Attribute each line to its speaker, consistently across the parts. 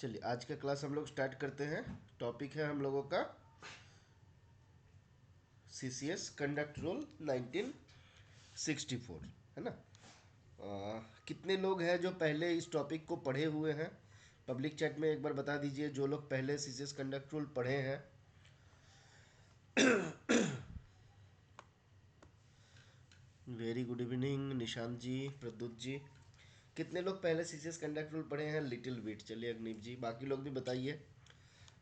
Speaker 1: चलिए आज का क्लास हम लोग स्टार्ट करते हैं। टॉपिक है हम लोगों का सीसीएस कंडक्ट रूल 1964, है ना। कितने लोग हैं जो पहले इस टॉपिक को पढ़े हुए हैं? पब्लिक चैट में एक बार बता दीजिए जो लोग पहले सीसीएस कंडक्ट रूल पढ़े हैं। वेरी गुड इवनिंग निशांत जी, प्रद्युत जी। कितने लोग पहले सीसीएस कंडक्ट रूल पढ़े हैं? Little bit. चलिए अग्निव जी, बाकी लोग भी बताइए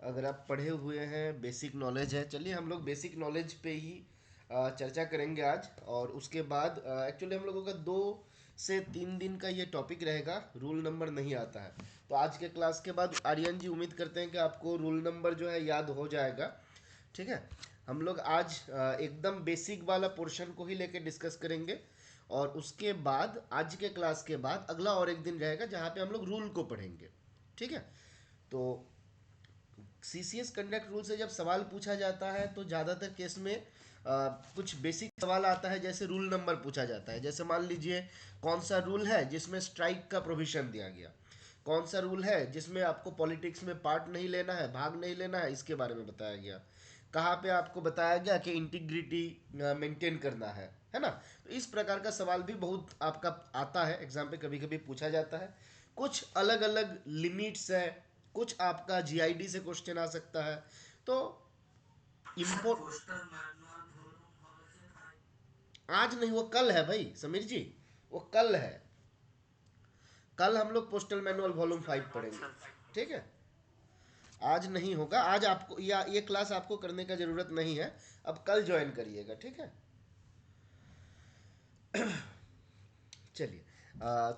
Speaker 1: अगर आप पढ़े हुए हैं, बेसिक नॉलेज है। चलिए हम लोग बेसिक नॉलेज पे ही चर्चा करेंगे आज, और उसके बाद एक्चुअली हम लोगों का 2 से 3 दिन का ये टॉपिक रहेगा। रूल नंबर नहीं आता है, तो आज के क्लास के बाद आर्यन जी उम्मीद करते हैं कि आपको रूल नंबर जो है याद हो जाएगा। ठीक है, हम लोग आज एकदम बेसिक वाला पोर्शन को ही लेके डिस्कस करेंगे, और उसके बाद आज के क्लास के बाद अगला और एक दिन रहेगा जहाँ पे हम लोग रूल को पढ़ेंगे। ठीक है, तो सीसीएस कंडक्ट रूल से जब सवाल पूछा जाता है तो ज़्यादातर केस में कुछ बेसिक सवाल आता है, जैसे रूल नंबर पूछा जाता है। जैसे मान लीजिए कौन सा रूल है जिसमें स्ट्राइक का प्रोविजन दिया गया, कौन सा रूल है जिसमें आपको पॉलिटिक्स में पार्ट नहीं लेना है, भाग नहीं लेना है, इसके बारे में बताया गया। कहाँ पे आपको बताया गया कि इंटीग्रिटी मेंटेन करना है ना। तो इस प्रकार का सवाल भी बहुत आपका आता है, एग्जाम पे कभी कभी पूछा जाता है। कुछ अलग अलग लिमिट्स है, कुछ आपका जीआईडी से क्वेश्चन आ सकता है। तो इम्पोर्ट आज नहीं, वो कल है भाई समीर जी, वो कल है। कल हम लोग पोस्टल मैनुअल वॉल्यूम 5 पढ़ेंगे। ठीक है, आज नहीं होगा। आज आपको या ये क्लास आपको करने का जरूरत नहीं है, अब कल ज्वाइन करिएगा। ठीक है, चलिए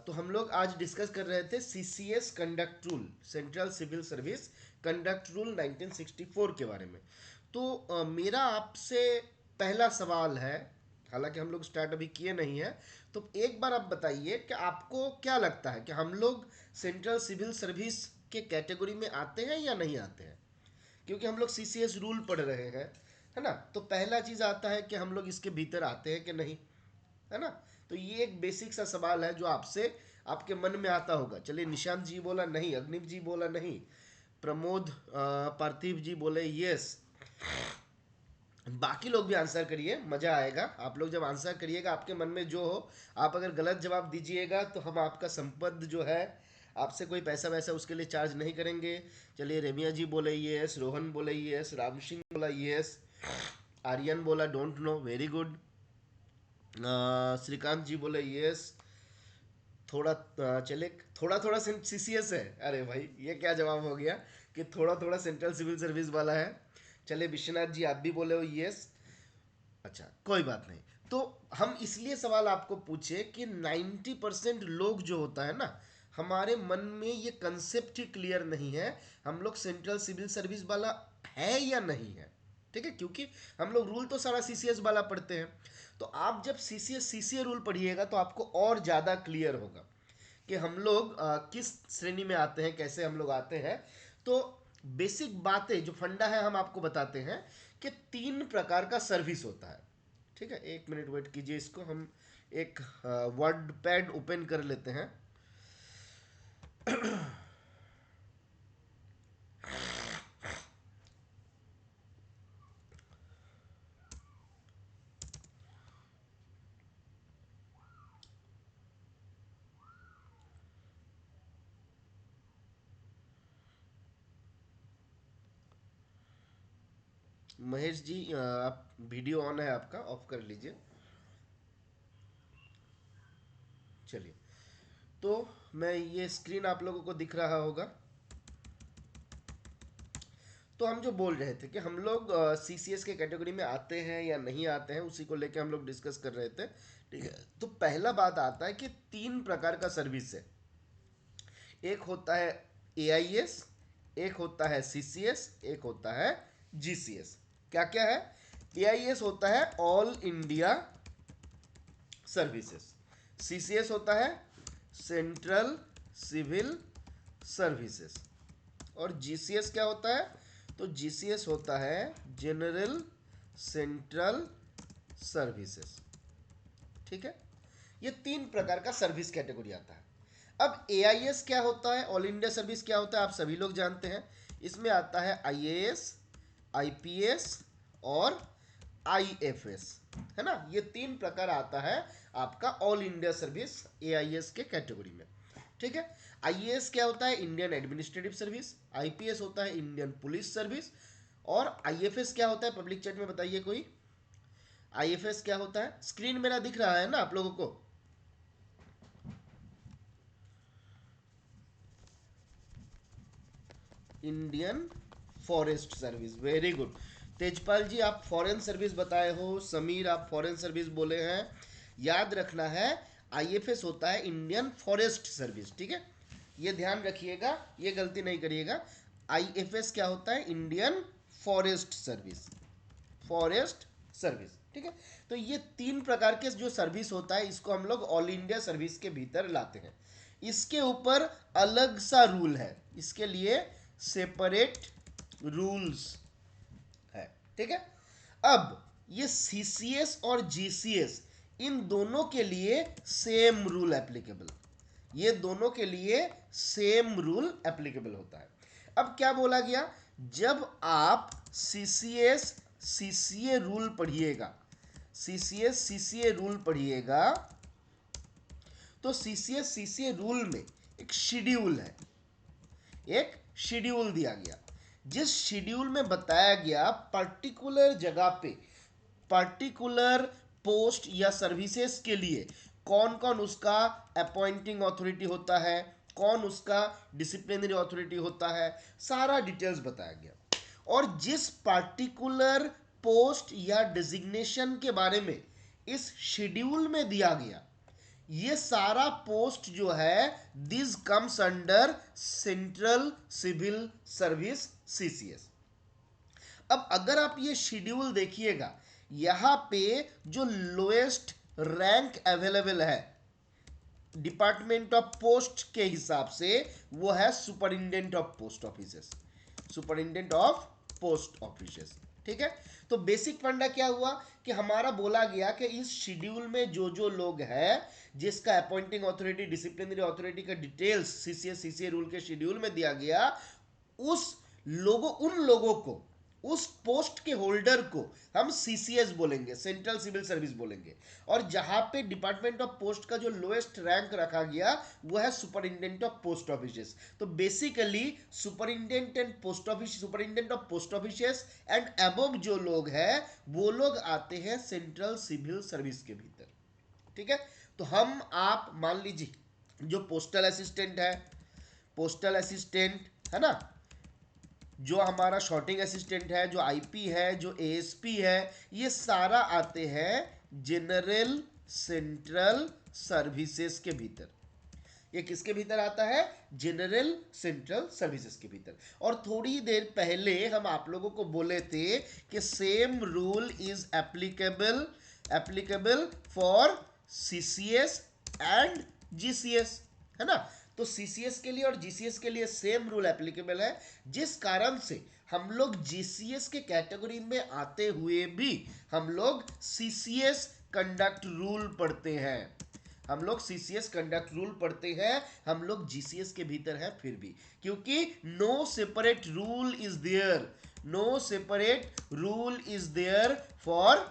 Speaker 1: तो हम लोग आज डिस्कस कर रहे थे CCS conduct rule, central civil service conduct rule 1964 के बारे में। तो मेरा आपसे पहला सवाल है, हालांकि हम लोग स्टार्ट अभी किए नहीं है, तो एक बार आप बताइए कि आपको क्या लगता है कि हम लोग सेंट्रल सिविल सर्विस के कैटेगरी में आते हैं या नहीं आते हैं? क्योंकि हम लोग सीसीएस रूल पढ़ रहे हैं, है ना। तो पहला चीज़ आता है कि हम लोग इसके भीतर आते हैं कि नहीं, है ना। तो ये एक बेसिक सा सवाल है जो आपसे आपके मन में आता होगा। चलिए निशांत जी बोला नहीं, अग्निव जी बोला नहीं, प्रमोद पार्थिव जी बोले यस। बाकी लोग भी आंसर करिए, मजा आएगा। आप लोग जब आंसर करिएगा आपके मन में जो हो, आप अगर गलत जवाब दीजिएगा तो हम आपका संपद जो है, आपसे कोई पैसा वैसा उसके लिए चार्ज नहीं करेंगे। चलिए रेमिया जी बोले यस, रोहन बोले यस, राम सिंह बोला यस, आर्यन बोला don't know, very good. Shrikant ji बोले यस। थोड़ा चले, थोड़ा थोड़ा सीसीएस है। अरे भाई ये क्या जवाब हो गया कि थोड़ा थोड़ा सेंट्रल सिविल सर्विस वाला है। चले विश्वनाथ जी आप भी बोले हो यस। अच्छा कोई बात नहीं। तो हम इसलिए सवाल आपको पूछे कि 90% लोग जो होता है ना, हमारे मन में ये कंसेप्ट ही क्लियर नहीं है हम लोग सेंट्रल सिविल सर्विस वाला है या नहीं है। ठीक है, क्योंकि हम लोग रूल तो सारा सीसीएस वाला पढ़ते हैं। तो आप जब सीसीएस सीसीए रूल पढ़िएगा तो आपको और ज़्यादा क्लियर होगा कि हम लोग किस श्रेणी में आते हैं, कैसे हम लोग आते हैं। तो बेसिक बातें जो फंडा है हम आपको बताते हैं कि 3 प्रकार का सर्विस होता है। ठीक है, 1 मिनट वेट कीजिए, इसको हम एक वर्ड पैड ओपन कर लेते हैं। महेश जी आप वीडियो ऑन है आपका, ऑफ कर लीजिए। चलिए, तो मैं ये स्क्रीन आप लोगों को दिख रहा होगा। तो हम जो बोल रहे थे कि हम लोग सीसीएस के कैटेगरी में आते हैं या नहीं आते हैं, उसी को लेके हम लोग डिस्कस कर रहे थे। ठीक है, तो पहला बात आता है कि 3 प्रकार का सर्विस है। एक होता है एआईएस, एक होता है सीसीएस, एक होता है जीसीएस। क्या क्या है? एआईएस होता है ऑल इंडिया सर्विसेज, सीसीएस होता है सेंट्रल सिविल सर्विसेज, और जीसीएस क्या होता है? तो जीसीएस होता है जनरल सेंट्रल सर्विसेज। ठीक है, ये 3 प्रकार का सर्विस कैटेगरी आता है। अब एआईएस क्या होता है, ऑल इंडिया सर्विस क्या होता है, आप सभी लोग जानते हैं। इसमें आता है आईएएस, आईपीएस और आईएफएस, है ना। ये तीन प्रकार आता है आपका ऑल इंडिया सर्विस एआईएस के कैटेगरी में, ठीक है। आईएएस क्या होता है, इंडियन एडमिनिस्ट्रेटिव सर्विस। आईपीएस होता है इंडियन पुलिस सर्विस। और आईएफएस क्या होता है, पब्लिक चैट में बताइए कोई। आईएफएस क्या होता है, स्क्रीन मेरा दिख रहा है ना आप लोगों को। Indian forest service, very good. Tejpal ji आप फॉरेन सर्विस बताए हो, समीर आप फॉरेन सर्विस बोले हैं। याद रखना है आईएफएस होता है इंडियन फॉरेस्ट सर्विस, ठीक है। ये ध्यान रखिएगा, ये गलती नहीं करिएगा। आईएफएस क्या होता है, Indian forest service, forest service, ठीक है। तो ये तीन प्रकार के जो सर्विस होता है इसको हम लोग ऑल इंडिया सर्विस के भीतर लाते हैं। इसके ऊपर अलग सा रूल है, इसके लिए सेपरेट रूल्स है, ठीक है। अब ये सीसीएस और जीसीएस इन दोनों के लिए सेम रूल एप्लीकेबल, ये दोनों के लिए सेम रूल एप्लीकेबल होता है। अब क्या बोला गया, जब आप सीसीएस सीसीए रूल पढ़िएगा, सीसीएस सीसीए रूल पढ़िएगा, तो सीसीएस सीसीए रूल में एक शेड्यूल है, एक शेड्यूल दिया गया, जिस शेड्यूल में बताया गया पर्टिकुलर जगह पे पर्टिकुलर पोस्ट या सर्विसेज के लिए कौन कौन उसका अपॉइंटिंग अथॉरिटी होता है, कौन उसका डिसिप्लिनरी अथॉरिटी होता है, सारा डिटेल्स बताया गया। और जिस पर्टिकुलर पोस्ट या डिजिग्नेशन के बारे में इस शेड्यूल में दिया गया, ये सारा पोस्ट जो है this comes under central civil service CCS. अब अगर आप ये शेड्यूल देखिएगा, यहां पे जो लोएस्ट रैंक अवेलेबल है डिपार्टमेंट ऑफ पोस्ट के हिसाब से, वो है superintendent of post offices, superintendent of post offices, ठीक है। तो बेसिक फंडा क्या हुआ कि हमारा बोला गया कि इस शेड्यूल में जो जो लोग हैं जिसका अपॉइंटिंग अथॉरिटी डिसिप्लिनरी अथॉरिटी का डिटेल्स सीसीएस सीसीए रूल के शेड्यूल में दिया गया, उस उन लोगों को, उस पोस्ट के होल्डर को हम सीसीएस बोलेंगे, सेंट्रल सिविल सर्विस बोलेंगे। और जहां पे डिपार्टमेंट ऑफ पोस्ट का जो लोएस्ट रैंक रखा गया वो है सुपरिटेंडेंट ऑफ पोस्ट ऑफिसेस। तो basically superintendent post office, superintendent of post offices and above जो लोग हैं वो लोग आते हैं सेंट्रल सिविल सर्विस के भीतर, ठीक है। तो हम आप मान लीजिए जो पोस्टल असिस्टेंट है, पोस्टल असिस्टेंट है ना, जो हमारा शॉर्टिंग असिस्टेंट है, जो आईपी है, जो एएसपी है, ये सारा आते हैं जनरल सेंट्रल सर्विसेज के भीतर। ये किसके भीतर आता है, जनरल सेंट्रल सर्विसेज के भीतर। और थोड़ी देर पहले हम आप लोगों को बोले थे कि same rule is applicable, applicable for CCS and GCS, है ना। तो सीसीएस के लिए और जीसीएस के लिए सेम रूल एप्लीकेबल है, जिस कारण से हम लोग जीसीएस के कैटेगरी में आते हुए भी हम लोग सीसीएस कंडक्ट रूल पढ़ते हैं, हम लोग सीसीएस कंडक्ट रूल पढ़ते हैं, हम लोग जीसीएस के भीतर हैं फिर भी, क्योंकि no separate rule is there, no separate rule is there for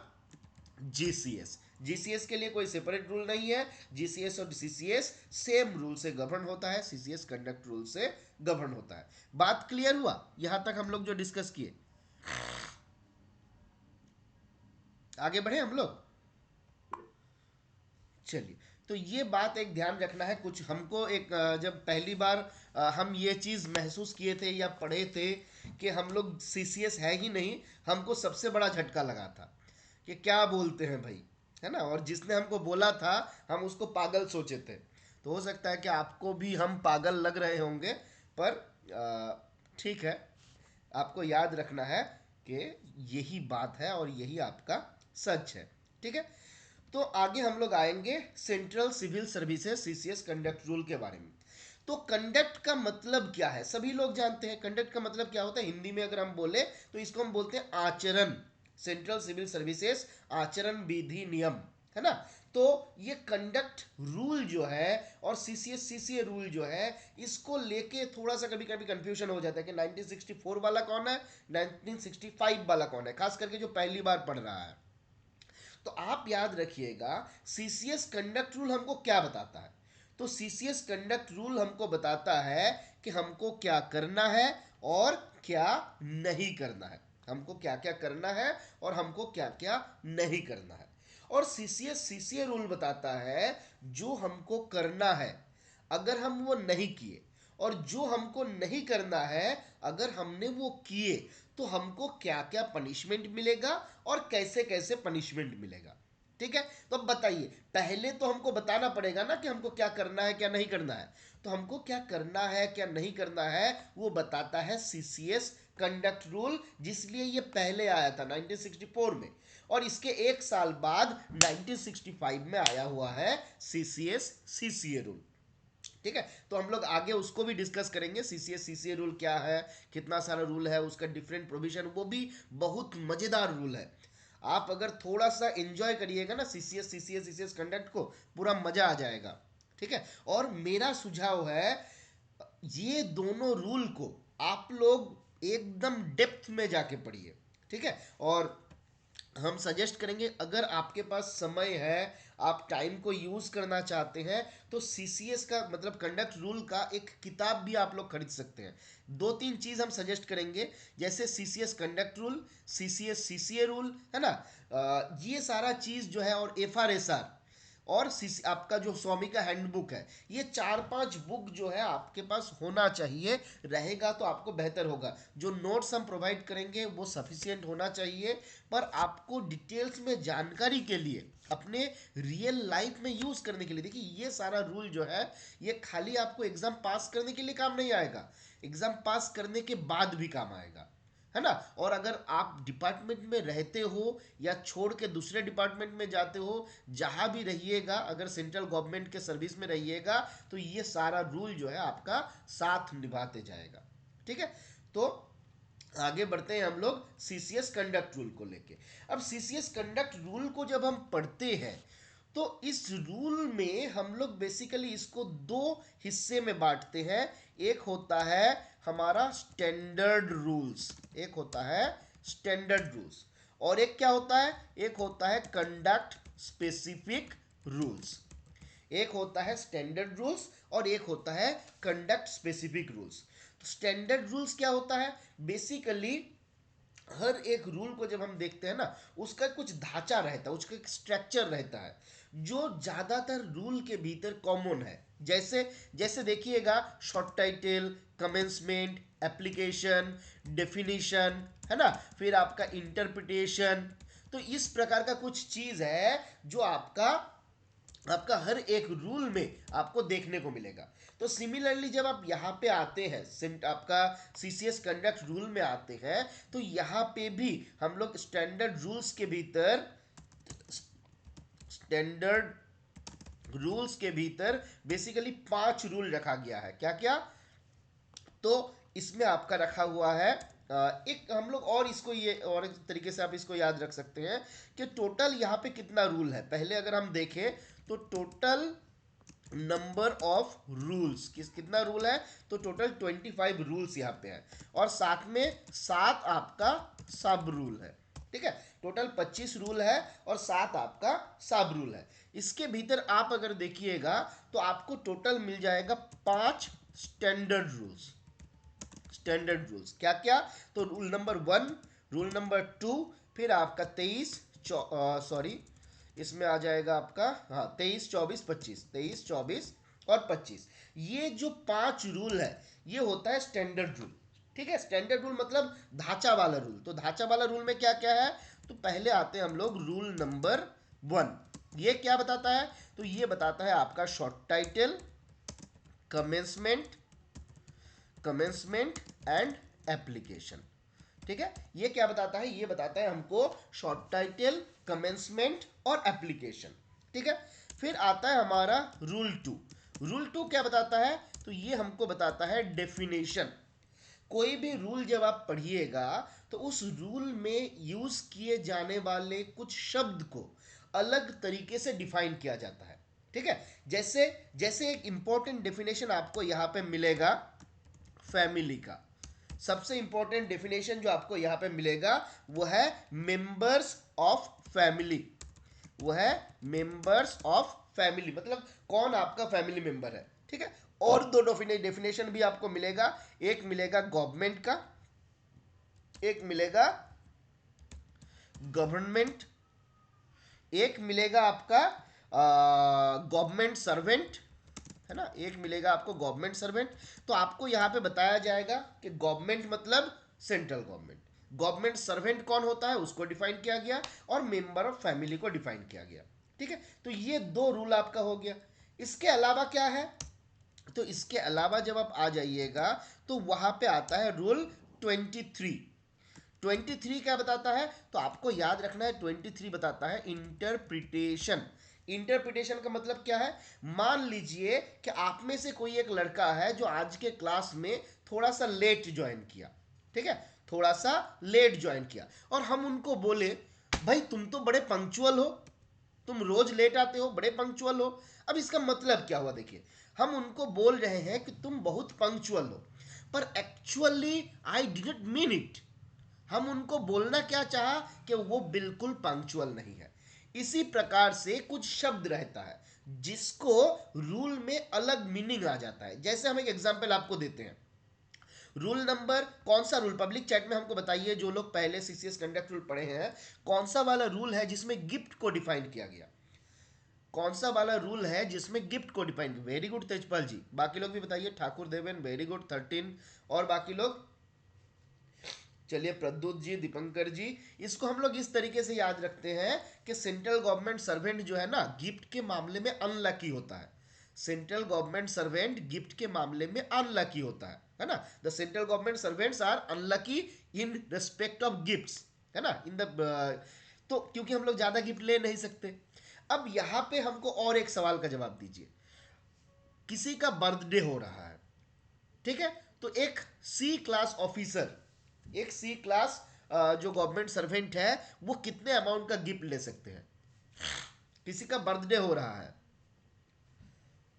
Speaker 1: GCS. GCS के लिए कोई सेपरेट रूल नहीं है, जीसीएस और सीसीएस सेम रूल से गवर्न होता है, सीसीएस कंडक्ट रूल से गवर्न होता है। बात क्लियर हुआ यहां तक हम लोग जो डिस्कस किए, आगे बढ़े हम लोग। चलिए, तो ये बात एक ध्यान रखना है। कुछ हमको एक जब पहली बार हम ये चीज़ महसूस किए थे या पढ़े थे कि हम लोग सीसीएस है ही नहीं, हमको सबसे बड़ा झटका लगा था कि क्या बोलते हैं भाई, है ना। और जिसने हमको बोला था हम उसको पागल सोचे थे। तो हो सकता है कि आपको भी हम पागल लग रहे होंगे, पर ठीक है, आपको याद रखना है कि यही बात है और यही आपका सच है, ठीक है। तो आगे हम लोग आएंगे central civil services CCS conduct rule के बारे में। तो कंडक्ट का मतलब क्या है, सभी लोग जानते हैं कंडक्ट का मतलब क्या होता है। हिंदी में अगर हम बोले तो इसको हम बोलते हैं आचरण, सेंट्रल सिविल सर्विसेज आचरण विधि नियम, है ना। तो ये कंडक्ट रूल जो है और सीसीएस सीसीए रूल जो है, इसको लेके थोड़ा सा कभी कभी कंफ्यूजन हो जाता है कि 1964 वाला कौन है, 1965 वाला कौन है, खास करके जो पहली बार पढ़ रहा है। तो आप याद रखिएगा सीसीएस कंडक्ट रूल हमको क्या बताता है। तो सीसीएस कंडक्ट रूल हमको बताता है कि हमको क्या करना है और क्या नहीं करना है, हमको क्या क्या करना है और हमको क्या क्या नहीं करना है। और सीसीएस सीसीए रूल बताता है जो हमको करना है अगर हम वो नहीं किए, और जो हमको नहीं करना है अगर हमने वो किए, तो हमको क्या क्या पनिशमेंट मिलेगा और कैसे कैसे पनिशमेंट मिलेगा। ठीक है, तो अब बताइए, पहले तो हमको बताना पड़ेगा ना कि हमको क्या करना है क्या नहीं करना है। तो हमको क्या करना है क्या नहीं करना है वो बताता है सीसीएस कंडक्ट रूल, जिसलिए ये पहले आया था 1964 में, और इसके एक साल बाद 1965 में आया हुआ है सीसीएस सीसीए रूल। ठीक है, तो हम लोग आगे उसको भी डिस्कस करेंगे, सीसीएस सीसीए रूल क्या है, कितना सारा रूल है, उसका डिफरेंट प्रोविजन, वो भी बहुत मजेदार रूल है। आप अगर थोड़ा सा एंजॉय करिएगा ना सीसीएस सीसीए सीसीएस कंडक्ट को, पूरा मजा आ जाएगा। ठीक है, और मेरा सुझाव है ये दोनों रूल को आप लोग एकदम डेप्थ में जाके पढ़िए। ठीक है, और हम सजेस्ट करेंगे अगर आपके पास समय है, आप टाइम को यूज करना चाहते हैं, तो सीसीएस का मतलब कंडक्ट रूल का एक किताब भी आप लोग खरीद सकते हैं। दो तीन चीज हम सजेस्ट करेंगे, जैसे CCS conduct rule, CCS CCA rule, है ना, ये सारा चीज जो है, और एफआरएसआर, और आपका जो स्वामी का हैंडबुक है, ये 4-5 बुक जो है आपके पास होना चाहिए, रहेगा तो आपको बेहतर होगा। जो नोट्स हम प्रोवाइड करेंगे वो सफिशिएंट होना चाहिए, पर आपको डिटेल्स में जानकारी के लिए, अपने रियल लाइफ में यूज करने के लिए, देखिए ये सारा रूल जो है ये खाली आपको एग्जाम पास करने के लिए काम नहीं आएगा, एग्जाम पास करने के बाद भी काम आएगा, है ना। और अगर आप डिपार्टमेंट में रहते हो या छोड़ के दूसरे डिपार्टमेंट में जाते हो, जहां भी रहिएगा, अगर सेंट्रल गवर्नमेंट के सर्विस में रहिएगा, तो ये सारा रूल जो है आपका साथ निभाते जाएगा। ठीक है, तो आगे बढ़ते हैं हम लोग सीसीएस कंडक्ट रूल को लेके। अब सीसीएस कंडक्ट रूल को जब हम पढ़ते हैं, तो इस रूल में हम लोग बेसिकली इसको दो हिस्से में बांटते हैं। एक होता है हमारा स्टैंडर्ड रूल्स, एक होता है स्टैंडर्ड रूल्स, और एक क्या होता है, एक होता है कंडक्ट स्पेसिफिक रूल्स। एक होता है स्टैंडर्ड रूल्स और एक होता है कंडक्ट स्पेसिफिक रूल्स। तो स्टैंडर्ड रूल्स क्या होता है, बेसिकली हर एक रूल को जब हम देखते हैं ना, उसका कुछ ढांचा रहता है, उसका एक स्ट्रक्चर रहता है, जो ज्यादातर रूल के भीतर कॉमन है। जैसे जैसे देखिएगा, short title, commencement, application, definition, है ना, फिर आपका इंटरप्रिटेशन। तो इस प्रकार का कुछ चीज है जो आपका आपका हर एक रूल में आपको देखने को मिलेगा। तो सिमिलरली जब आप यहाँ पे आते हैं, आपका सीसीएस कंडक्ट रूल में आते हैं, तो यहाँ पे भी हम लोग स्टैंडर्ड रूल्स के भीतर, स्टैंडर्ड रूल्स के भीतर बेसिकली 5 रूल रखा गया है। क्या क्या, तो इसमें आपका रखा हुआ है एक, हम लोग और इसको ये और एक तरीके से आप इसको याद रख सकते हैं कि टोटल यहाँ पे कितना रूल है। पहले अगर हम देखें तो टोटल नंबर ऑफ रूल्स कितना रूल है, तो टोटल 25 रूल्स यहाँ पे है, और साथ में 7 आपका सब रूल है। ठीक है, टोटल 25 रूल है और 7 आपका सब रूल है। इसके भीतर आप अगर देखिएगा तो आपको टोटल मिल जाएगा 5 स्टैंडर्ड रूल्स। स्टैंडर्ड रूल्स क्या क्या, तो रूल नंबर 1, रूल नंबर 2, फिर आपका 23, सॉरी इसमें आ जाएगा आपका, हाँ 23, 24, 25, 23, 24 और 25, ये जो 5 रूल है ये होता है स्टैंडर्ड रूल। ठीक है, स्टैंडर्ड रूल मतलब ढांचा वाला रूल। तो ढांचा वाला रूल में क्या क्या है, तो पहले आते हैं हम लोग रूल नंबर 1। ये क्या बताता है, तो ये बताता है आपका short title, commencement, commencement and application. ठीक है, ये क्या बताता है, ये बताता है हमको शॉर्ट टाइटल, कमेंसमेंट और एप्लीकेशन। ठीक है, फिर आता है हमारा रूल 2। रूल 2 क्या बताता है, तो ये हमको बताता है डेफिनेशन। कोई भी रूल जब आप पढ़िएगा तो उस रूल में यूज किए जाने वाले कुछ शब्द को अलग तरीके से डिफाइन किया जाता है। ठीक है, जैसे जैसे एक इंपॉर्टेंट डेफिनेशन आपको यहां पे मिलेगा फैमिली का। सबसे इंपॉर्टेंट डेफिनेशन जो आपको यहां पे मिलेगा वो है मेंबर्स ऑफ फैमिली। वो है मेंबर्स ऑफ फैमिली, मतलब कौन आपका फैमिली मेंबर है। ठीक है, और दो डेफिनेशन भी आपको मिलेगा। एक मिलेगा गवर्नमेंट का, एक मिलेगा गवर्नमेंट, एक मिलेगा आपका गवर्नमेंट सर्वेंट, है ना, एक मिलेगा आपको गवर्नमेंट सर्वेंट। तो आपको यहां पे बताया जाएगा कि गवर्नमेंट मतलब सेंट्रल गवर्नमेंट, गवर्नमेंट सर्वेंट कौन होता है उसको डिफाइन किया गया, और मेंबर ऑफ फैमिली को डिफाइन किया गया। ठीक है, तो ये दो रूल आपका हो गया। इसके अलावा क्या है, तो इसके अलावा जब आप आ जाइएगा तो वहां पे आता है रूल 23। 23 क्या बताता है, तो आपको याद रखना है 23 बताता है इंटरप्रिटेशन। इंटरप्रिटेशन का मतलब क्या है, मान लीजिए कि आप में से कोई एक लड़का है जो आज के क्लास में थोड़ा सा लेट ज्वाइन किया। ठीक है, थोड़ा सा लेट ज्वाइन किया, और हम उनको बोले भाई तुम तो बड़े पंक्चुअल हो, तुम रोज लेट आते हो, बड़े पंक्चुअल हो। अब इसका मतलब क्या हुआ, देखिए हम उनको बोल रहे हैं कि तुम बहुत पंक्चुअल हो, पर actually I didn't mean it. हम उनको बोलना क्या चाहा कि वो बिल्कुल पंक्चुअल नहीं है। इसी प्रकार से कुछ शब्द रहता है जिसको रूल में अलग मीनिंग आ जाता है। जैसे हम एक एग्जांपल आपको देते हैं, रूल नंबर कौन सा रूल, पब्लिक चैट में हमको बताइए जो लोग पहले सीसीएस कंडक्ट रूल पढ़े हैं, कौन सा वाला रूल है जिसमें गिफ्ट को डिफाइन किया गया, कौन सा वाला रूल है जिसमें गिफ्ट को डिफाइन। वेरी गुड तेजपाल जी, बाकी लोग भी बताइए, ठाकुर देवेन वेरी गुड 13, और बाकी लोग, चलिए प्रद्युत जी, दीपंकर जी। इसको हम लोग इस तरीके से याद रखते हैं कि सेंट्रल गवर्नमेंट सर्वेंट जो है ना गिफ्ट के मामले में अनलकी होता है। सेंट्रल गवर्नमेंट सर्वेंट गिफ्ट के मामले में अनलकी होता है ना। The central government servants are unlucky in respect of gifts, है ना, इन द, तो क्योंकि हम लोग ज्यादा गिफ्ट ले नहीं सकते। अब यहां पे हमको और एक सवाल का जवाब दीजिए, किसी का बर्थडे हो रहा है, ठीक है, तो एक सी क्लास ऑफिसर, एक सी क्लास जो गवर्नमेंट सर्वेंट है वो कितने अमाउंट का गिफ्ट ले सकते हैं। किसी का बर्थडे हो रहा है,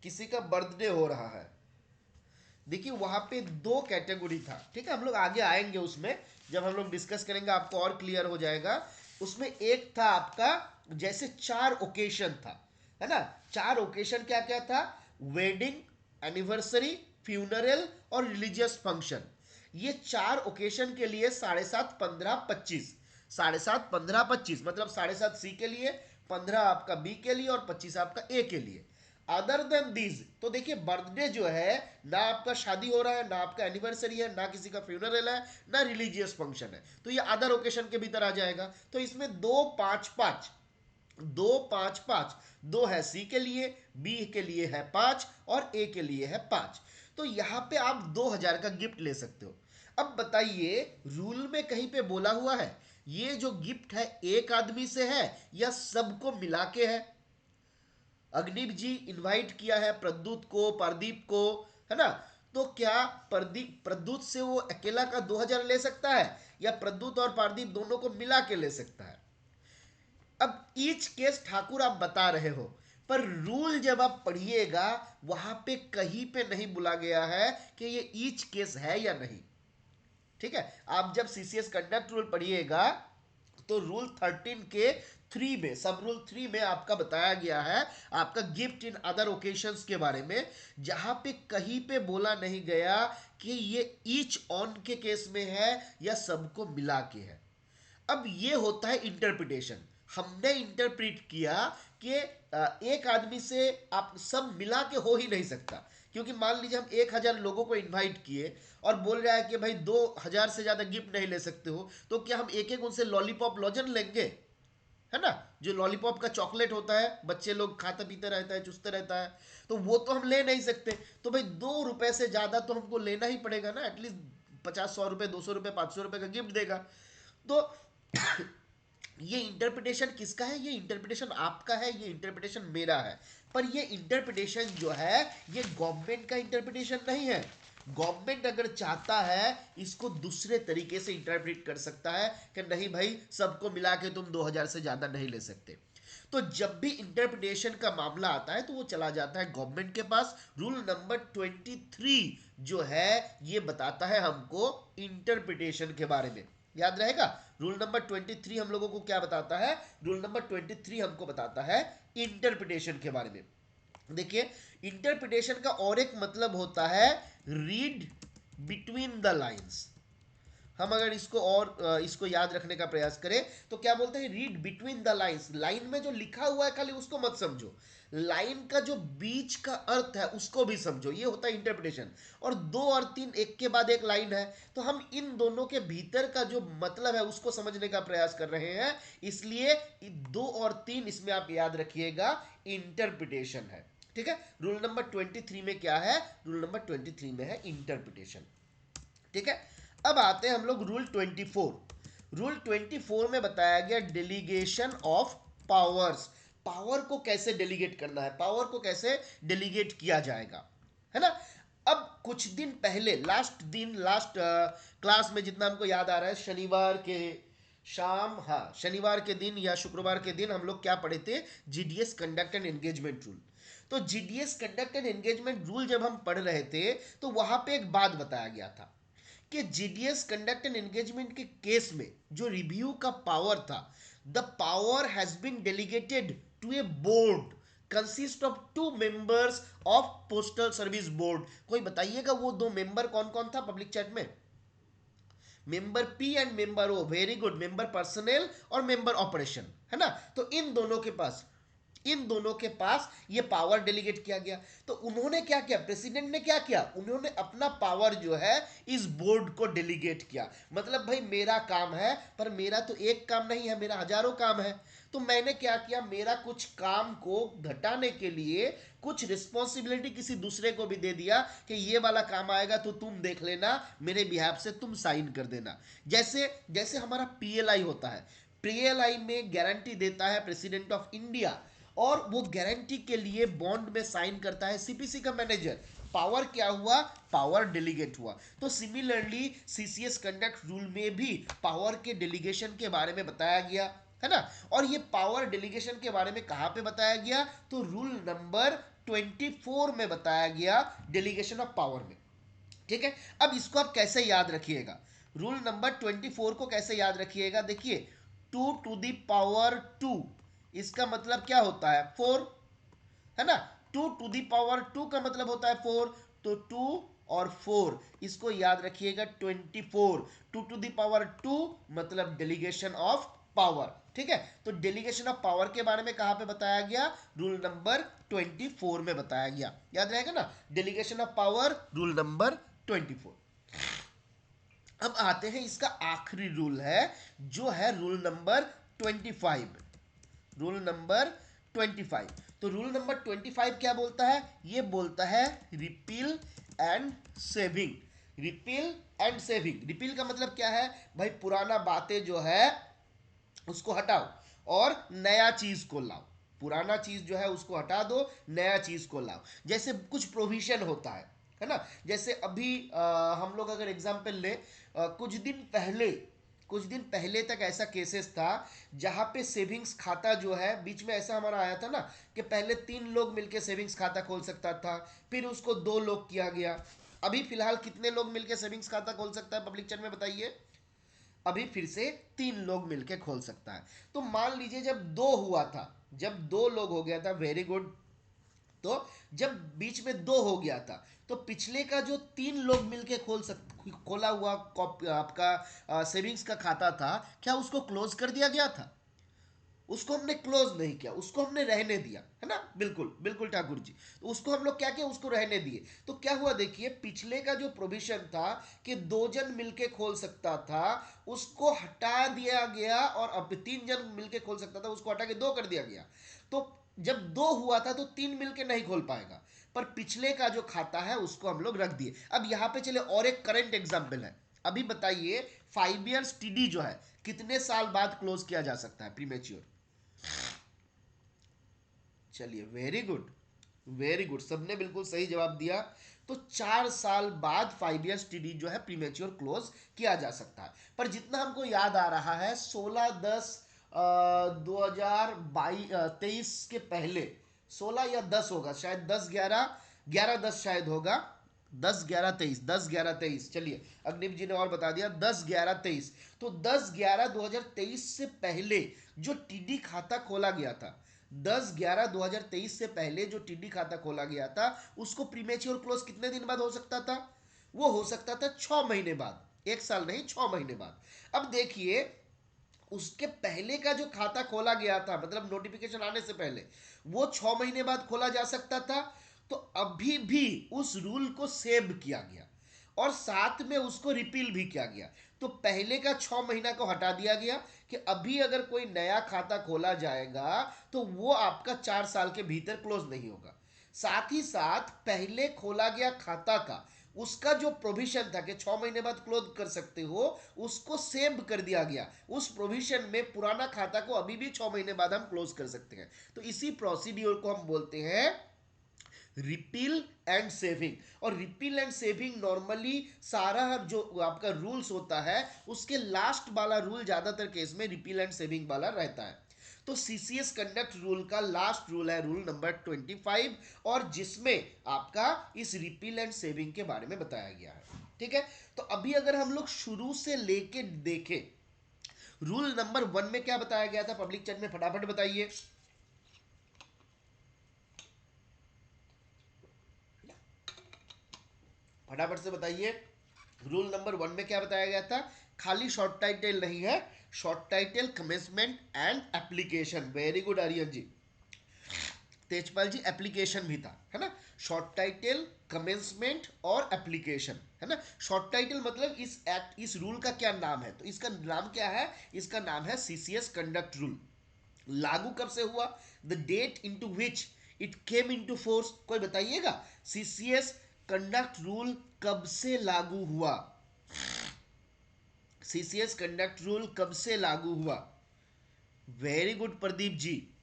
Speaker 1: किसी का बर्थडे हो रहा है, देखिए वहां पे दो कैटेगरी था। ठीक है, हम लोग आगे आएंगे उसमें, जब हम लोग डिस्कस करेंगे आपको और क्लियर हो जाएगा। उसमें एक था आपका, जैसे चार ओकेशन था, है ना, चार ओकेशन क्या क्या था, वेडिंग, एनिवर्सरी, फ्यूनरल और रिलीजियस फंक्शन। ये चार ओकेशन के लिए 7.5, 15, 25, 7.5, 15, 25, मतलब 7.5 सी के लिए, 15 आपका बी के लिए और 25 आपका ए के लिए। अदर देन दीज, तो देखिए बर्थडे जो है ना आपका शादी हो रहा है, ना आपका एनिवर्सरी है, ना किसी का फ्यूनरल है, ना रिलीजियस फंक्शन है, तो ये अदर ओकेशन के भीतर आ जाएगा। तो इसमें 2, 5, 5, 2, 5, 5, 2 है सी के लिए, बी के लिए है 5 और ए के लिए है 5। तो यहां पे आप 2000 का गिफ्ट ले सकते हो। अब बताइए रूल में कहीं पे बोला हुआ है ये जो गिफ्ट है एक आदमी से है या सबको मिला के है। अग्निव जी इनवाइट किया है प्रद्युत को, प्रदीप को, है ना, तो क्या प्रदीप प्रद्युत से वो अकेला का 2000 ले सकता है या प्रद्युत और प्रदीप दोनों को मिला के ले सकता है। अब ईच केस ठाकुर आप बता रहे हो, पर रूल जब आप पढ़िएगा वहां पे कहीं पे नहीं बोला गया है कि ये ईच केस है या नहीं। ठीक है, आप जब सीसीएस कंडक्ट रूल पढ़िएगा तो रूल 13 के 3 में, सब रूल 3 में आपका बताया गया है आपका गिफ्ट इन अदर ओकेशंस के बारे में, जहां पे कहीं पे बोला नहीं गया कि ये ईच ऑन के केस में है या सबको मिला के है। अब ये होता है इंटरप्रिटेशन। हमने इंटरप्रिट किया कि एक आदमी से आप सब मिला के हो ही नहीं सकता, क्योंकि मान लीजिए हम 1000 लोगों को इनवाइट किए और बोल रहा है कि भाई 2000 से ज्यादा गिफ्ट नहीं ले सकते हो, तो क्या हम एक एक उनसे लॉलीपॉप लॉजन लेंगे, है ना, जो लॉलीपॉप का चॉकलेट होता है बच्चे लोग खाता पीते रहता है, चुसते रहता है, तो वो तो हम ले नहीं सकते। तो भाई 2 रुपए से ज्यादा तो हमको लेना ही पड़ेगा ना, एटलीस्ट 50, 100 रुपए, 200 रुपए, 500 रुपए का गिफ्ट देगा। तो ये इंटरप्रिटेशन किसका है, ये इंटरप्रिटेशन आपका है, ये इंटरप्रिटेशन मेरा है। पर ये इंटरप्रिटेशन जो है ये गवर्नमेंट का इंटरप्रिटेशन नहीं है। गवर्नमेंट अगर चाहता है इसको दूसरे तरीके से इंटरप्रेट कर सकता है कि नहीं भाई सबको मिला के तुम 2000 से ज्यादा नहीं ले सकते। तो जब भी इंटरप्रिटेशन का मामला आता है तो वो चला जाता है गवर्नमेंट के पास। रूल नंबर 23 जो है ये बताता है हमको इंटरप्रिटेशन के बारे में, याद रहेगा। रूल नंबर 23 हम लोगों को क्या बताता है? रूल नंबर 23 हमको बताता है इंटरप्रिटेशन के बारे में। देखिए, इंटरप्रिटेशन का और एक मतलब होता है रीड बिटवीन द लाइंस। हम अगर इसको और इसको याद रखने का प्रयास करें तो क्या बोलते हैं? Read between the lines. Line में जो लिखा हुआ है खाली उसको मत समझो, लाइन का जो बीच का अर्थ है उसको भी समझो, ये होता है इंटरप्रिटेशन। और 2 और 3 एक के बाद एक लाइन है, तो हम इन दोनों के भीतर का जो मतलब है उसको समझने का प्रयास कर रहे हैं, इसलिए 2 और 3 इसमें आप याद रखिएगा इंटरप्रिटेशन है। ठीक है, रूल नंबर 23 में क्या है? रूल नंबर 23 में है इंटरप्रिटेशन। ठीक है, अब आते हैं हम लोग रूल 24। रूल 24 में बताया गया डेलीगेशन ऑफ पावर्स। पावर को कैसे डेलीगेट करना है, पावर को कैसे डेलीगेट किया जाएगा, है ना। अब कुछ दिन पहले, लास्ट क्लास में जितना हमको याद आ रहा है, शनिवार के शाम, हाँ शनिवार के दिन या शुक्रवार के दिन हम लोग क्या पढ़े थे? GDS conduct and engagement rule. तो GDS conduct and engagement rule जब हम पढ़ रहे थे तो वहां पे एक बात बताया गया था कि जीडीएस कंडक्ट एंड एंगेजमेंट के केस में जो रिव्यू का पावर था, the power has been delegated to a board consist of 2 members of postal service board. कोई बताइएगा वो 2 मेंबर कौन कौन था पब्लिक चैट में? Member P and member O, very good, member personal और मेंबर ऑपरेशन, है ना। तो इन दोनों के पास ये पावर डेलीगेट किया गया। तो उन्होंने क्या किया, प्रेसिडेंट ने क्या किया? उन्होंने अपना पावर जो है इस बोर्ड को डेलीगेट किया। मतलब भाई मेरा काम है, पर मेरा तो एक काम नहीं है, मेरा हजारों काम है। तो मैंने क्या किया, मेरा कुछ काम को घटाने के लिए कुछ रिस्पॉन्सिबिलिटी किसी दूसरे को भी दे दिया कि ये वाला काम आएगा तो तुम देख लेना, मेरे बिहाफ से तुम साइन कर देना। जैसे जैसे हमारा पीएलआई होता है, पीएलआई में गारंटी देता है प्रेसिडेंट ऑफ इंडिया, और वो गारंटी के लिए बॉन्ड में साइन करता है सीपीसी का मैनेजर। पावर क्या हुआ? पावर डेलीगेट हुआ। तो सिमिलरली सीसीएस कंडक्ट रूल में भी पावर के डेलीगेशन के बारे में बताया गया, है ना। और ये पावर डेलीगेशन के बारे में कहां पे बताया गया? तो रूल नंबर 24 में बताया गया, डेलीगेशन ऑफ पावर में। ठीक है, अब इसको आप कैसे याद रखिएगा? रूल नंबर 24 को कैसे याद रखिएगा? देखिए, 2 to the power 2, इसका मतलब क्या होता है? 4, है ना। 2 to the power 2 का मतलब होता है 4, तो 2 और 4 इसको याद रखिएगा 24। 2 to the power 2 मतलब डेलीगेशन ऑफ पावर। ठीक है, तो डेलीगेशन ऑफ पावर के बारे में कहां पे बताया गया? रूल नंबर 24 में बताया गया, याद रहेगा ना। Delegation of power, rule number 24। अब आते हैं, इसका आखिरी रूल है जो है रूल नंबर 25। Rule number 25। तो रूल नंबर 25 क्या बोलता है? ये बोलता है repeal and saving. Repeal and saving, repeal का मतलब क्या है भाई? पुराना बातें जो है उसको हटाओ और नया चीज को लाओ। पुराना चीज जो है उसको हटा दो, नया चीज को लाओ। जैसे कुछ प्रोविजन होता है ना। जैसे अभी हम लोग अगर एग्जांपल ले, कुछ दिन पहले तक ऐसा केसेस था जहां पे सेविंग्स खाता जो है, बीच में ऐसा हमारा आया था ना कि पहले 3 लोग मिलकर सेविंग्स खाता खोल सकता था, फिर उसको 2 लोग किया गया। अभी फिलहाल कितने लोग मिलकर सेविंग्स खाता खोल सकता है पब्लिक चैट में बताइए? अभी फिर से 3 लोग मिलकर खोल सकता है। तो मान लीजिए जब 2 हुआ था, जब 2 लोग हो गया था, वेरी गुड। तो जब बीच में 2 हो गया था तो पिछले का जो 3 लोग मिलके खोला हुआ आपका सेविंग्स का खाता था, क्या उसको क्लोज कर दिया गया था? उसको हमने क्लोज नहीं किया, उसको हमने रहने दिया, है ना। बिल्कुल बिल्कुल ठाकुर जी, तो उसको हम लोग क्या किया? उसको रहने दिए। तो क्या हुआ? देखिए, पिछले का जो प्रोविजन था कि 2 जन मिलके खोल सकता था, उसको हटा दिया गया, और अब 3 जन मिलके खोल सकता था उसको हटा के 2 कर दिया गया। तो जब 2 हुआ था तो 3 मिलके नहीं खोल पाएगा, पर पिछले का जो खाता है उसको हम लोग रख दिए। अब यहां पे चले और एक करंट एग्जाम्पल है। अभी बताइए, 5 ईयर्स टीडी जो है कितने साल बाद क्लोज किया जा सकता है प्रीमेच्योर? चलिए, वेरी गुड, वेरी गुड, सबने बिल्कुल सही जवाब दिया। तो 4 साल बाद 5 ईयर्स टीडी जो है प्रीमेच्योर क्लोज किया जा सकता है। पर जितना हमको याद आ रहा है, 16/10 2023 के पहले 16 या 10 होगा शायद, 10 11 शायद होगा, 10 11 23 चलिए, अग्निप जी ने और बता दिया 10 11 23। तो 10 11 2023 से पहले जो टीडी खाता खोला गया था, 10 11 2023 से पहले जो टीडी खाता खोला गया था, उसको प्रीमेच्योर क्लोज कितने दिन बाद हो सकता था? वो हो सकता था 6 महीने बाद, 1 साल नहीं, 6 महीने बाद। अब देखिए, उसके पहले का जो खाता खोला गया था, मतलब नोटिफिकेशन आने से पहले, वो 6 महीने बाद खोला जा सकता था। तो अभी भी उस रूल को सेव किया गया और साथ में उसको रिपील भी किया गया। तो पहले का 6 महीना को हटा दिया गया कि अभी अगर कोई नया खाता खोला जाएगा तो वो आपका 4 साल के भीतर क्लोज नहीं होगा। साथ ही साथ पहले खोला गया खाता का उसका जो प्रोविजन था कि 6 महीने बाद क्लोज कर सकते हो, उसको सेव कर दिया गया। उस प्रोविजन में पुराना खाता को अभी भी 6 महीने बाद हम क्लोज कर सकते हैं। तो इसी प्रोसीड्यूर को हम बोलते हैं रिपील एंड सेविंग। और रिपील एंड सेविंग नॉर्मली सारा जो आपका रूल्स होता है उसके लास्ट वाला रूल ज्यादातर केस में रिपील एंड सेविंग वाला रहता है। तो सीसीएस कंडक्ट रूल का लास्ट रूल है रूल नंबर 25, और जिसमें आपका इस रिपील एंड सेविंग के बारे में बताया गया है। ठीक है, तो अभी अगर हम लोग शुरू से लेके देखें, रूल नंबर 1 में क्या बताया गया था, पब्लिक चैट में फटाफट बताइए। फटाफट से बताइए, रूल नंबर 1 में क्या बताया गया था? खाली शॉर्ट टाइटल नहीं है, short title, commencement and application. Very good Aryan ji. Tejpal ji, application भी था, है ना? शॉर्ट टाइटल, कमेंसमेंट और एप्लीकेशन, है ना? शॉर्ट टाइटल मतलब इस रूल का क्या नाम है, तो इसका नाम क्या है? इसका नाम है सीसीएस कंडक्ट रूल। लागू कब से हुआ? The date into which it came into force. कोई बताइएगा, सीसीएस कंडक्ट रूल कब से लागू हुआ? सीसीएस कंडक्ट रूल कब से लागू हुआ? Very good Pradeep ji.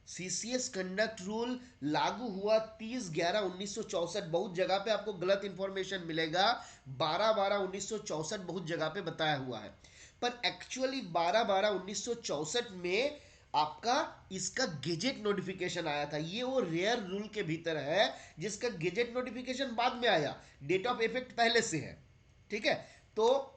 Speaker 1: CCS conduct rule लागू हुआ 30/11/1964। बहुत जगह पे आपको गलत इंफॉर्मेशन मिलेगा, 12/12/1964 बहुत जगह पे बताया हुआ है, पर एक्चुअली 12/12/1964 में आपका इसका गेजेट नोटिफिकेशन आया था। ये वो रेयर रूल के भीतर है जिसका गेजेट नोटिफिकेशन बाद में आया, डेट ऑफ इफेक्ट पहले से है। ठीक है, तो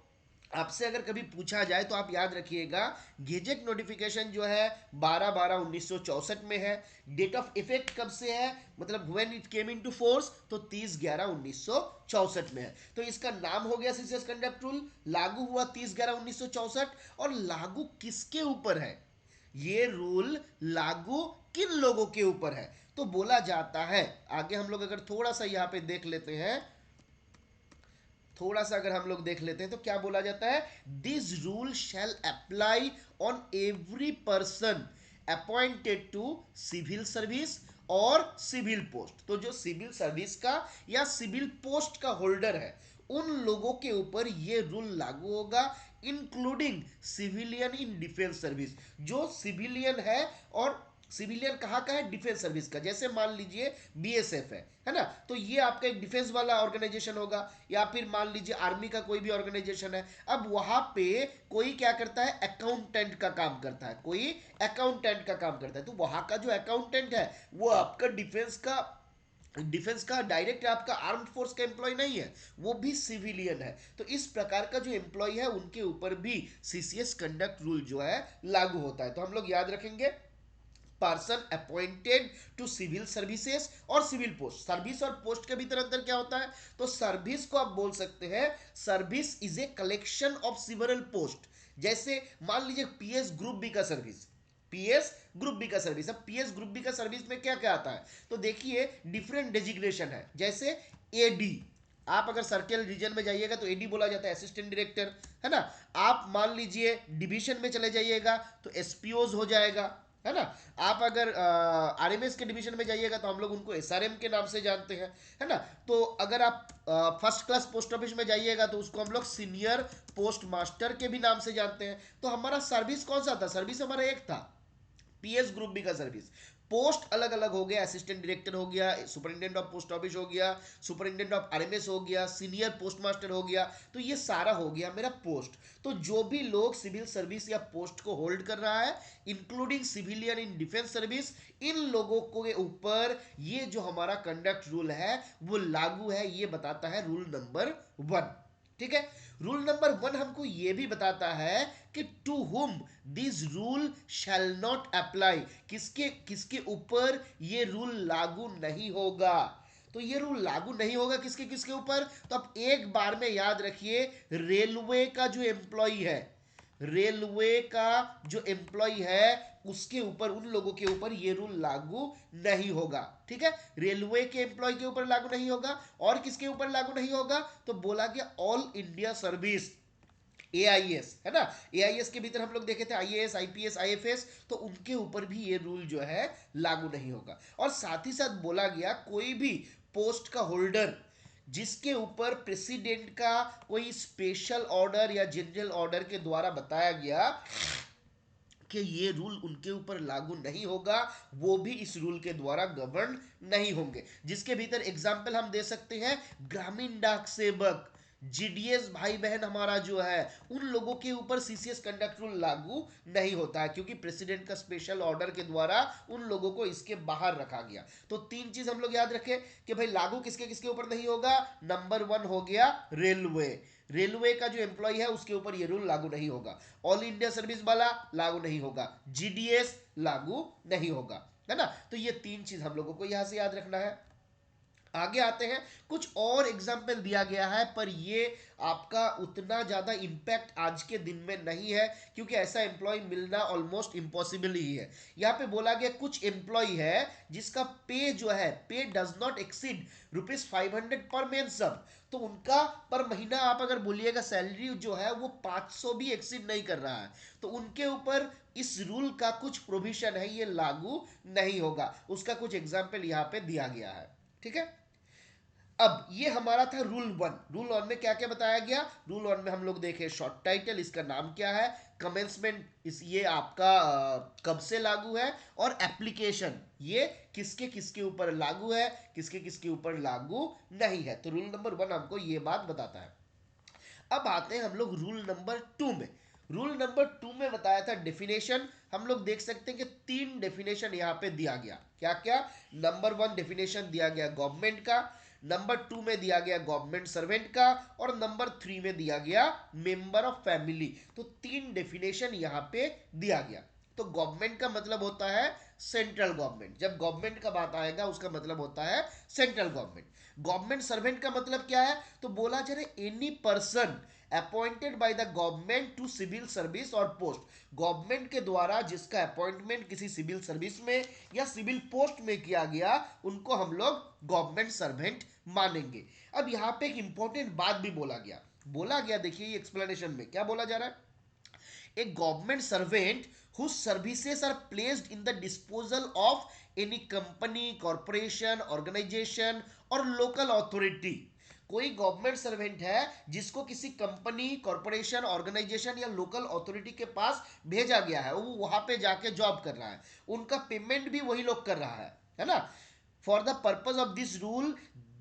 Speaker 1: आपसे अगर कभी पूछा जाए तो आप याद रखिएगा, गेजेट नोटिफिकेशन जो है 12/12/1964 में है। डेट ऑफ इफेक्ट कब से है, मतलब when it came into force, तो 30/11/1964 में है। तो इसका नाम हो गया सीसीएस कंडक्ट रूल, लागू हुआ 30/11/1964। और लागू किसके ऊपर है? ये रूल लागू किन लोगों के ऊपर है? तो बोला जाता है, आगे हम लोग अगर थोड़ा सा यहां पे देख लेते हैं, थोड़ा सा अगर हम लोग देख लेते हैं तो क्या बोला जाता है? This rule shall apply on every person appointed to civil service और सिविल पोस्ट। तो जो सिविल सर्विस का या सिविल पोस्ट का होल्डर है, उन लोगों के ऊपर ये रूल लागू होगा, including civilian in defence service. जो सिविलियन है, और सिविलियन कहाँ का है? डिफेंस सर्विस का। जैसे मान लीजिए बीएसएफ है ना, तो ये आपका एक डिफेंस वाला ऑर्गेनाइजेशन होगा, या फिर मान लीजिए आर्मी का कोई भी ऑर्गेनाइजेशन है। अब वहां पे कोई क्या करता है? अकाउंटेंट का काम करता है, कोई अकाउंटेंट का काम करता है। तो वहां का जो अकाउंटेंट है वो आपका डिफेंस का डायरेक्ट आपका आर्म्ड फोर्स का एम्प्लॉय नहीं है, वो भी सिविलियन है। तो इस प्रकार का जो एम्प्लॉय है उनके ऊपर भी सीसीएस कंडक्ट रूल जो है लागू होता है। तो हम लोग याद रखेंगे, person appointed to civil services और सिविल पोस्ट। सर्विस और पोस्ट के भीतर अंतर क्या होता है? तो सर्विस को आप बोल सकते हैं, service is a collection of several post. जैसे मान लीजिए पीएस ग्रुप बी का सर्विस, पीएस ग्रुप बी का सर्विस। अब पीएस ग्रुप बी का सर्विस में क्या क्या आता है? तो देखिए डिफरेंट डेजिग्नेशन है, जैसे एडी, आप अगर सर्कल रीजन में जाइएगा तो एडी बोला जाता है, असिस्टेंट डायरेक्टर, है ना? आप मान लीजिए डिवीजन में चले जाइएगा तो एसपीओज हो जाएगा, है ना? आप अगर आरएमएस के डिवीजन में जाइएगा तो हम लोग उनको एसआरएम के नाम से जानते हैं, है ना? तो अगर आप फर्स्ट क्लास पोस्ट ऑफिस में जाइएगा तो उसको हम लोग सीनियर पोस्ट मास्टर के भी नाम से जानते हैं। तो हमारा सर्विस कौन सा था? सर्विस हमारा एक था, पीएस ग्रुप बी का सर्विस। पोस्ट अलग अलग हो गया, असिस्टेंट डायरेक्टर हो गया, सुपरिटेंडेंट ऑफ पोस्ट ऑफिस हो गया, सुपरिटेंडेंट ऑफ आरएमएस हो गया, सीनियर पोस्ट मास्टर हो गया, तो ये सारा हो गया मेरा पोस्ट। तो जो भी लोग सिविल सर्विस या पोस्ट को होल्ड कर रहा है, including civilian in defence service, इन लोगों के ऊपर ये जो हमारा कंडक्ट रूल है वो लागू है, ये बताता है रूल नंबर 1। ठीक है, रूल नंबर 1 हमको यह भी बताता है कि to whom this rule shall not apply, किसके किसके ऊपर ये रूल लागू नहीं होगा। तो ये रूल लागू नहीं होगा किसके किसके ऊपर, तो आप एक बार में याद रखिए, रेलवे का जो एम्प्लॉय है, रेलवे का जो एम्प्लॉय है उसके ऊपर, उन लोगों के ऊपर ये रूल लागू नहीं होगा। ठीक है, रेलवे के एम्प्लॉय के ऊपर लागू नहीं होगा। और किसके ऊपर लागू नहीं होगा, तो बोला गया ऑल इंडिया सर्विस, एआईएस है ना, एआईएस के भीतर हम लोग देखे थे आईएएस, आईपीएस, आईएफएस, तो उनके ऊपर भी ये रूल जो है लागू नहीं होगा। और साथ ही साथ बोला गया कोई भी पोस्ट का होल्डर जिसके ऊपर प्रेसिडेंट का कोई स्पेशल ऑर्डर या जनरल ऑर्डर के द्वारा बताया गया कि ये रूल उनके ऊपर लागू नहीं होगा, वो भी इस रूल के द्वारा गवर्न नहीं होंगे। जिसके भीतर एग्जाम्पल हम दे सकते हैं, ग्रामीण डाक सेवक, जीडीएस भाई बहन हमारा जो है, उन लोगों के ऊपर सीसीएस कंडक्ट रूल लागू नहीं होता है, क्योंकि प्रेसिडेंट का स्पेशल ऑर्डर के द्वारा उन लोगों को इसके बाहर रखा गया। तो तीन चीज हम लोग याद रखें कि भाई लागू किसके किसके ऊपर नहीं होगा। नंबर 1 हो गया रेलवे, रेलवे का जो एम्प्लॉय है उसके ऊपर ये रूल लागू नहीं होगा। ऑल इंडिया सर्विस वाला लागू नहीं होगा, जीडीएस लागू नहीं होगा, है ना। तो ये तीन चीज हम लोगों को यहां से याद रखना है। आगे आते हैं, कुछ और एग्जाम्पल दिया गया है, पर ये आपका उतना ज्यादा इंपैक्ट आज के दिन में नहीं है, क्योंकि ऐसा एम्प्लॉय मिलना ऑलमोस्ट इम्पॉसिबल ही है। यहाँ पे बोला गया कुछ एम्प्लॉय है जिसका पे जो है, पे does not exceed ₹500 per month, तो उनका पर महीना आप अगर बोलिएगा सैलरी जो है वो 500 भी एक्सीड नहीं कर रहा है, तो उनके ऊपर इस रूल का कुछ प्रोविजन है ये लागू नहीं होगा। उसका कुछ एग्जाम्पल यहाँ पे दिया गया है। ठीक है, अब ये हमारा था रूल 1। रूल 1 में क्या क्या बताया गया, रूल 1 में हम लोग देखे शॉर्ट टाइटल, इसका नाम क्या है, कमेंसमेंट, इस ये आपका कब से लागू है, और एप्लीकेशन ये किसके किसके ऊपर लागू है, किसके किसके ऊपर लागू नहीं है। तो रूल नंबर 1 हमको ये बात बताता है। अब आते हैं हम लोग रूल नंबर 2 में। रूल नंबर 2 में बताया था डेफिनेशन, हम लोग देख सकते हैं कि 3 डेफिनेशन यहाँ पे दिया गया। क्या क्या, नंबर 1 डेफिनेशन दिया गया गवर्नमेंट का, नंबर 2 में दिया गया गवर्नमेंट सर्वेंट का, और नंबर 3 में दिया गया मेंबर ऑफ फैमिली। तो 3 डेफिनेशन यहाँ पे दिया गया। तो गवर्नमेंट का मतलब होता है सेंट्रल गवर्नमेंट, जब गवर्नमेंट का बात आएगा उसका मतलब होता है सेंट्रल गवर्नमेंट। गवर्नमेंट सर्वेंट का मतलब क्या है, तो बोला जा रहा है any person appointed by the government to civil service और पोस्ट, गवर्नमेंट के द्वारा जिसका अपॉइंटमेंट किसी सिविल सर्विस में या सिविल पोस्ट में किया गया, उनको हम लोग गवर्नमेंट सर्वेंट मानेंगे। अब यहाँ पे एक इंपॉर्टेंट बात भी बोला गया देखिए, ये एक्सप्लेनेशन में क्या बोला जा रहा है, a government servant whose services are placed in the disposal of any company, corporation, organization or local authority। कोई गवर्नमेंट सर्वेंट है जिसको किसी कंपनी, कॉरपोरेशन, ऑर्गेनाइजेशन या लोकल अथॉरिटी के पास भेजा गया है, वो वहां पे जाके जॉब कर रहा है, उनका पेमेंट भी वही लोग कर रहा है ना। For the purpose of this rule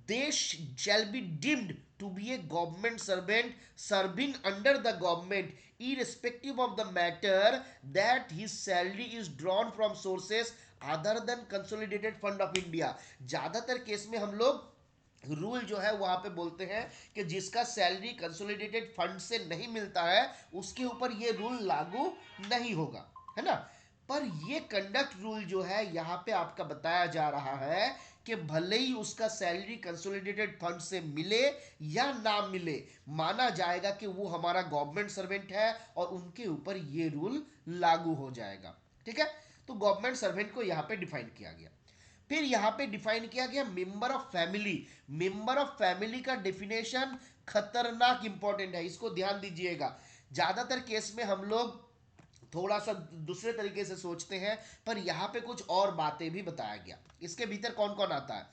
Speaker 1: they shall be deemed to be a government servant serving under the government irrespective of the matter that his salary is drawn from sources other than consolidated fund of India। ज्यादातर case में हम लोग rule जो है वहां पे बोलते हैं कि जिसका सैलरी कंसोलिडेटेड फंड से नहीं मिलता है उसके ऊपर ये रूल लागू नहीं होगा, है ना। पर ये कंडक्ट रूल जो है यहाँ पे आपका बताया जा रहा है कि भले ही उसका सैलरी कंसोलिडेटेड फंड से मिले या ना मिले, माना जाएगा कि वो हमारा गवर्नमेंट सर्वेंट है और उनके ऊपर ये रूल लागू हो जाएगा। ठीक है, तो गवर्नमेंट सर्वेंट को यहाँ पे डिफाइन किया गया। फिर यहाँ पे डिफाइन किया गया member of family. Member of family का डेफिनेशन खतरनाक इंपॉर्टेंट है, इसको ध्यान दीजिएगा। ज्यादातर केस में हम लोग थोड़ा सा दूसरे तरीके से सोचते हैं, पर यहाँ पे कुछ और बातें भी बताया गया। इसके भीतर कौन कौन आता है,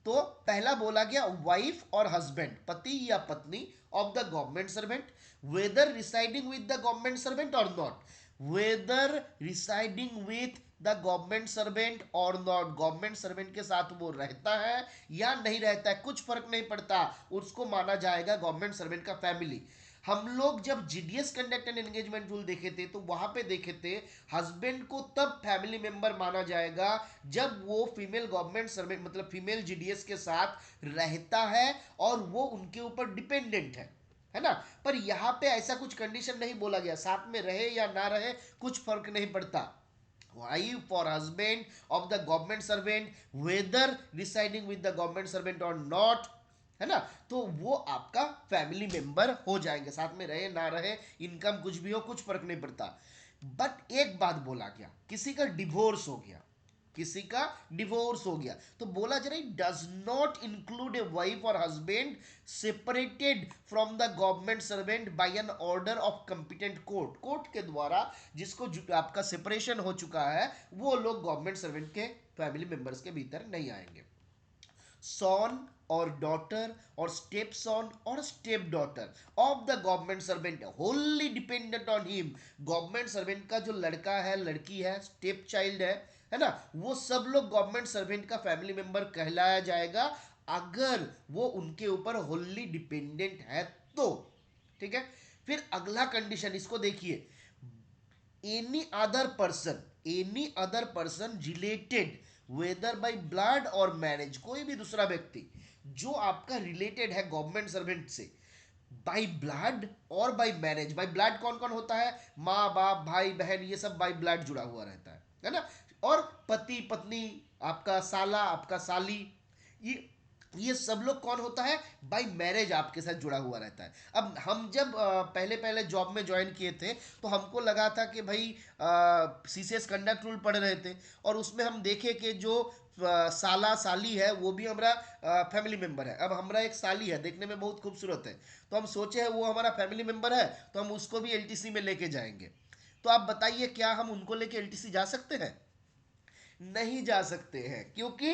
Speaker 1: तो पहला बोला गया वाइफ और हस्बैंड, पति या पत्नी of the government servant, whether residing with the government servant or not, whether residing with the government servant or not, government servant के साथ वो रहता है या नहीं रहता है, कुछ फर्क नहीं पड़ता, उसको माना जाएगा गवर्नमेंट सर्वेंट का फैमिली। हम लोग जब GDS conduct and engagement rule देखे थे तो वहां पे देखे थे हस्बैंड को तब फैमिली मेंबर माना जाएगा जब वो फीमेल गवर्नमेंट सर्वेंट मतलब फीमेल जीडीएस के साथ रहता है और वो उनके ऊपर डिपेंडेंट है ना। पर यहां पे ऐसा कुछ कंडीशन नहीं बोला गया, साथ में रहे या ना रहे कुछ फर्क नहीं पड़ता। wife or husband of the government servant whether residing with the government servant or not, है ना, तो वो आपका फैमिली मेंबर हो जाएंगे, साथ में रहे ना रहे, इनकम कुछ भी हो कुछ फर्क नहीं पड़ता। बट एक बात बोला गया, किसी का डिवोर्स हो गया, किसी का डिवोर्स हो गया तो बोला जा रहा है does not include a wife or husband separated from the government servant by an order of competent court, court के द्वारा जिसको आपका सेपरेशन हो चुका है वो लोग गवर्नमेंट सर्वेंट के फैमिली मेंबर्स के भीतर नहीं आएंगे। सॉन और डॉटर और स्टेप सॉन और step daughter of the government servant Holi dependent on him, government servant का जो लड़का है लड़की है स्टेप चाइल्ड है ना, वो सब लोग गवर्नमेंट सर्वेंट का फैमिली मेंबर कहलाया जाएगा अगर वो उनके ऊपर होली डिपेंडेंट है तो। ठीक है, फिर अगला कंडीशन इसको देखिए, any other person related whether by blood और मैरिज, कोई भी दूसरा व्यक्ति जो आपका रिलेटेड है गवर्नमेंट सर्वेंट से बाय ब्लड और बाय मैरिज, बाय ब्लड कौन कौन होता है, माँ बाप भाई बहन ये सब बाय ब्लड जुड़ा हुआ रहता है ना, और पति पत्नी आपका साला आपका साली, ये सब लोग कौन होता है बाय मैरिज आपके साथ जुड़ा हुआ रहता है। अब हम जब पहले पहले जॉब में ज्वाइन किए थे तो हमको लगा था कि भाई सीसीएस कंडक्ट रूल पढ़ रहे थे और उसमें हम देखे कि जो साला साली है वो भी हमारा फैमिली मेंबर है। अब हमारा एक साली है देखने में बहुत खूबसूरत है तो हम सोचे हैं वो हमारा फैमिली मेंबर है तो हम उसको भी एलटीसी में लेके जाएंगे। तो आप बताइए क्या हम उनको लेके एलटीसी जा सकते हैं? नहीं जा सकते हैं, क्योंकि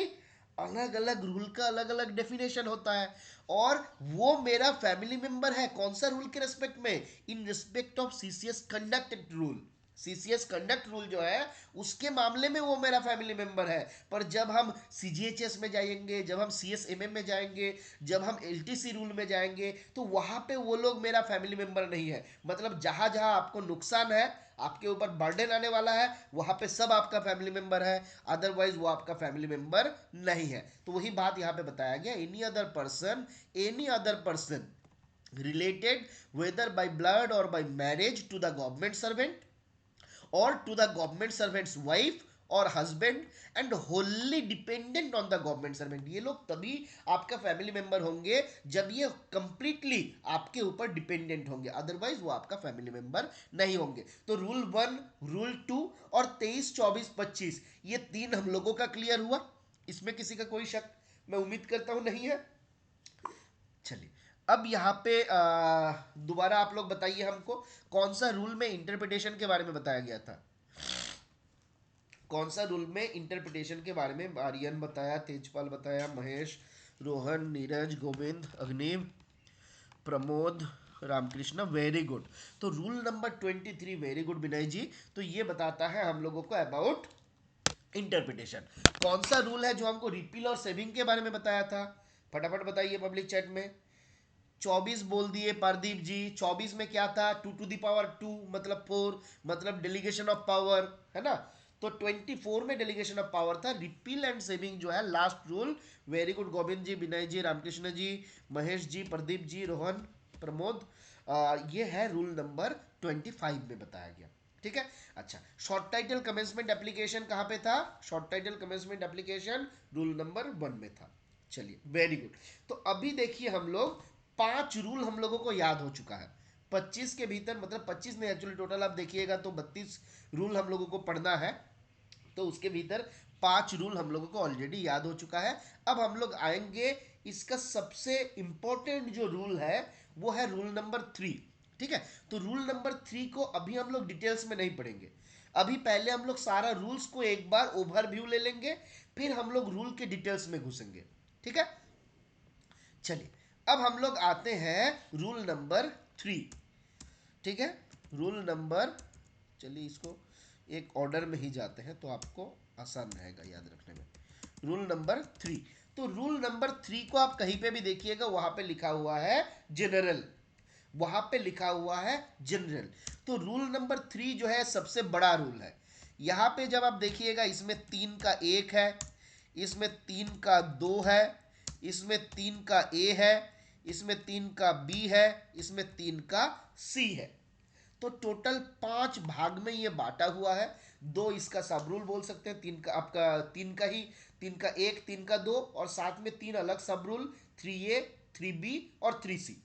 Speaker 1: अलग अलग रूल का अलग अलग डेफिनेशन होता है और वो मेरा फैमिली मेंबर है कौन सा रूल के रेस्पेक्ट में, इन respect of CCS conduct rule. CCS conduct rule जो है उसके मामले में वो मेरा फैमिली मेंबर है। पर जब हम सीजीएचएस में जाएंगे, जब हम सीएसएमएम में जाएंगे, जब हम एलटीसी रूल में जाएंगे तो वहां पे वो लोग मेरा फैमिली मेंबर नहीं है। मतलब जहां जहां आपको नुकसान है, आपके ऊपर बर्डन आने वाला है, वहां पे सब आपका फैमिली मेंबर है, अदरवाइज वो आपका फैमिली मेंबर नहीं है। तो वही बात यहां पे बताया गया, any other person related whether by blood or by marriage to the government servant or to the government servant's wife और husband and Holi dependent on the government servant, ये लोग तभी आपका फैमिली मेंबर होंगे जब ये कंप्लीटली आपके ऊपर डिपेंडेंट होंगे, अदरवाइज वो आपका फैमिली मेंबर नहीं होंगे। तो रूल 1 रूल 2 और 23 24 25 ये तीन हम लोगों का क्लियर हुआ, इसमें किसी का कोई शक मैं उम्मीद करता हूं नहीं है। चलिए अब यहाँ पे दोबारा आप लोग बताइए हमको कौन सा रूल में इंटरप्रिटेशन के बारे में बताया गया था, कौन सा रूल में इंटरप्रिटेशन के बारे में आर्यन बताया, तेजपाल बताया, महेश, रोहन, नीरज, गोविंद, अग्निव, प्रमोद, रामकृष्ण, वेरी गुड। तो rule number 23 very good Vinay जी, तो ये बताता है हम लोगों को अबाउट इंटरप्रिटेशन। कौन सा रूल है जो हमको रिपील और सेविंग के बारे में बताया था, फटाफट बताइए पब्लिक चैट में। 24 बोल दिए प्रदीप जी, 24 में क्या था, 2 to the power 2 मतलब 4 मतलब डेलीगेशन ऑफ पावर है ना। तो 24 में डेलीगेशन ऑफ पावर था, रिपील एंड सेविंग जो है last rule. Very good Govind ji, Vinay ji, Ramkrishna ji, Mahesh ji, Pradeep ji, Rohan, Pramod, ये है रूल नंबर 25 में बताया गया। ठीक है, अच्छा शॉर्ट टाइटल कमेंसमेंट एप्लीकेशन कहाँ पे था, short title commencement application rule number 1 में था। चलिए वेरी गुड। तो अभी देखिए हम लोग 5 रूल हम लोगों को याद हो चुका है 25 के भीतर, मतलब 25 में एक्चुअली टोटल आप देखिएगा तो 32 रूल हम लोगों को पढ़ना है, तो उसके भीतर 5 रूल हम लोगों को ऑलरेडी याद हो चुका है। अब हम लोग आएंगे इसका सबसे इंपॉर्टेंट जो रूल है वो है रूल नंबर 3। ठीक है, तो रूल नंबर 3 को अभी हम लोग डिटेल्स में नहीं पढ़ेंगे, अभी पहले हम लोग सारा रूल्स को एक बार ओवरव्यू ले लेंगे, फिर हम लोग रूल के डिटेल्स में घुसेंगे। ठीक है, चलिए अब हम लोग आते हैं रूल नंबर 3। ठीक है, रूल नंबर, चलिए इसको एक ऑर्डर में ही जाते हैं तो आपको आसान रहेगा याद रखने में। रूल नंबर 3, तो रूल नंबर 3 को आप कहीं पे भी देखिएगा वहां पे लिखा हुआ है जनरल, वहां पे लिखा हुआ है जनरल। तो रूल नंबर 3 जो है सबसे बड़ा रूल है। यहां पे जब आप देखिएगा इसमें 3 का 1 है, इसमें 3 का 2 है, इसमें 3 का ए है, इसमें 3 का बी है, इसमें 3 का सी है। तो टोटल 5 भाग में ये बांटा हुआ है। दो इसका सब रूल बोल सकते हैं, 3 का आपका 3 का ही, 3 का 1, 3 का 2 और साथ में 3 अलग सब रूल 3A, 3B और 3C।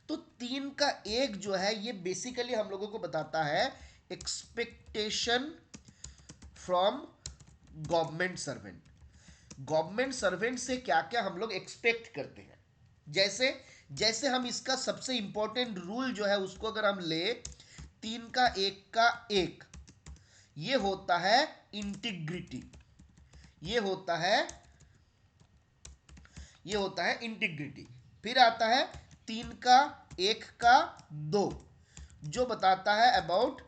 Speaker 1: तो 3 का 1 जो है ये बेसिकली हम लोगों को बताता है expectation from government servant. Government servant से क्या क्या हम लोग एक्सपेक्ट करते हैं। जैसे जैसे हम इसका सबसे इंपॉर्टेंट रूल जो है उसको अगर हम ले, 3 का 1 का 1, ये होता है इंटीग्रिटी, ये होता है इंटीग्रिटी। फिर आता है 3 का 1 का 2, जो बताता है अबाउट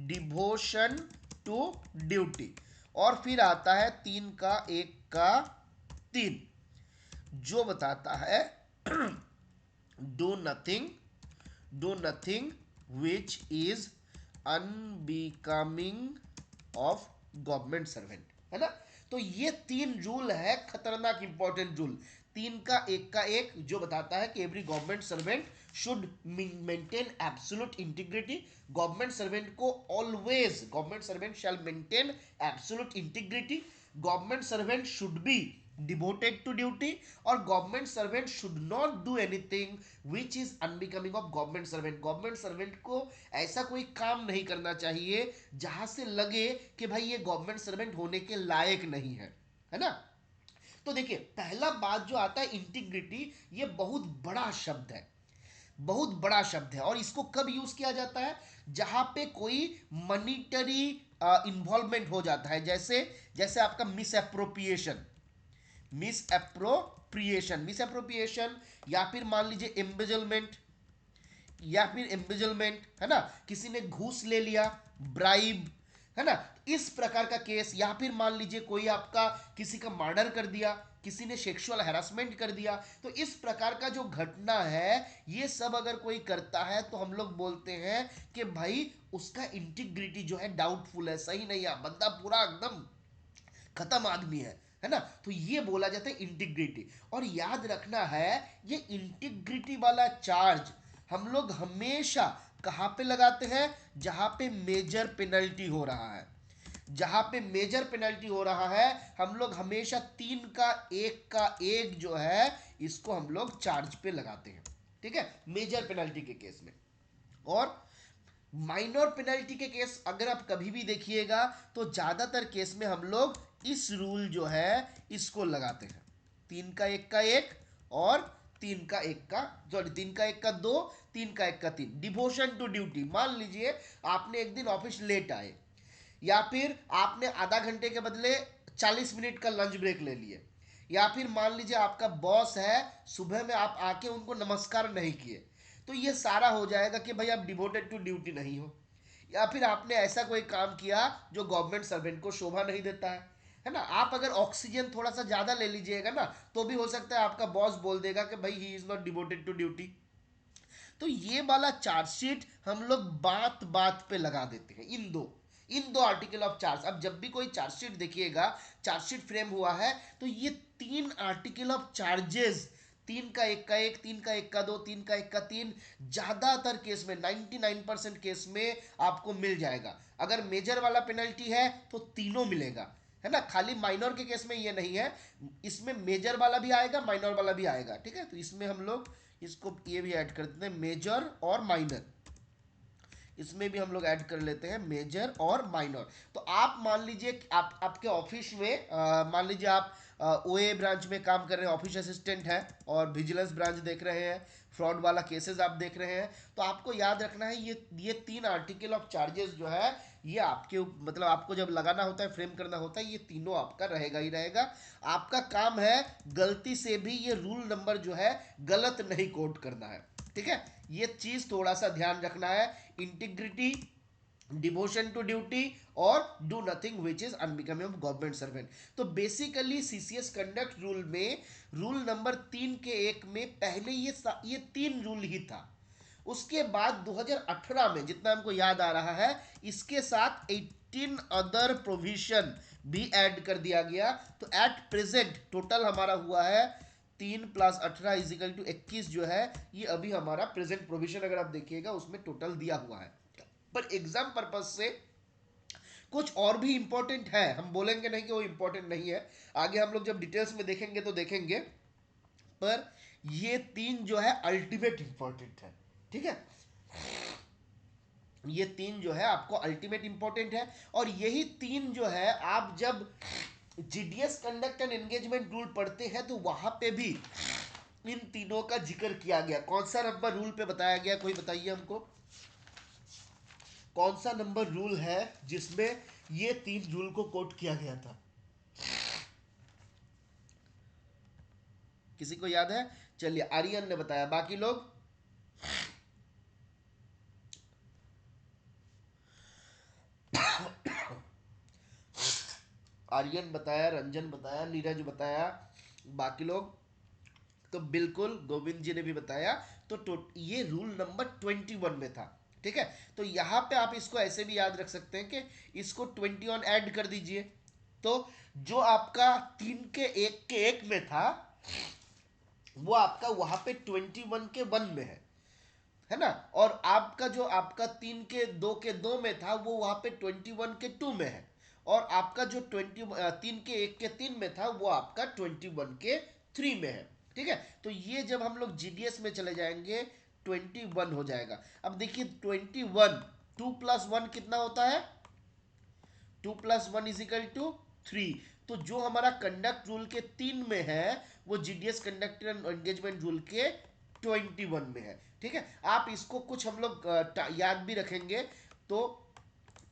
Speaker 1: डिवोशन टू ड्यूटी। और फिर आता है 3 का 1 का 3, जो बताता है do nothing, do nothing which is unbecoming of government servant, है ना। तो ये 3 रूल है, खतरनाक इंपॉर्टेंट रूल। 3 का 1 का 1 जो बताता है कि every government servant should maintain absolute integrity. Government servant को always, government servant shall maintain absolute integrity. Government servant should be devoted to duty, और government servant should not do anything which is unbecoming of government servant. Government servant को ऐसा कोई काम नहीं करना चाहिए जहां से लगे कि भाई ये गवर्नमेंट सर्वेंट होने के लायक नहीं है ना। तो देखिए पहला बात जो आता है इंटीग्रिटी, ये बहुत बड़ा शब्द है, बहुत बड़ा शब्द है। और इसको कब यूज किया जाता है, जहां पे कोई मॉनिटरी इन्वॉल्वमेंट हो जाता है। जैसे जैसे आपका मिस एप्रोप्रिएशन, मिस एप्रोप्रिएशन, या फिर मान लीजिए एम्बेजलमेंट, या फिर एम्बेजलमेंट, है ना, किसी ने घूस ले लिया, ब्राइब, है ना, इस प्रकार का केस। या फिर मान लीजिए कोई आपका किसी का मर्डर कर दिया, किसी ने सेक्सुअल हैरेसमेंट कर दिया। तो इस प्रकार का जो घटना है ये सब अगर कोई करता है तो हम लोग बोलते हैं कि भाई उसका इंटीग्रिटी जो है डाउटफुल है, सही नहीं है, बंदा पूरा एकदम खत्म आदमी है ना। तो ये बोला जाता है इंटीग्रिटी। और याद रखना है ये इंटीग्रिटी वाला चार्ज हम लोग हमेशा कहां पे लगाते हैं, जहां पे मेजर पेनल्टी हो रहा है। जहां पे मेजर पेनल्टी हो रहा है हम लोग हमेशा 3 का 1 का 1 जो है इसको हम लोग चार्ज पे लगाते हैं, ठीक है, मेजर पेनल्टी के केस में। और माइनर पेनल्टी के केस अगर आप कभी भी देखिएगा तो ज्यादातर केस में हम लोग इस रूल जो है इसको लगाते हैं, 3 का 1 का 1 और 3 का 1 का, सॉरी 3 का 1 का 2, 3 का 1 का 3। डिवोशन टू ड्यूटी, मान लीजिए आपने एक दिन ऑफिस लेट आए, या फिर आपने आधा घंटे के बदले 40 मिनट का लंच ब्रेक ले लिए, या फिर मान लीजिए आपका बॉस है, सुबह में आप आके उनको नमस्कार नहीं किए, तो ये सारा हो जाएगा कि भाई आप डिवोटेड टू ड्यूटी नहीं हो। या फिर आपने ऐसा कोई काम किया जो गवर्नमेंट सर्वेंट को शोभा नहीं देता है ना। आप अगर ऑक्सीजन थोड़ा सा ज्यादा ले लीजिएगा ना तो भी हो सकता है आपका बॉस बोल देगा कि भाई he is not devoted to duty. तो ये वाला चार्जशीट हम लोग बात बात पे लगा देते हैं, इन दो आर्टिकल ऑफ चार्ज। अब जब भी कोई चार्जशीट देखिएगा, चार्जशीट फ्रेम हुआ है, तो ये 3 आर्टिकल ऑफ चार्जेस, 3 का 1 का 1, 3 का 1 का 2, 3 का 1 का 3, ज्यादातर केस में 99% केस में आपको मिल जाएगा। अगर मेजर वाला पेनल्टी है तो तीनों मिलेगा, है ना। खाली माइनर के केस में ये नहीं है, इसमें मेजर वाला भी आएगा, माइनर वाला भी आएगा, ठीक है। तो इसमें हम लोग इसको ये भी ऐड कर देते हैं, मेजर और माइनर, इसमें भी हम लोग ऐड कर लेते हैं मेजर और माइनर। तो आप मान लीजिए आप आपके ऑफिस में मान लीजिए आप ओए ब्रांच में काम कर रहे हैं, ऑफिस असिस्टेंट है, और विजिलेंस ब्रांच देख रहे हैं, फ्रॉड वाला केसेस आप देख रहे हैं। तो आपको याद रखना है ये 3 आर्टिकल ऑफ चार्जेस जो है ये आपके मतलब आपको जब लगाना होता है, फ्रेम करना होता है, ये तीनों आपका रहेगा ही रहेगा। आपका काम है गलती से भी ये रूल नंबर जो है गलत नहीं कोट करना है, ठीक है। ये चीज थोड़ा सा ध्यान रखना है। इंटीग्रिटी, डिवोशन टू ड्यूटी और do nothing which is unbecoming of government servant. तो बेसिकली सीसीएस कंडक्ट रूल में रूल नंबर 3 के 1 में पहले ये 3 रूल ही था। उसके बाद 2018 में जितना हमको याद आ रहा है, इसके साथ 18 अदर प्रोविजन भी ऐड कर दिया गया। तो एट प्रेजेंट टोटल हमारा हुआ है 3 + 18 = 21 जो है, ये अभी हमारा प्रेजेंट प्रोविजन अगर आप देखिएगा उसमें टोटल दिया हुआ है। पर एग्जाम पर्पज से कुछ और भी इंपॉर्टेंट है, हम बोलेंगे नहीं कि वो इंपॉर्टेंट नहीं है, आगे हम लोग जब डिटेल्स में देखेंगे तो देखेंगे। पर ये 3 जो है अल्टीमेट इंपॉर्टेंट है, ठीक है। ये 3 जो है आपको अल्टीमेट इंपॉर्टेंट है, और यही 3 जो है आप जब GDS conduct and engagement rule पढ़ते हैं तो वहां पे भी इन तीनों का जिक्र किया गया। कौन सा नंबर रूल पे बताया गया, कोई बताइए हमको, कौन सा नंबर रूल है जिसमें ये 3 रूल को कोट किया गया था? किसी को याद है? चलिए, आर्यन ने बताया, बाकी लोग? आर्यन बताया, रंजन बताया, नीरज बताया, बाकी लोग? तो बिल्कुल गोविंद जी ने भी बताया। ये रूल नंबर 21 में था, ठीक है। तो यहां पे आप इसको ऐसे भी याद रख सकते हैं कि इसको 21 ऐड कर दीजिए, तो जो आपका 3 के 1 में था वो आपका वहां पे 21 के 1 में है ना। और आपका जो आपका 3 के 2 में था वो वहां पे 21 के 2 में है। और आपका जो 3 के 1 के 3 में था वो आपका 21 के 3 में है, ठीक है। तो ये जब हम लोग जीडीएस में चले जाएंगे 21 हो जाएगा। अब देखिए 21, 2 + 1 कितना होता है? 2 + 1 = 3। तो जो हमारा कंडक्ट रूल के 3 में है वो GDS conduct and engagement rule के 21 में है, ठीक है। आप इसको कुछ हम लोग याद भी रखेंगे, तो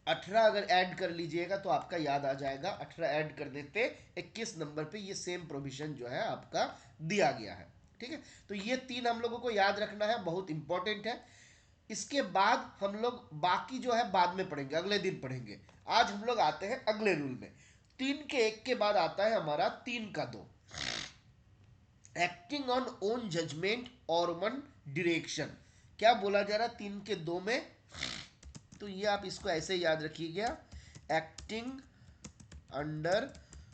Speaker 1: 18 अगर ऐड कर लीजिएगा तो आपका याद आ जाएगा। 18 ऐड कर देते 21 नंबर पे ये सेम प्रोविजन जो है आपका दिया गया है, ठीक है। तो ये 3 हम लोगों को याद रखना है, बहुत इंपॉर्टेंट है। इसके बाद हम लोग बाकी जो है बाद में पढ़ेंगे, अगले दिन पढ़ेंगे। आज हम लोग आते हैं अगले रूल में। 3 के 1 के बाद आता है हमारा 3 का 2, एक्टिंग ऑन ओन जजमेंट और वन डिरेक्शन। क्या बोला जा रहा है 3 के 2 में? तो ये आप इसको ऐसे याद रखिएगा, एक्टिंग अंडर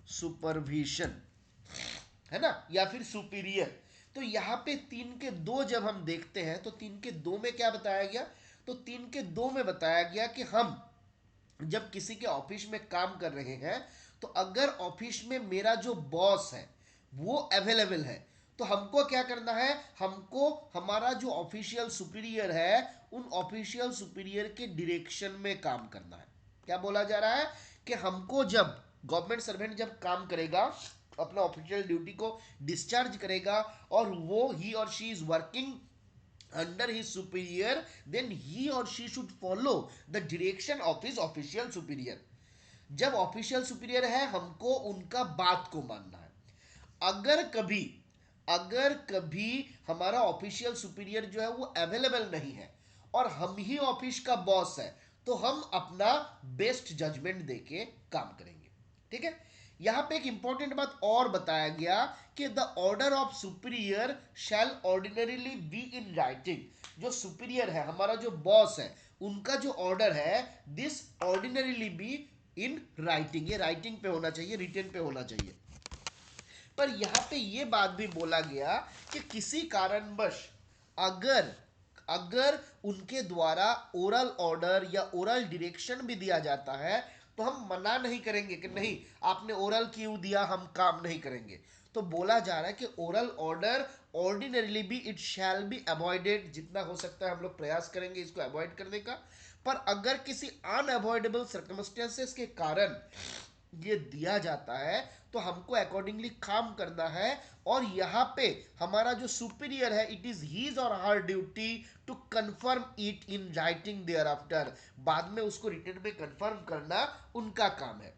Speaker 1: सुपरविजन, है ना, या फिर सुपीरियर। तो यहाँ पे 3 के 2 जब हम देखते हैं तो 3 के 2 में क्या बताया गया? तो 3 के 2 में बताया गया कि हम जब किसी के ऑफिस में काम कर रहे हैं तो अगर ऑफिस में मेरा जो बॉस है वो अवेलेबल है तो हमको क्या करना है? हमको हमारा जो ऑफिशियल सुपीरियर है उन ऑफिशियल सुपीरियर के डायरेक्शन में काम करना है। क्या बोला जा रहा है कि हमको जब गवर्नमेंट सर्वेंट जब काम करेगा, अपना ऑफिशियल ड्यूटी को डिस्चार्ज करेगा और वो ही और she is working under his superior, then he or she should follow the direction of his official superior। जब ऑफिशियल सुपीरियर है हमको उनका बात को मानना है। अगर कभी हमारा ऑफिशियल सुपीरियर जो है वो अवेलेबल नहीं है और हम ही ऑफिस का बॉस है तो हम अपना बेस्ट जजमेंट देके काम करेंगे, ठीक है। यहां पे एक इंपॉर्टेंट बात और बताया गया कि the order of superior shall ordinarily be in writing. जो सुपीरियर है, हमारा जो बॉस है, उनका जो ऑर्डर है this ordinarily be in writing, ये राइटिंग पे होना चाहिए, रिटन पे होना चाहिए। पर यहां पे ये बात भी बोला गया कि किसी कारणवश अगर अगर उनके द्वारा ओरल ऑर्डर या ओरल डायरेक्शन भी दिया जाता है तो हम मना नहीं करेंगे कि नहीं आपने ओरल क्यों दिया, हम काम नहीं करेंगे। तो बोला जा रहा है कि ओरल ऑर्डर ऑर्डिनरीली भी इट शैल बी अवॉइडेड, जितना हो सकता है हम लोग प्रयास करेंगे इसको अवॉइड करने का। पर अगर किसी अनअवॉइडेबल सर्कमस्टेंसेस के कारण ये दिया जाता है तो हमको अकॉर्डिंगली काम करना है। और यहाँ पे हमारा जो सुपीरियर है it is his or her duty to confirm it in writing thereafter, बाद में उसको रिटर्न में कंफर्म करना उनका काम है।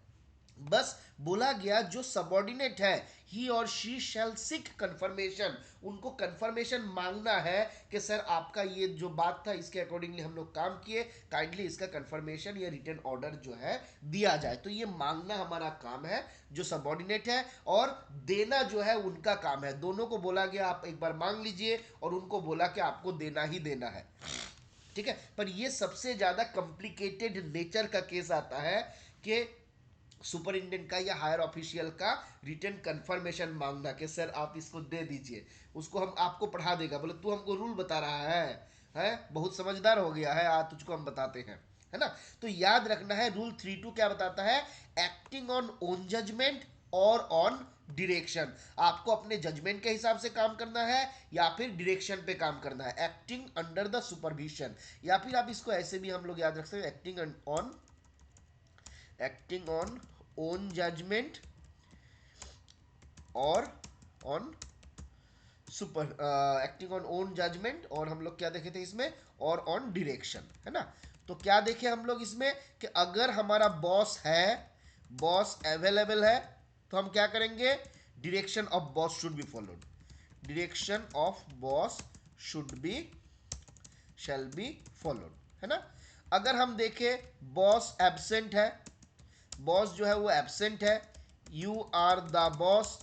Speaker 1: बस बोला गया जो सबॉर्डिनेट है ही और शी शैल सीक कंफर्मेशन, उनको कंफर्मेशन मांगना है कि सर आपका ये जो बात था इसके अकॉर्डिंगली हम लोग काम किए, काइंडली इसका कंफर्मेशन या रिटर्न ऑर्डर जो है दिया जाए। तो ये मांगना हमारा काम है जो सबॉर्डिनेट है, और देना जो है उनका काम है। दोनों को बोला गया आप एक बार मांग लीजिए, और उनको बोला कि आपको देना ही देना है। ठीक है, पर ये सबसे ज्यादा कॉम्प्लिकेटेड नेचर का केस आता है कि सुपरिटेंडेंट का या हायर ऑफिशियल का रिटर्न कंफर्मेशन मांगना कि सर आप इसको दे दीजिए। उसको हम आपको पढ़ा देगा, बोले तू हमको रूल बता रहा है बहुत समझदार हो गया है, आज तुझको हम बताते हैं, है ना। तो याद रखना है रूल 3.2 क्या बताता है, एक्टिंग ऑन ओन जजमेंट और ऑन डिरेक्शन। आपको अपने जजमेंट के हिसाब से काम करना है या फिर डिरेक्शन पे काम करना है, एक्टिंग अंडर द सुपरविजन। या फिर आप इसको ऐसे भी हम लोग याद रख सकते हैं, एक्टिंग ऑन ओन जजमेंट और on super acting on own judgement, और हम लोग क्या देखे थे इसमें, और ऑन डिरेक्शन, है ना। तो क्या देखे हम लोग इसमें कि अगर हमारा बॉस है, बॉस अवेलेबल है, तो हम क्या करेंगे, direction of boss should be followed, direction of boss should be shall be followed, है ना। अगर हम देखें बॉस एब्सेंट है, बॉस जो है वो एब्सेंट है, you are the boss,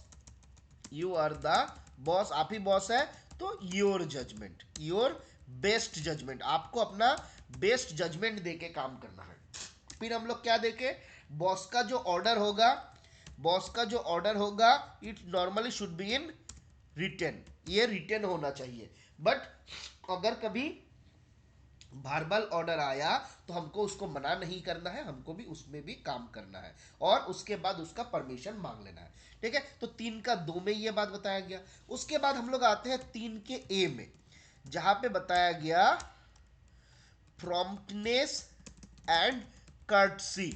Speaker 1: you are the boss, आप ही बॉस है, तो your judgement, your best judgement, आपको अपना बेस्ट जजमेंट देके काम करना है। फिर हम लोग क्या देखे, बॉस का जो ऑर्डर होगा, बॉस का जो ऑर्डर होगा it normally should be in return, ये रिटर्न होना चाहिए। बट अगर कभी वर्बल ऑर्डर आया तो हमको उसको मना नहीं करना है, हमको भी उसमें भी काम करना है, और उसके बाद उसका परमिशन मांग लेना है। ठीक है, तो 3 का 2 में ये बात बताया गया। उसके बाद हम लोग आते हैं 3 के A में, जहां पे बताया गया promptness and courtesy,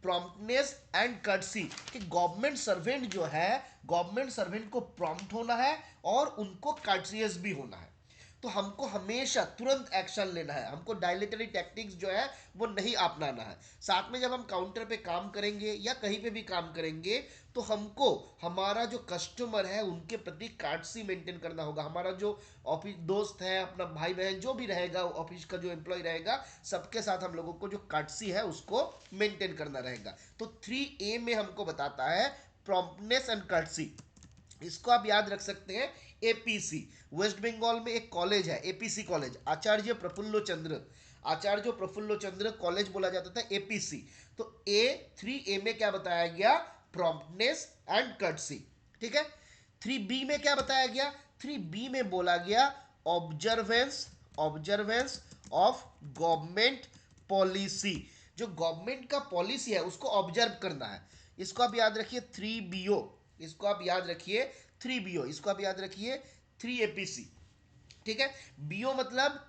Speaker 1: promptness and courtesy, कि गवर्नमेंट सर्वेंट जो है, गवर्नमेंट सर्वेंट को प्रॉम्प्ट होना है और उनको कर्टसियस भी होना है। तो हमको हमेशा तुरंत एक्शन लेना है, हमको डायलेटरी टैक्टिक्स जो है वो नहीं अपनाना है। साथ में जब हम काउंटर पे काम करेंगे या कहीं पे भी काम करेंगे, तो हमको हमारा जो कस्टमर है उनके प्रति कार्डसी मेंटेन करना होगा। हमारा जो ऑफिस दोस्त है, अपना भाई बहन जो भी रहेगा, ऑफिस का जो एम्प्लॉय रहेगा, सबके साथ हम लोगों को जो कार्डसी है उसको मेंटेन करना रहेगा। तो 3A में हमको बताता है प्रॉम्प्टनेस एंड कार्डसी। इसको आप याद रख सकते हैं एपीसी, वेस्ट बंगाल में एक कॉलेज है एपीसी कॉलेज, आचार्य प्रफुल्लो चंद्र, आचार्य प्रफुल्लो चंद्र कॉलेज बोला जाता था, एपीसी। तो A 3A में क्या बताया गया, प्रॉम्प्टनेस एंड कर्टसी। ठीक है, 3B में क्या बताया गया, 3B में बोला गया observance, observance of government policy, जो गवर्नमेंट का पॉलिसी है उसको ऑब्जर्व करना है। इसको आप याद रखिए 3BO, इसको आप याद रखिए 3BO, इसको आप याद रखिए 3APC। ठीक है, बीओ मतलब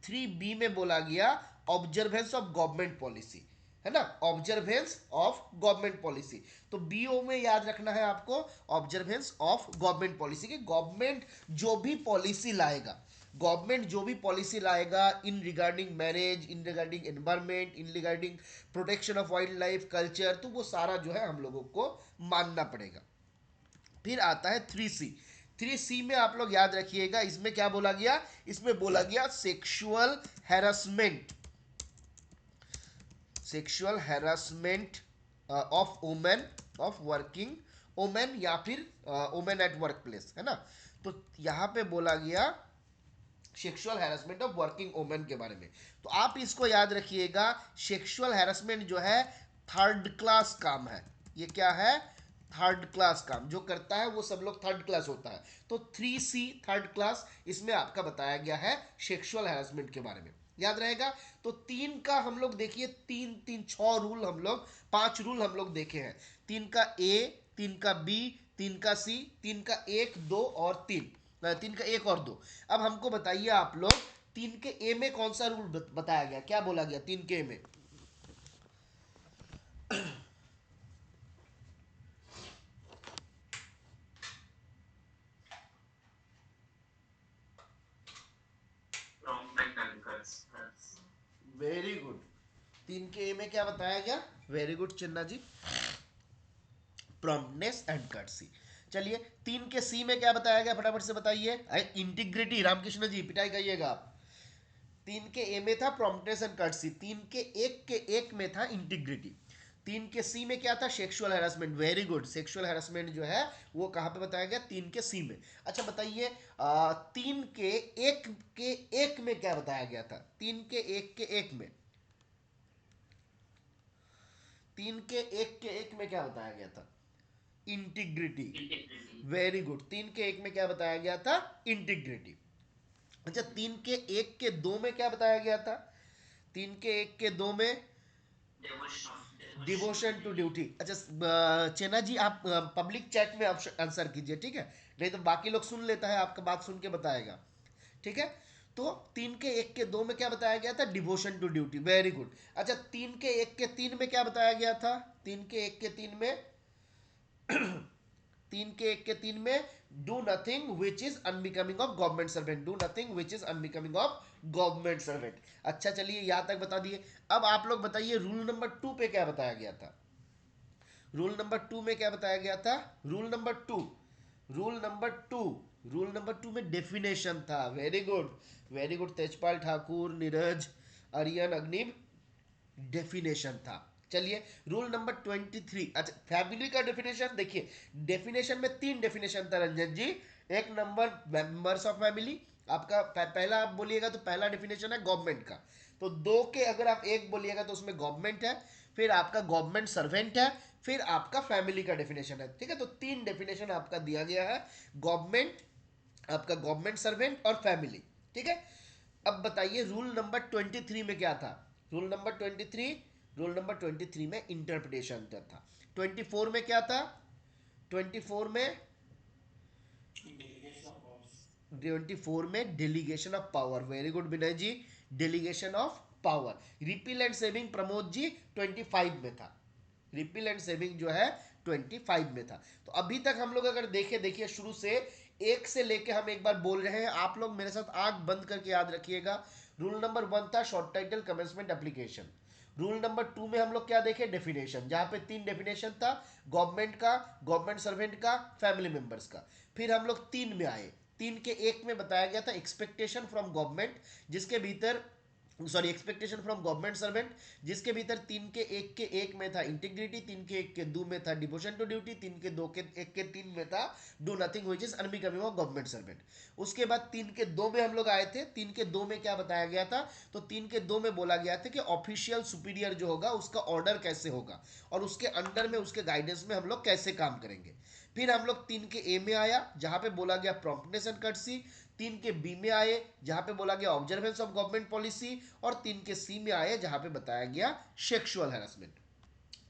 Speaker 1: 3B में बोला गया ऑब्जर्वेंस ऑफ गवर्नमेंट पॉलिसी, है ना, ऑब्जर्वेंस ऑफ गवर्नमेंट पॉलिसी। तो बीओ में याद रखना है आपको ऑब्जर्वेंस ऑफ गवर्नमेंट पॉलिसी, कि गवर्नमेंट जो भी पॉलिसी लाएगा, गवर्नमेंट जो भी पॉलिसी लाएगा इन regarding marriage, in regarding environment, in regarding protection of wild life culture, तो वो सारा जो है हम लोगों को मानना पड़ेगा। फिर आता है 3C, 3C में आप लोग याद रखिएगा इसमें क्या बोला गया, इसमें बोला गया sexual harassment, sexual harassment of women, of working women, या फिर वुमेन एट वर्क प्लेस, है ना। तो यहां पे बोला गया sexual harassment of working women के बारे में। तो आप इसको याद रखिएगा, सेक्सुअल हैरेसमेंट जो है थर्ड क्लास काम है, ये क्या है, थर्ड क्लास काम, जो करता है वो सब लोग थर्ड क्लास होता है। तो 3C थर्ड क्लास, इसमें आपका बताया गया है सेक्सुअल हैरेसमेंट के बारे में, याद रहेगा। तो 3 का हम लोग देखिए, 6 रूल हम लोग, 5 रूल हम लोग देखे हैं। 3 का A, 3 का B, 3 का C, 3 का 1 2 और 3 3 का 1 और 2। अब हमको बताइए आप लोग 3 के A में कौन सा रूल बताया गया, क्या बोला गया 3 के A में, वेरी गुड, 3 के A में क्या बताया गया, वेरी गुड चन्ना जी। Promptness and courtesy. चलिए 3 के सी में क्या बताया गया, फटाफट से बताइए। इंटीग्रिटी, रामकृष्ण जी पिटाई कहिएगा आप। 3 के ए में था प्रॉम्प्टनेस एंड कर्टसी, 3 के एक में था इंटीग्रिटी, 3 के सी में क्या था, sexual harassment. Very good, sexual harassment जो है वो कहां पे बताया गया, 3 के सी में। अच्छा बताइए 3 के एक में क्या बताया गया था, 3 के एक में, 3 के एक में क्या बताया गया था, इंटीग्रिटी। वेरी गुड, 3 के एक में क्या बताया गया था, इंटीग्रिटी। अच्छा 3 के एक के दो में क्या बताया गया था, 3 के एक के दो में डिवोशन टू ड्यूटी। अच्छा चेना जी आप पब्लिक चैट में आंसर कीजिए, ठीक है, नहीं तो बाकी लोग सुन लेता है, आपका बात सुन के बताएगा, ठीक है। तो 3 के एक के दो में क्या बताया गया था, devotion to duty. Very good. अच्छा 3 के एक के तीन में क्या बताया गया था, 3 के एक के तीन में 3 के एक के तीन में do nothing which is unbecoming of government servant, do nothing which is unbecoming of government servant. अच्छा चलिए यहां तक बता दिए। अब आप लोग बताइए रूल नंबर 2 पे क्या बताया गया था, रूल नंबर 2 में क्या बताया गया था, rule number 2, rule number 2, rule number 2 में डेफिनेशन था। Very good, very good Tejpal Thakur, Neeraj, Aryan, Agniv, definition था। चलिए रूल नंबर 23। अच्छा फैमिली का डेफिनेशन देखिए, डेफिनेशन में 3 डेफिनेशन था रंजन जी। एक नंबर मेंबर्स ऑफ फैमिली, आपका पहला आप बोलिएगा तो पहला डेफिनेशन है गवर्नमेंट का, तो दो के अगर आप एक बोलिएगा तो उसमें गवर्नमेंट है, फिर आपका गवर्नमेंट सर्वेंट है, फिर आपका फैमिली का डेफिनेशन है, ठीक है। तो 3 डेफिनेशन आपका दिया गया है, गवर्नमेंट, आपका गवर्नमेंट सर्वेंट और फैमिली, ठीक है। अब बताइए रूल नंबर 23 में क्या था, रूल नंबर 23, रूल नंबर 23 में इंटरप्रिटेशन था। 24 में क्या था, 24 में, 24 में delegation of power. Very good Vinay ji, delegation of power. Repeal and saving Pramod ji 25 में था, रिपील एंड सेविंग जो है 25 में था। तो अभी तक हम लोग अगर देखें, देखिए शुरू से एक से लेके हम एक बार बोल रहे हैं, आप लोग मेरे साथ आंख बंद करके याद रखिएगा। रूल नंबर 1 था short title commencement application. Rule number 2 में हम लोग क्या देखे, डेफिनेशन, जहां पे 3 डेफिनेशन था, गवर्नमेंट का, गवर्नमेंट सर्वेंट का, फैमिली मेंबर्स का। फिर हम लोग 3 में आए, 3 के एक में बताया गया था एक्सपेक्टेशन फ्रॉम गवर्नमेंट, जिसके भीतर, sorry expectation from government servant, जिसके भीतर 3 के एक में था इंटीग्रिटी, 3 के एक के दो में था डिवोशन टू ड्यूटी, 3 के दो के एक के तीन में था do nothing which is unbecoming of government servant. उसके बाद 3 के 2 में हम लोग आए थे, 3 के 2 में क्या बताया गया था, तो 3 के 2 में बोला गया था कि ऑफिशियल सुपीरियर जो होगा उसका ऑर्डर कैसे होगा और उसके अंडर में, उसके गाइडेंस में हम लोग कैसे काम करेंगे। फिर हम लोग 3 के ए में आया, जहां पे बोला गया प्रॉम्प्टनेस एंड कर्टसी। 3 के बी में आए, जहां पे बोला गया ऑब्जर्वेंस ऑफ गवर्नमेंट पॉलिसी। और 3 के सी में आए, जहां पे बताया गया सेक्सुअल हैरेसमेंट।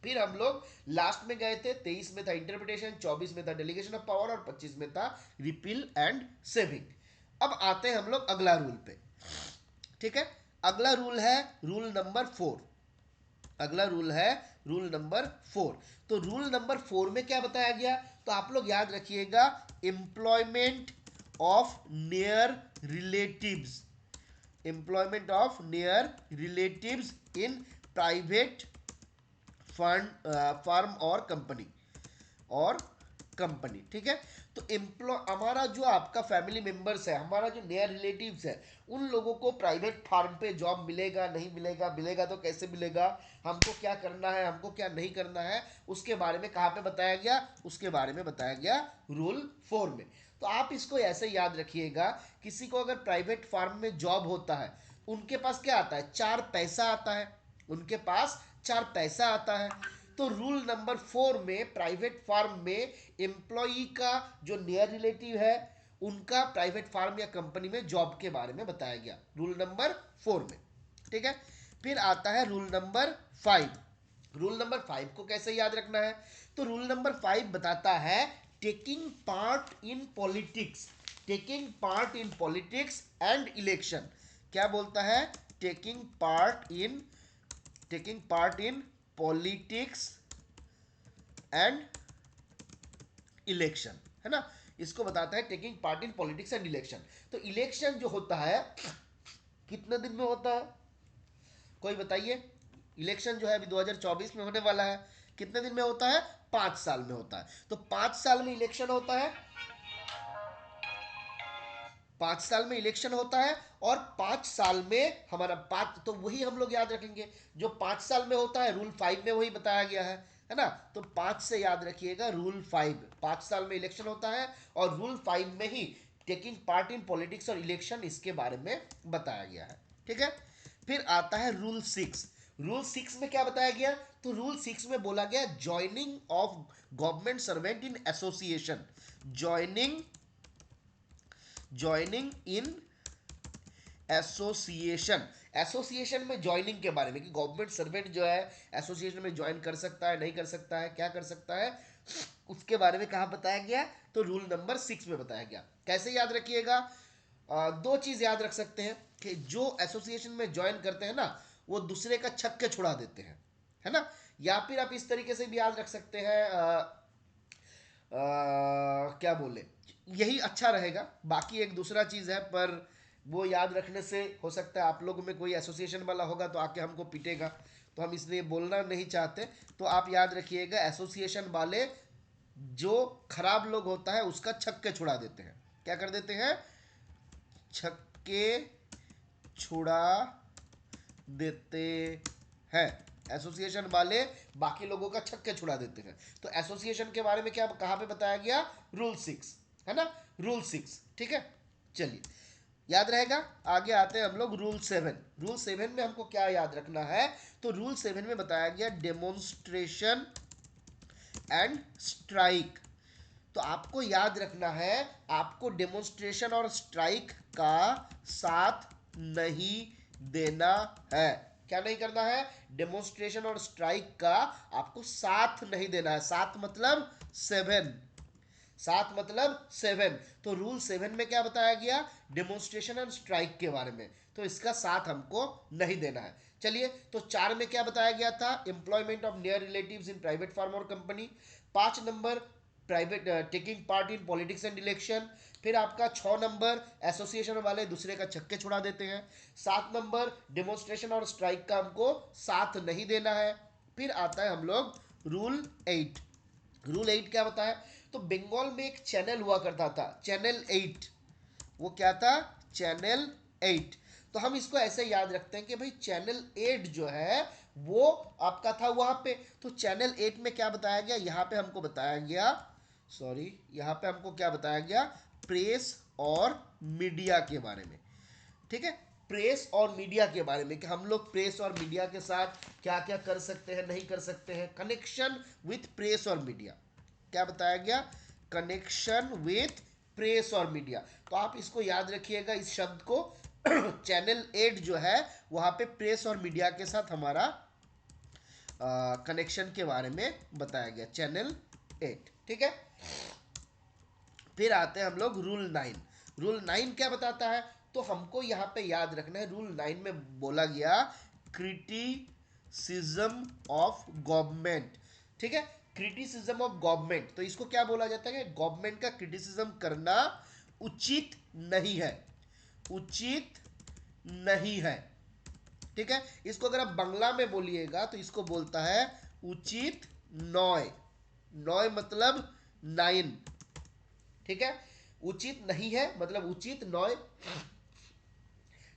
Speaker 1: फिर हम लोग लास्ट में गए थे, 23 में था इंटरप्रिटेशन, 24 में था डेलीगेशन ऑफ पावर और 25 में था रिपील एंड सेविंग। अब आते हैं हम लोग अगला रूल पे, ठीक है। अगला रूल है रूल नंबर 4, अगला रूल है रूल नंबर 4। तो रूल नंबर 4 में क्या बताया गया, तो आप लोग याद रखिएगा, employment of near relatives, employment of near relatives in private fund firm और कंपनी, और कंपनी, ठीक है। तो एम्प्लॉय, हमारा जो आपका फैमिली मेंबर्स है, हमारा जो नियर रिलेटिव्स है, उन लोगों को प्राइवेट फार्म पे जॉब मिलेगा नहीं मिलेगा, मिलेगा तो कैसे मिलेगा, हमको क्या करना है, हमको क्या नहीं करना है, उसके बारे में कहाँ पे बताया गया, उसके बारे में बताया गया रूल 4 में। तो आप इसको ऐसे याद रखिएगा, किसी को अगर प्राइवेट फार्म में जॉब होता है, उनके पास क्या आता है, 4 पैसा आता है, उनके पास 4 पैसा आता है। तो रूल नंबर 4 में प्राइवेट फार्म में एम्प्लॉई का जो नियर रिलेटिव है, उनका प्राइवेट फार्म या कंपनी में जॉब के बारे में बताया गया रूल नंबर 4 में, ठीक है। फिर आता है रूल नंबर 5। रूल नंबर 5 को कैसे याद रखना है, तो रूल नंबर 5 बताता है taking part in politics, taking part in politics and election. क्या बोलता है, taking part in, taking part in politics and election, है ना। इसको बताता है taking part in politics and election. तो इलेक्शन जो होता है कितने दिन में होता है, कोई बताइए। इलेक्शन जो है अभी 2024 में होने वाला है, कितने दिन में होता है, 5 साल में होता है। तो 5 साल में इलेक्शन होता है, 5 साल में इलेक्शन होता है, और 5 साल में हमारा 5, तो वही हम लोग याद रखेंगे जो 5 साल में होता है, रूल 5 में वही बताया गया है ना। तो 5 से याद रखिएगा रूल 5, 5 साल में इलेक्शन होता है, और रूल 5 में ही टेकिंग पार्ट इन पॉलिटिक्स और इलेक्शन इसके बारे में बताया गया है। ठीक है, फिर आता है रूल 6। रूल 6 में क्या बताया गया? तो रूल 6 में बोला गया joining of government servant in association, joining joining in association, association में ज्वाइनिंग के बारे में कि गवर्नमेंट सर्वेंट जो है एसोसिएशन में ज्वाइन कर सकता है, नहीं कर सकता है, क्या कर सकता है, उसके बारे में कहाँ बताया गया? तो रूल नंबर 6 में बताया गया। कैसे याद रखिएगा? दो चीज याद रख सकते हैं कि जो एसोसिएशन में ज्वाइन करते हैं ना, वो दूसरे का छक्के छुड़ा देते हैं, है ना। या फिर आप इस तरीके से भी याद रख सकते हैं, क्या बोले, यही अच्छा रहेगा। बाकी एक दूसरा चीज़ है, पर वो याद रखने से हो सकता है आप लोगों में कोई एसोसिएशन वाला होगा तो आके हमको पीटेगा, तो हम इसलिए बोलना नहीं चाहते। तो आप याद रखिएगा, एसोसिएशन वाले जो खराब लोग होता है उसका छक्के छुड़ा देते हैं। क्या कर देते हैं? छक्के छुड़ा देते हैं। एसोसिएशन वाले बाकी लोगों का छक्के छुड़ा देते हैं। तो एसोसिएशन के बारे में क्या कहाँ पे बताया गया? रूल 6, है ना, रूल 6। ठीक है, चलिए याद रहेगा। आगे आते हैं हम लोग रूल 7। रूल 7 में हमको क्या याद रखना है? तो रूल 7 में बताया गया डेमोन्स्ट्रेशन एंड स्ट्राइक। तो आपको याद रखना है, आपको डेमोन्स्ट्रेशन और स्ट्राइक का साथ नहीं देना है। क्या नहीं करना है? डेमोन्स्ट्रेशन और स्ट्राइक का आपको साथ नहीं देना है। साथ मतलब 7, सात मतलब 7। तो रूल 7 में क्या बताया गया? डेमोन्स्ट्रेशन एंड स्ट्राइक के बारे में। तो इसका साथ हमको नहीं देना है। चलिए, तो 4 में क्या बताया गया था? Employment of near relatives in private firm और company. 5 number private taking part in politics and election. फिर आपका 6 नंबर एसोसिएशन वाले दूसरे का छक्के छुड़ा देते हैं। 7 नंबर डेमोन्स्ट्रेशन और स्ट्राइक का हमको साथ नहीं देना है। फिर आता है हम लोग रूल 8। रूल 8 क्या बताया? तो बंगाल में एक चैनल हुआ करता था, चैनल 8। वो क्या था? चैनल 8। तो हम इसको ऐसे याद रखते हैं कि भाई चैनल 8 जो है वो आपका था वहां पे। तो चैनल 8 में क्या बताया गया? यहाँ पे हमको बताया गया, सॉरी, यहाँ पे हमको क्या बताया गया? प्रेस और मीडिया के बारे में। ठीक है, प्रेस और मीडिया के बारे में कि हम लोग प्रेस और मीडिया के साथ क्या क्या कर सकते हैं, नहीं कर सकते हैं। कनेक्शन विथ प्रेस और मीडिया, क्या बताया गया? कनेक्शन विथ प्रेस और मीडिया। तो आप इसको याद रखिएगा, इस शब्द को। चैनल 8 जो है वहां पे प्रेस और मीडिया के साथ हमारा कनेक्शन के बारे में बताया गया, चैनल 8। ठीक है, फिर आते हैं हम लोग रूल 9। रूल 9 क्या बताता है? तो हमको यहाँ पे याद रखना है, रूल 9 में बोला गया क्रिटिसिज्म ऑफ गवर्नमेंट। ठीक है, क्रिटिसिज्म ऑफ गवर्नमेंट। तो इसको क्या बोला जाता है? गवर्नमेंट का क्रिटिसिज्म करना उचित नहीं है, उचित नहीं है। ठीक है, इसको अगर आप बांग्ला में बोलिएगा तो इसको बोलता है उचित नॉय। नॉय मतलब 9। ठीक है, उचित नहीं है मतलब उचित। नॉय,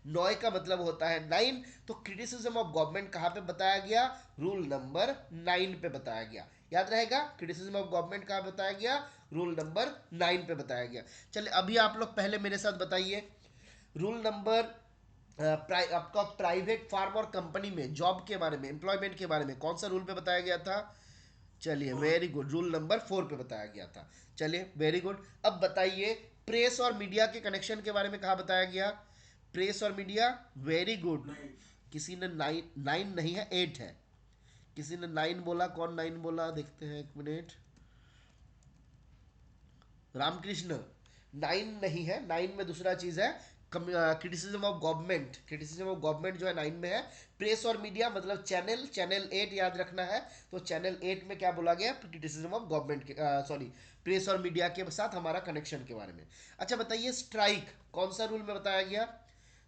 Speaker 1: नॉय का मतलब होता है 9। तो क्रिटिसिज्म ऑफ गवर्नमेंट कहां पे बताया गया? रूल नंबर 9 पे बताया गया। याद रहेगा, क्रिटिसिज्म ऑफ गवर्नमेंट कहां बताया गया? रूल नंबर 9 पे बताया गया। चलिए अभी आप लोग पहले मेरे साथ बताइए, रूल नंबर आपका प्राइवेट फार्म और कंपनी में जॉब के बारे में, एम्प्लॉयमेंट के बारे में कौन सा रूल पे बताया गया था? चलिए वेरी गुड, रूल नंबर 4 पे बताया गया था। चलिए वेरी गुड। अब बताइए प्रेस और मीडिया के कनेक्शन के बारे में कहा बताया गया? प्रेस और मीडिया, वेरी गुड। किसी ने 9 नहीं है, 8 है। किसी ने 9 बोला, कौन 9 बोला? देखते हैं, एक मिनट। रामकृष्ण, 9 नहीं है, 9 में दूसरा चीज है, criticism of government. Criticism of government जो है 9 में है। प्रेस और मीडिया मतलब चैनल, चैनल 8 याद रखना है। तो चैनल 8 में क्या बोला गया? क्रिटिसिज्म ऑफ गवर्नमेंट के, सॉरी, प्रेस और मीडिया के साथ हमारा कनेक्शन के बारे में। अच्छा बताइए, स्ट्राइक कौन सा रूल में बताया गया?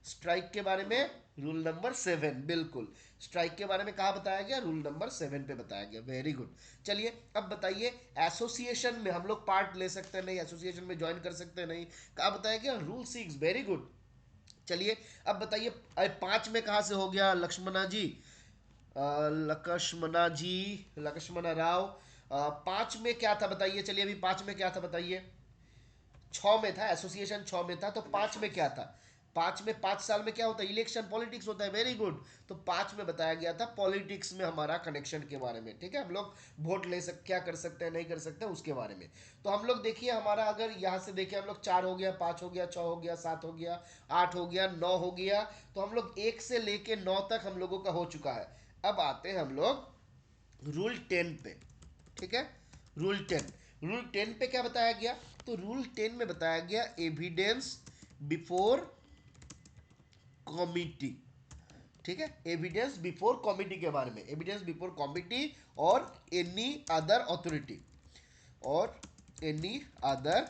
Speaker 1: स्ट्राइक के बारे में रूल नंबर 7, बिल्कुल स्ट्राइक के बारे में कहा बताया गया, रूल नंबर 7 पे बताया गया। Very good. चलिए अब बताइए, एसोसिएशन में हम लोग पार्ट ले सकते हैं नहीं, एसोसिएशन में ज्वाइन कर सकते हैं नहीं, कहा बताया गया, रूल 6। Very good. चलिए अब बताइए, 5 में कहा से हो गया लक्ष्मणा जी, लक्ष्मणा जी, लक्ष्मणा राव, 5 में क्या था बताइए, चलिए अभी 5 में क्या था बताइए, 6 में था, एसोसिएशन 6 में था, तो 5 में क्या था, 5 में 5 साल में क्या होता है, इलेक्शन पॉलिटिक्स होता है। Very good. तो 5 में बताया गया था पॉलिटिक्स में हमारा कनेक्शन के बारे में, ठीक है, हम लोग वोट ले सकते, क्या कर सकते हैं नहीं कर सकते उसके बारे में। तो हम लोग देखिए, हमारा अगर यहाँ से देखिए, हम लोग 4 हो गया, 5 हो गया, 6 हो गया, 7 हो गया, 8 हो गया, 9 हो गया, तो हम लोग 1 से लेके 9 तक हम लोगों का हो चुका है। अब आते हैं हम लोग रूल 10 पे, ठीक है, रूल 10। रूल 10 पे क्या बताया गया, तो रूल 10 में बताया गया एविडेंस बिफोर कमिटी, ठीक है, एविडेंस बिफोर कमिटी के बारे में, एविडेंस बिफोर कमिटी और एनी अदर अथॉरिटी, और एनी अदर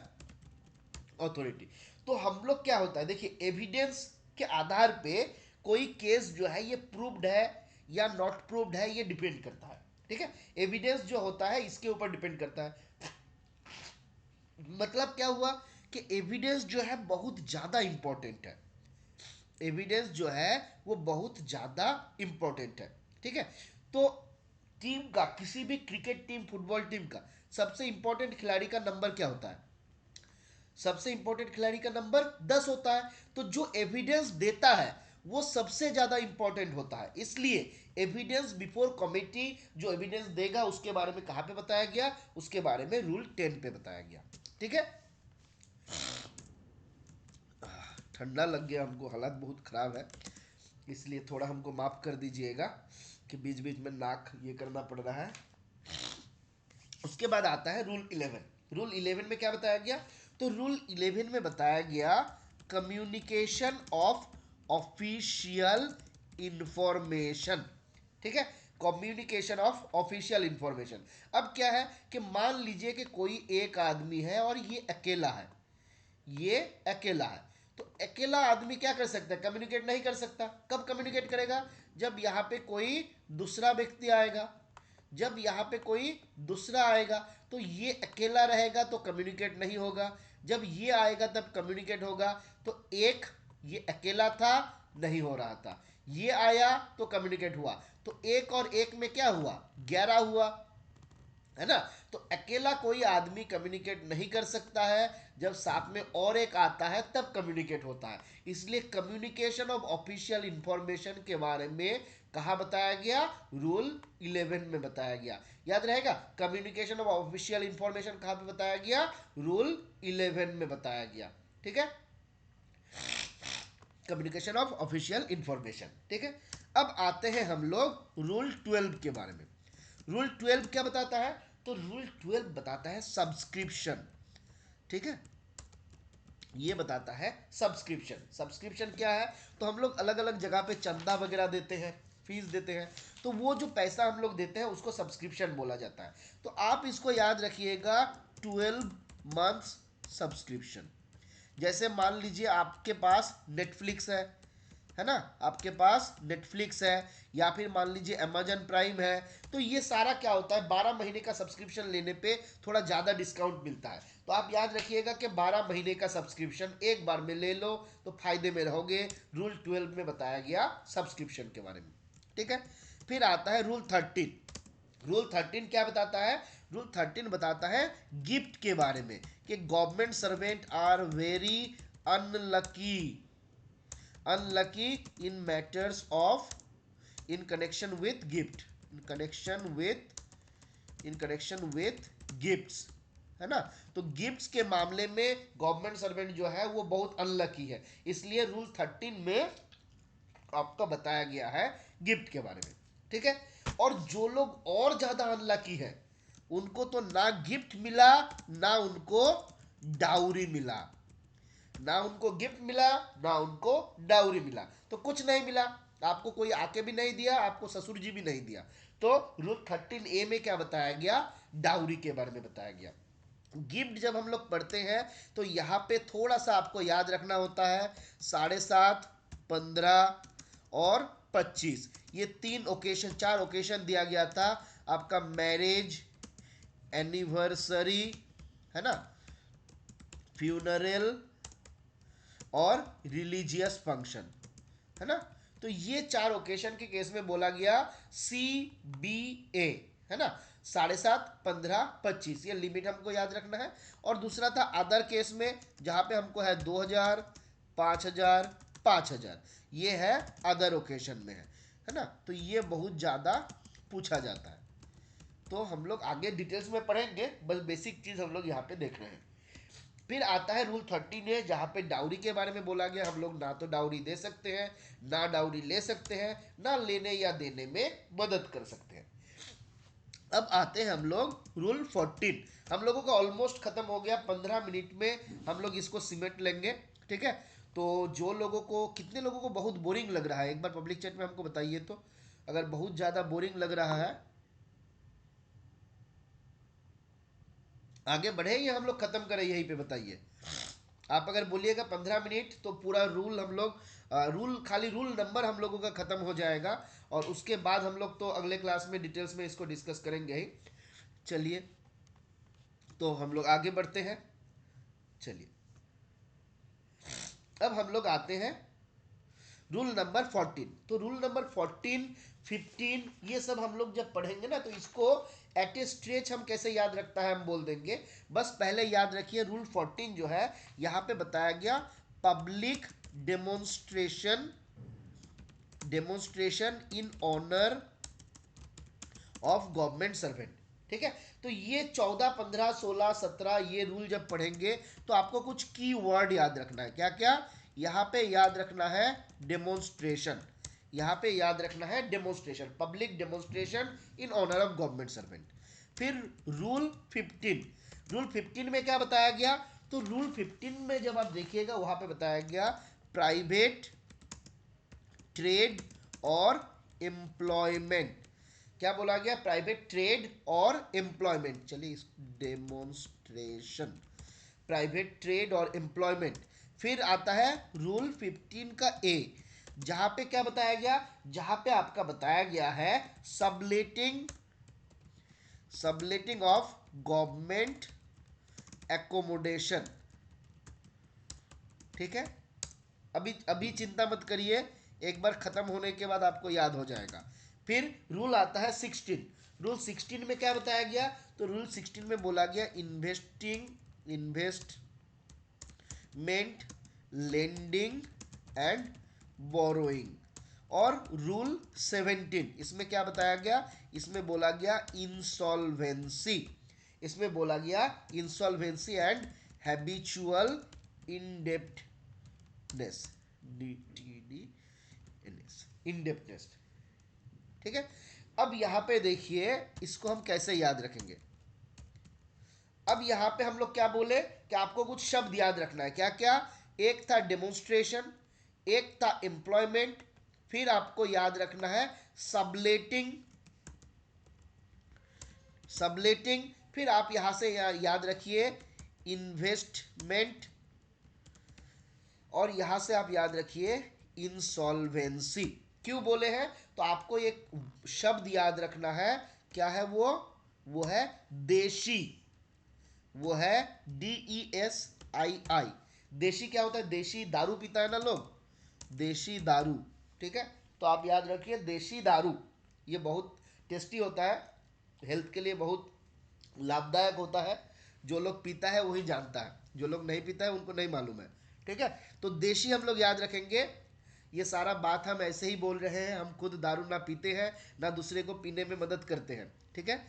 Speaker 1: अथॉरिटी। तो हम लोग क्या होता है, देखिए एविडेंस के आधार पे कोई केस जो है ये प्रूव्ड है या नॉट प्रूव्ड है, ये डिपेंड करता है, ठीक है, एविडेंस जो होता है इसके ऊपर डिपेंड करता है। मतलब क्या हुआ कि एविडेंस जो है बहुत ज्यादा इंपॉर्टेंट है, एविडेंस जो है वो बहुत ज्यादा इंपॉर्टेंट है, ठीक है। तो टीम का, किसी भी क्रिकेट टीम, फुटबॉल टीम का सबसे इंपॉर्टेंट खिलाड़ी का नंबर क्या होता है, सबसे इंपॉर्टेंट खिलाड़ी का नंबर 10 होता है। तो जो एविडेंस देता है वो सबसे ज्यादा इंपॉर्टेंट होता है, इसलिए एविडेंस बिफोर कमिटी, जो एविडेंस देगा उसके बारे में कहां पे बताया गया, उसके बारे में रूल 10 पे बताया गया, ठीक है। ठंडा लग गया हमको, हालत बहुत ख़राब है, इसलिए थोड़ा हमको माफ़ कर दीजिएगा कि बीच बीच में नाक ये करना पड़ रहा है। उसके बाद आता है रूल 11। रूल 11 में क्या बताया गया, तो रूल 11 में बताया गया कम्युनिकेशन ऑफ ऑफिशियल इंफॉर्मेशन, ठीक है, कम्युनिकेशन ऑफ ऑफिशियल इंफॉर्मेशन। अब क्या है कि मान लीजिए कि कोई एक आदमी है और ये अकेला है, ये अकेला है, तो अकेला आदमी क्या कर सकता है, कम्युनिकेट नहीं कर सकता। कब कम्युनिकेट करेगा, जब यहाँ पे कोई दूसरा व्यक्ति आएगा, जब यहाँ पे कोई दूसरा आएगा, तो ये अकेला रहेगा तो कम्युनिकेट नहीं होगा, जब ये आएगा तब कम्युनिकेट होगा। तो एक, ये अकेला था, नहीं हो रहा था, ये आया तो कम्युनिकेट हुआ, तो एक और एक में क्या हुआ, 11 हुआ, है ना। तो अकेला कोई आदमी कम्युनिकेट नहीं कर सकता है, जब साथ में और एक आता है तब कम्युनिकेट होता है। इसलिए कम्युनिकेशन ऑफ ऑफिशियल इंफॉर्मेशन के बारे में कहा बताया गया, रूल 11 में बताया गया। याद रहेगा, कम्युनिकेशन ऑफ ऑफिशियल इंफॉर्मेशन कहां पे बताया गया, रूल 11 में बताया गया, ठीक है, कम्युनिकेशन ऑफ ऑफिशियल इंफॉर्मेशन, ठीक है। अब आते हैं हम लोग रूल 12 के बारे में। रूल 12 क्या बताता है, तो रूल 12 बताता है सब्सक्रिप्शन, ठीक है, ये बताता है सब्सक्रिप्शन। सब्सक्रिप्शन क्या है, तो हम लोग अलग अलग जगह पे चंदा वगैरह देते हैं, फीस देते हैं, तो वो जो पैसा हम लोग देते हैं उसको सब्सक्रिप्शन बोला जाता है। तो आप इसको याद रखिएगा, 12 मंथ्स सब्सक्रिप्शन। जैसे मान लीजिए आपके पास नेटफ्लिक्स है ना, आपके पास नेटफ्लिक्स है, या फिर मान लीजिए अमेजन प्राइम है, तो ये सारा क्या होता है, 12 महीने का सब्सक्रिप्शन लेने पे थोड़ा ज़्यादा डिस्काउंट मिलता है। तो आप याद रखिएगा कि 12 महीने का सब्सक्रिप्शन एक बार में ले लो तो फायदे में रहोगे। रूल 12 में बताया गया सब्सक्रिप्शन के बारे में, ठीक है। फिर आता है रूल 13। रूल 13 क्या बताता है, रूल 13 बताता है गिफ्ट के बारे में, कि government servant are very unlucky, unlucky in matters of, in connection with gift, in connection with, in connection with gifts, है ना। तो गिफ्ट्स के मामले में गवर्नमेंट सर्वेंट जो है वो बहुत अनलकी है, इसलिए रूल 13 में आपको बताया गया है गिफ्ट के बारे में, ठीक है। और जो लोग और ज्यादा अनलकी है, उनको तो ना गिफ्ट मिला, ना उनको डाउरी मिला, ना उनको गिफ्ट मिला, ना उनको डाउरी मिला, तो कुछ नहीं मिला, आपको कोई आके भी नहीं दिया, आपको ससुर जी भी नहीं दिया। तो रूल 13A में क्या बताया गया, डाउरी के बारे में बताया गया। गिफ्ट जब हम लोग पढ़ते हैं तो यहाँ पे थोड़ा सा आपको याद रखना होता है, 7.5 15 और 25, ये 4 ओकेशन दिया गया था आपका मैरिज, एनिवर्सरी, है ना, फ्यूनरल और रिलीजियस फंक्शन, है ना। तो ये 4 ओकेशन के केस में बोला गया CBA, है ना, 7.5, 15, 25, ये लिमिट हमको याद रखना है। और दूसरा था अदर केस में, जहां पे हमको है 2000, 5000, 5000, ये है अदर ओकेशन में है ना। तो ये बहुत ज़्यादा पूछा जाता है, तो हम लोग आगे डिटेल्स में पढ़ेंगे, बस बेसिक चीज़ हम लोग यहाँ पे देख रहे हैं। फिर आता है रूल 13 है, जहाँ पे डाउरी के बारे में बोला गया, हम लोग ना तो डाउरी दे सकते हैं, ना डाउरी ले सकते हैं, ना लेने या देने में मदद कर सकते हैं। अब आते हैं हम लोग रूल 14, हम लोगों का ऑलमोस्ट खत्म हो गया, 15 मिनट में हम लोग इसको सिमेट लेंगे, ठीक है। तो जो लोगों को, कितने लोगों को बहुत बोरिंग लग रहा है, एक बार पब्लिक चैट में हमको बताइए। तो अगर बहुत ज़्यादा बोरिंग लग रहा है, आगे बढ़े या हम लोग खत्म करें, यहीं पे बताइए। आप अगर बोलिएगा 15 मिनट, तो पूरा रूल हम लोग खाली रूल नंबर हम लोगों का खत्म हो जाएगा, और उसके बाद हम लोग तो अगले क्लास में डिटेल्स में इसको डिस्कस करेंगे ही। चलिए, तो हम लोग आगे बढ़ते हैं। चलिए, अब हम लोग आते हैं रूल नंबर 14। तो रूल नंबर 14, 15, ये सब हम लोग जब पढ़ेंगे ना, तो इसको एट ए स्ट्रेच हम कैसे याद रखता है हम बोल देंगे। बस पहले याद रखिए, रूल 14 जो है यहाँ पे बताया गया, public demonstration, in honour of government servant, ठीक है। तो ये 14, 15, 16, 17 ये रूल जब पढ़ेंगे, तो आपको कुछ की वर्ड याद रखना है। क्या क्या यहाँ पे याद रखना है? डेमोन्स्ट्रेशन, यहाँ पे याद रखना है demonstration, public demonstration in honour of government servant. फिर रूल 15, रूल 15 में क्या बताया गया? तो रूल 15 में जब आप देखिएगा, वहां पे बताया गया प्राइवेट, ट्रेड और एम्प्लॉयमेंट। क्या बोला गया? प्राइवेट, ट्रेड और एम्प्लॉयमेंट। चलिए, डेमोन्स्ट्रेशन, प्राइवेट, ट्रेड और एम्प्लॉयमेंट। फिर आता है रूल 15 का ए, जहां पे क्या बताया गया? जहां पे आपका बताया गया है सबलेटिंग ऑफ गवर्नमेंट एकोमोडेशन, ठीक है। अभी अभी चिंता मत करिए, एक बार खत्म होने के बाद आपको याद हो जाएगा। फिर रूल आता है 16, रूल 16 में क्या बताया गया? तो रूल 16 में बोला गया इन्वेस्टमेंट, लेंडिंग एंड बोरोइंग। और रूल 17, इसमें क्या बताया गया? इसमें बोला गया इंसॉल्वेंसी, इसमें बोला गया insolvency and habitual indebtedness, indebtedness, ठीक है। अब यहां पे देखिए, इसको हम कैसे याद रखेंगे। अब यहां पे हम लोग क्या बोले कि आपको कुछ शब्द याद रखना है। क्या क्या? एक था डेमोन्स्ट्रेशन, एक था एम्प्लॉयमेंट, फिर आपको याद रखना है सबलेटिंग, फिर आप यहां से याद रखिए इन्वेस्टमेंट, और यहां से आप याद रखिए इंसॉल्वेंसी। क्यों बोले हैं? तो आपको एक शब्द याद रखना है। क्या है वो है देशी, वो है DESII। देशी क्या होता है? देशी दारू पीता है ना लोग, देशी दारू, ठीक है। तो आप याद रखिए देशी दारू, ये बहुत टेस्टी होता है, हेल्थ के लिए बहुत लाभदायक होता है। जो लोग पीता है वही जानता है, जो लोग नहीं पीता है उनको नहीं मालूम है, ठीक है। तो देशी हम लोग याद रखेंगे। ये सारा बात हम ऐसे ही बोल रहे हैं, हम खुद दारू ना पीते हैं, ना दूसरे को पीने में मदद करते हैं, ठीक है।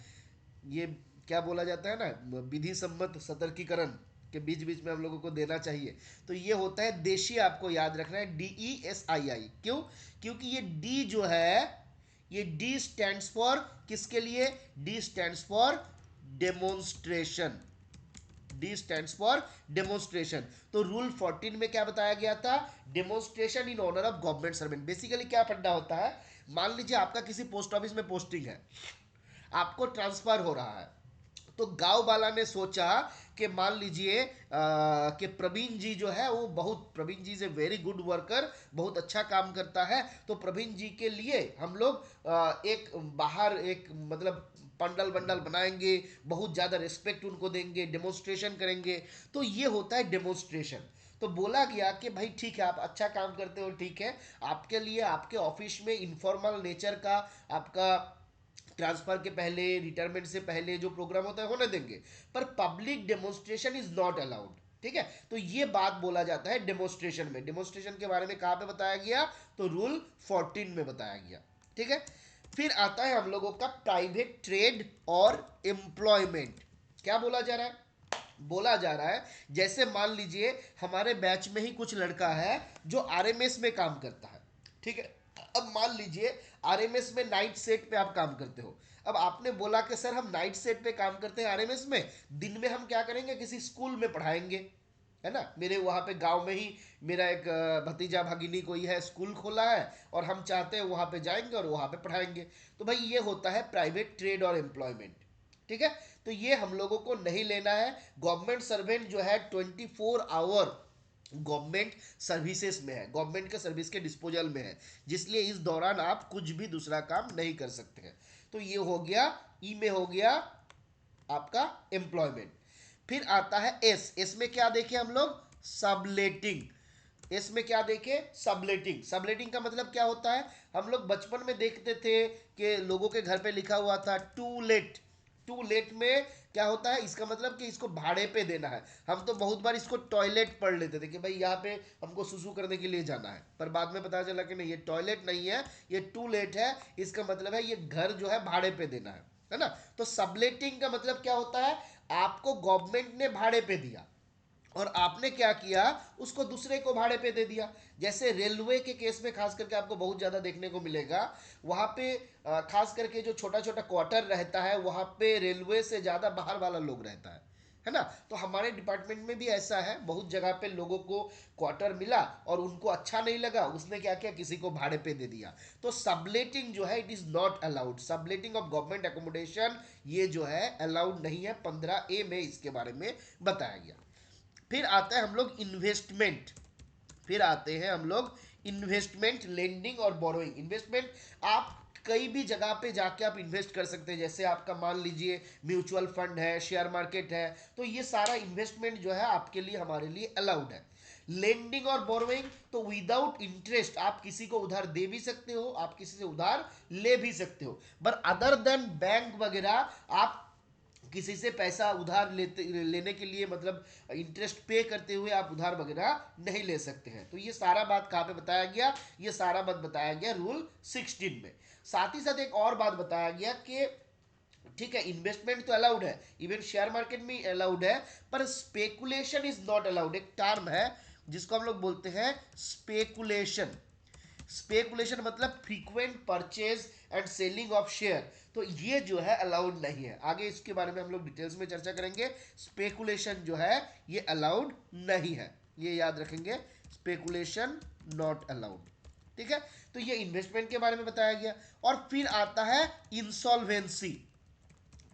Speaker 1: ये क्या बोला जाता है ना, विधि सम्मत सतर्कीकरण के बीच बीच में हम लोगों को देना चाहिए। तो ये होता है देशी, आपको याद रखना है DESII। क्यों? क्योंकि ये डी जो है, ये डी स्टैंड्स फॉर किसके लिए? D stands for demonstration, D stands for demonstration. तो रूल 14 में क्या बताया गया था? Demonstration in honour of government servant. Basically क्या फंडा होता है, मान लीजिए आपका किसी पोस्ट ऑफिस में पोस्टिंग है, आपको ट्रांसफर हो रहा है, तो गांव वाला ने सोचा कि मान लीजिए कि प्रवीण जी जो है वो बहुत, Praveen ji is a very good worker, बहुत अच्छा काम करता है, तो प्रवीण जी के लिए हम लोग एक बाहर एक मतलब पंडल बंडल बनाएंगे, बहुत ज़्यादा रिस्पेक्ट उनको देंगे, डेमोन्स्ट्रेशन करेंगे। तो ये होता है डेमोन्स्ट्रेशन। तो बोला गया कि भाई ठीक है, आप अच्छा काम करते हो, ठीक है, आपके लिए आपके ऑफिस में इनफॉर्मल नेचर का आपका ट्रांसफर के पहले, रिटायरमेंट से पहले जो प्रोग्राम होता है होने देंगे, पर public demonstration is not allowed. ठीक है, तो ये बात बोला जाता है डेमोन्स्ट्रेशन में। डेमोन्स्ट्रेशन के बारे में कहां पे बताया गया, तो रूल 14 में बताया गया। ठीक है, फिर आता है हम लोगों का प्राइवेट ट्रेड और एम्प्लॉयमेंट। क्या बोला जा रहा है, बोला जा रहा है जैसे मान लीजिए हमारे बैच में ही कुछ लड़का है जो आरएमएस में काम करता है। ठीक है, अब मान लीजिए आरएमएस में नाइट सेट पे आप काम करते हो। अब आपने बोला कि सर हम नाइट सेट पे काम करते हैं आरएमएस में, दिन में हम क्या करेंगे, किसी स्कूल में पढ़ाएंगे, है ना। मेरे वहाँ पे गांव में ही मेरा एक भतीजा भगिनी कोई है, स्कूल खोला है, और हम चाहते हैं वहाँ पे जाएंगे और वहाँ पे पढ़ाएंगे। तो भाई ये होता है प्राइवेट ट्रेड और एम्प्लॉयमेंट। ठीक है, तो ये हम लोगों को नहीं लेना है। गवर्नमेंट सर्वेंट जो है 24 आवर गवर्नमेंट सर्विसेज में है, गवर्नमेंट के सर्विस के डिस्पोजल में है, जिसलिए इस दौरान आप कुछ भी दूसरा काम नहीं कर सकते हैं। तो ये हो गया, ई में हो गया आपका एम्प्लॉयमेंट। फिर आता है एस। एस में क्या देखें हम लोग, सबलेटिंग। इसमें क्या देखे, सबलेटिंग। सबलेटिंग का मतलब क्या होता है, हम लोग बचपन में देखते थे कि लोगों के घर पे लिखा हुआ था टू लेट। टू लेट में क्या होता है, इसका मतलब कि इसको भाड़े पे देना है। हम तो बहुत बार इसको टॉयलेट पढ़ लेते थे कि भाई यहाँ पे हमको सुसु करने के लिए जाना है, पर बाद में पता चला कि नहीं, ये टॉयलेट नहीं है, ये टू लेट है। इसका मतलब है ये घर जो है भाड़े पे देना है ना। तो सबलेटिंग का मतलब क्या होता है, आपको गवर्नमेंट ने भाड़े पे दिया और आपने क्या किया, उसको दूसरे को भाड़े पे दे दिया। जैसे रेलवे के केस में खास करके आपको बहुत ज़्यादा देखने को मिलेगा, वहाँ पे खास करके जो छोटा छोटा क्वार्टर रहता है, वहाँ पे रेलवे से ज़्यादा बाहर वाला लोग रहता है ना। तो हमारे डिपार्टमेंट में भी ऐसा है, बहुत जगह पे लोगों को क्वार्टर मिला और उनको अच्छा नहीं लगा, उसने क्या किया, किसी को भाड़े पे दे दिया। तो सबलेटिंग जो है it is not allowed. Subletting of government accommodation ये जो है अलाउड नहीं है। 15A में इसके बारे में बताया गया। फिर आता है हम लोग इन्वेस्टमेंट। फिर आते हैं हम लोग इन्वेस्टमेंट, लेंडिंग और बोरोइंग। इन्वेस्टमेंट, आप कई भी जगह पे जाके आप इन्वेस्ट कर सकते हैं। जैसे आपका मान लीजिए म्यूचुअल फंड है, शेयर मार्केट है, तो ये सारा इन्वेस्टमेंट जो है आपके लिए, हमारे लिए अलाउड है। लेंडिंग और बोरोइंग, तो विदाउट इंटरेस्ट आप किसी को उधार दे भी सकते हो, आप किसी से उधार ले भी सकते हो, पर अदर देन बैंक वगैरह आप किसी से पैसा उधार लेने के लिए मतलब इंटरेस्ट पे करते हुए आप उधार वगैरह नहीं ले सकते हैं। तो ये सारा बात कहाँ पे बताया गया, ये सारा बात बताया गया रूल 16 में। साथ ही साथ एक और बात बताया गया कि ठीक है, इन्वेस्टमेंट तो अलाउड है, इवन शेयर मार्केट में अलाउड है, पर स्पेकुलेशन इज नॉट अलाउड। एक टर्म है जिसको हम लोग बोलते हैं स्पेकुलेशन। स्पेकुलेशन मतलब frequent purchase and selling of share, तो ये जो है अलाउड नहीं है। आगे इसके बारे में हम लोग डिटेल्स में चर्चा करेंगे। स्पेकुलेशन जो है ये अलाउड नहीं है, ये याद रखेंगे, स्पेकुलेशन नॉट अलाउड। ठीक है, तो ये इन्वेस्टमेंट के बारे में बताया गया। और फिर आता है इंसॉल्वेंसी।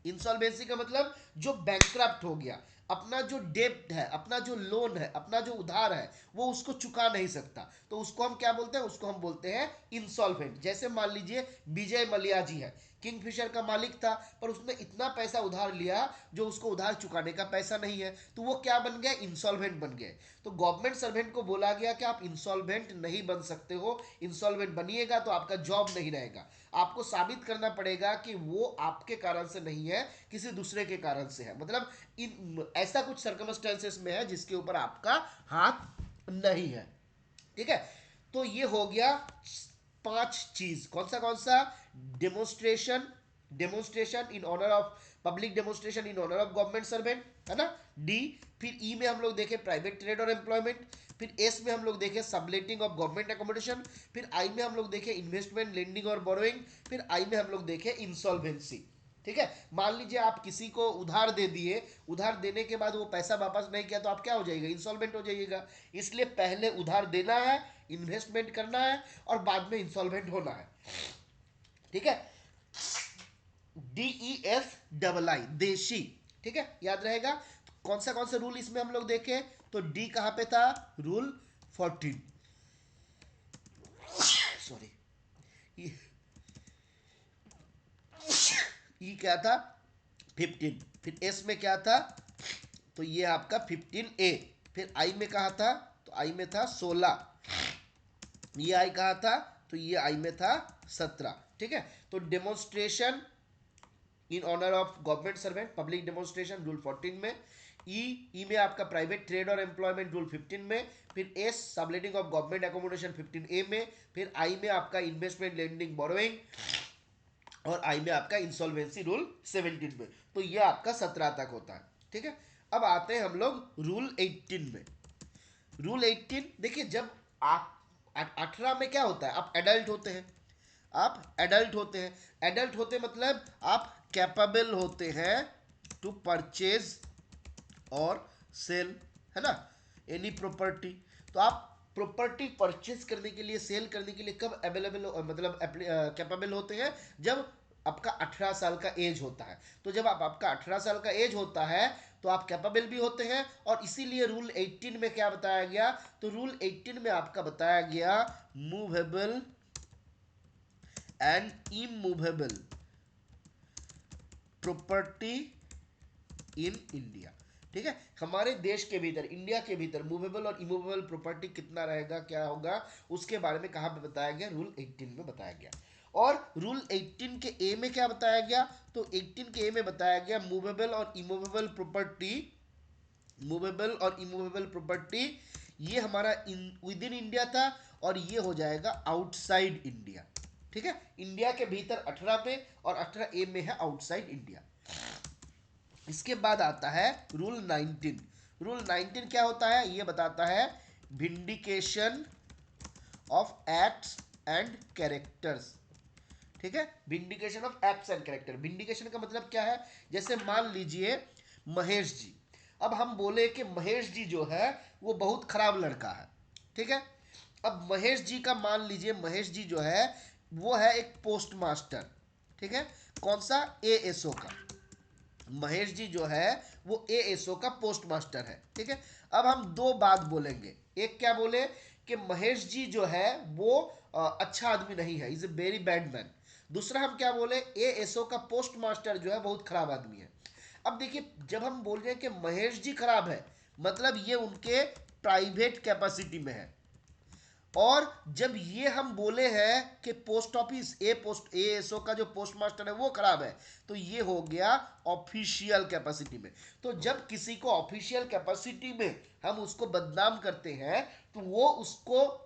Speaker 1: इंसॉल्वेंसी का मतलब जो बैंकक्रप्ट हो गया, अपना जो डेब्ट है, अपना जो लोन है, अपना जो उधार है, वो उसको चुका नहीं सकता, तो उसको हम क्या बोलते हैं, उसको हम बोलते हैं इंसॉल्वेंट। जैसे मान लीजिए विजय मल्ल्या जी है, किंगफिशर का मालिक था, पर उसने इतना पैसा उधार लिया जो उसको उधार चुकाने का पैसा नहीं है, तो वो क्या बन गया, इंसॉल्वेंट बन गए। तो गवर्नमेंट सर्वेंट को बोला गया कि आप इंसॉल्वेंट नहीं बन सकते हो, इंसॉल्वेंट बनिएगा तो आपका जॉब नहीं रहेगा। आपको साबित करना पड़ेगा कि वो आपके कारण से नहीं है, किसी दूसरे के कारण से है। मतलब इन ऐसा कुछ सर्कमस्टेंसेस में है जिसके ऊपर आपका हाथ नहीं है। ठीक है, तो ये हो गया 5 चीज। कौन सा, demonstration, demonstration in honour of, public demonstration in honour of government servant, है ना, डी। फिर ई में हम लोग देखे प्राइवेट ट्रेड और एम्प्लॉयमेंट। फिर एस में हम लोग देखे सबलेटिंग ऑफ गवर्नमेंट एकोमोडेशन। फिर आई में हम लोग देखे इन्वेस्टमेंट, लेंडिंग और बोरोइंग। फिर आई में हम लोग देखे इंसॉल्वेंसी। ठीक है, मान लीजिए आप किसी को उधार दे दिए, उधार देने के बाद वो पैसा वापस नहीं किया, तो आप क्या हो जाएगा, इंसॉल्वेंट हो जाइएगा। इसलिए पहले उधार देना है, इन्वेस्टमेंट करना है, और बाद में इंसॉल्वेंट होना है। ठीक है, DEF डबल आई, देशी। ठीक है, याद रहेगा। कौन सा रूल इसमें हम लोग देखें तो डी कहां पे था, रूल 14, सॉरी, ई क्या था 15, फिर एस में क्या था, तो ये आपका 15A, फिर आई में कहा था, तो आई में था 16, ये आई कहा था, तो ये आई में था 17, ठीक है। तो demonstration in honour of government servant, public demonstration rule 14 में, ई में आपका प्राइवेट ट्रेड और एम्प्लॉयमेंट रूल 15 में, फिर S subletting of government accommodation 15A में, फिर आई में आपका इन्वेस्टमेंट लेंडिंग बोरोइंग, और आई में आपका इंसॉल्वेंसी रूल 17 में। तो ये आपका 17 तक होता है, ठीक है। अब आते हैं हम लोग रूल 18 में। रूल 18 देखिए, जब आप 18 में क्या होता है, आप एडल्ट होते हैं, आप एडल्ट होते हैं, एडल्ट होते मतलब आप कैपेबल होते हैं टू परचेज और सेल, है ना, एनी प्रॉपर्टी। तो आप प्रॉपर्टी परचेज करने के लिए, सेल करने के लिए कब अवेलेबल मतलब कैपेबल होते हैं, जब आपका 18 साल का एज होता है। तो जब आपका 18 साल का एज होता है तो आप कैपेबल भी होते हैं, और इसीलिए रूल 18 में क्या बताया गया, तो रूल 18 में आपका बताया गया movable and immovable property in India, ठीक है। हमारे देश के भीतर, इंडिया के भीतर मूवेबल और इमूवेबल प्रॉपर्टी कितना रहेगा, क्या होगा, उसके बारे में कहां पे बताया गया, रूल 18 में बताया गया। और रूल 18 के ए में क्या बताया गया, तो 18 के ए में बताया गया मूवेबल और इमूवेबल प्रॉपर्टी, मूवेबल और इमूवेबल प्रॉपर्टी ये हमारा विद इन इंडिया था, और ये हो जाएगा आउटसाइड इंडिया, ठीक है। इंडिया के भीतर 18 में, और 18A में है आउटसाइड इंडिया। इसके बाद आता है रूल 19। रूल 19 क्या होता है, ये बताता है vindication of acts and characters, ठीक है। Vindication of acts and character, vindication का मतलब क्या है, जैसे मान लीजिए महेश जी, अब हम बोले कि महेश जी जो है वो बहुत खराब लड़का है, ठीक है। अब महेश जी का मान लीजिए, महेश जी जो है वो है एक पोस्ट मास्टर, ठीक है, कौन सा, एएसओ का। महेश जी जो है वो एएसओ का पोस्ट मास्टर है, ठीक है। अब हम दो बात बोलेंगे, एक क्या बोले कि महेश जी जो है वो अच्छा आदमी नहीं है, is a very bad man. दूसरा हम क्या बोले, एएसओ का पोस्ट मास्टर जो है बहुत खराब आदमी है। अब देखिए, जब हम बोल रहे हैं कि महेश जी खराब है, मतलब ये उनके प्राइवेट कैपेसिटी में है, और जब ये हम बोले हैं कि पोस्ट ऑफिस एएसओ का जो पोस्ट मास्टर है वो खराब है, तो ये हो गया ऑफिशियल कैपेसिटी में। तो जब किसी को ऑफिशियल कैपेसिटी में हम उसको बदनाम करते हैं, तो वो उसको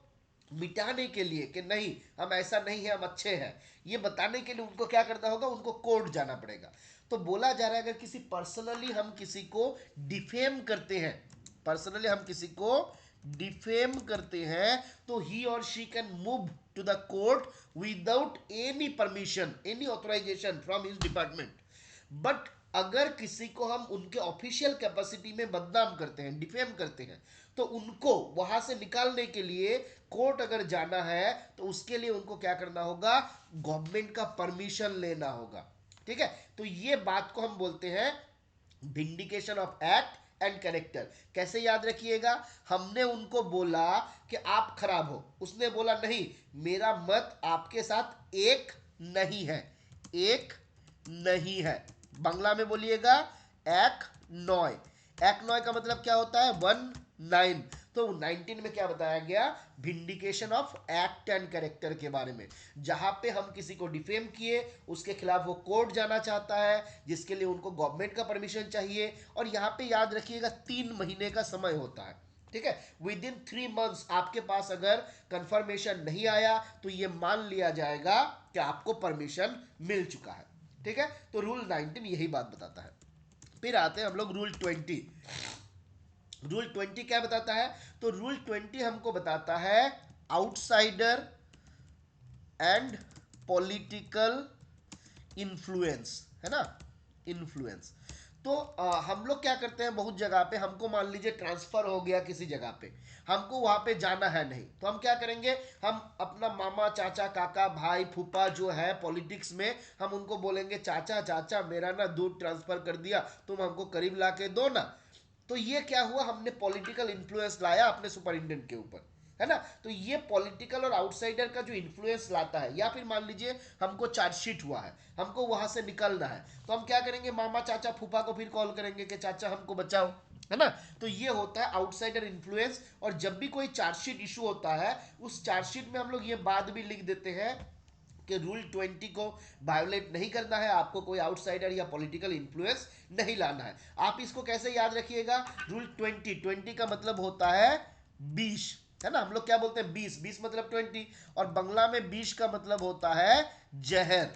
Speaker 1: मिटाने के लिए कि नहीं हम ऐसा नहीं है, हम अच्छे हैं, ये बताने के लिए उनको क्या करना होगा, उनको कोर्ट जाना पड़ेगा। तो बोला जा रहा है अगर किसी पर्सनली हम किसी को डिफेम करते हैं, पर्सनली हम किसी को डिफेम करते हैं, तो ही और she can move to the court without any permission, any authorisation from his department. But अगर किसी को हम उनके ऑफिशियल कैपेसिटी में बदनाम करते हैं, डिफेम करते हैं, तो उनको वहां से निकालने के लिए कोर्ट अगर जाना है, तो उसके लिए उनको क्या करना होगा, गवर्नमेंट का परमिशन लेना होगा, ठीक है। तो ये बात को हम बोलते हैं vindication of act and character. कैसे याद रखिएगा, हमने उनको बोला कि आप खराब हो, उसने बोला नहीं मेरा मत आपके साथ एक नहीं है, एक नहीं है। बांग्ला में बोलिएगा एक नॉय, एक नॉय का मतलब क्या होता है, 19। तो 19 में क्या बताया गया, vindication of act and character के बारे में, जहां पे हम किसी को डिफेम किए, उसके खिलाफ वो कोर्ट जाना चाहता है, जिसके लिए उनको गवर्नमेंट का परमिशन चाहिए, और यहाँ पे याद रखिएगा 3 महीने का समय होता है, ठीक है। विद इन 3 मंथ्स आपके पास अगर कंफर्मेशन नहीं आया, तो ये मान लिया जाएगा कि आपको परमिशन मिल चुका है, ठीक है। तो रूल 19 यही बात बताता है। फिर आते हैं हम लोग रूल 20। रूल 20 क्या बताता है, तो रूल 20 हमको बताता है आउटसाइडर एंड पॉलिटिकल इन्फ्लुएंस, है ना, इन्फ्लुएंस। तो हम लोग क्या करते हैं, बहुत जगह पे हमको मान लीजिए ट्रांसफर हो गया किसी जगह पे, हमको वहां पे जाना है नहीं, तो हम क्या करेंगे, हम अपना मामा चाचा काका भाई फूफा जो है पॉलिटिक्स में, हम उनको बोलेंगे चाचा चाचा मेरा ना दूध ट्रांसफर कर दिया, तुम हमको करीब ला के दो ना। तो ये क्या हुआ, हमने पॉलिटिकल इन्फ्लुएंस लाया अपने सुपरिटेंडेंट के ऊपर, है ना। तो ये पॉलिटिकल और आउटसाइडर का जो इन्फ्लुएंस लाता है, या फिर मान लीजिए हमको चार्जशीट हुआ है, हमको वहां से निकलना है, तो हम क्या करेंगे, मामा चाचा फूफा को फिर कॉल करेंगे कि चाचा हमको बचाओ, है ना। तो ये होता है आउटसाइडर इन्फ्लुएंस। और जब भी कोई चार्जशीट इशू होता है, उस चार्जशीट में हम लोग ये बात भी लिख देते हैं कि रूल 20 को वायोलेट नहीं करना है, आपको कोई आउटसाइडर या पॉलिटिकल इन्फ्लुएंस नहीं लाना है। आप इसको कैसे याद रखिएगा, रूल 20 का मतलब होता है 20, है ना। हम लोग क्या बोलते हैं, 20 मतलब 20, और बंगला में 20 का मतलब होता है जहर,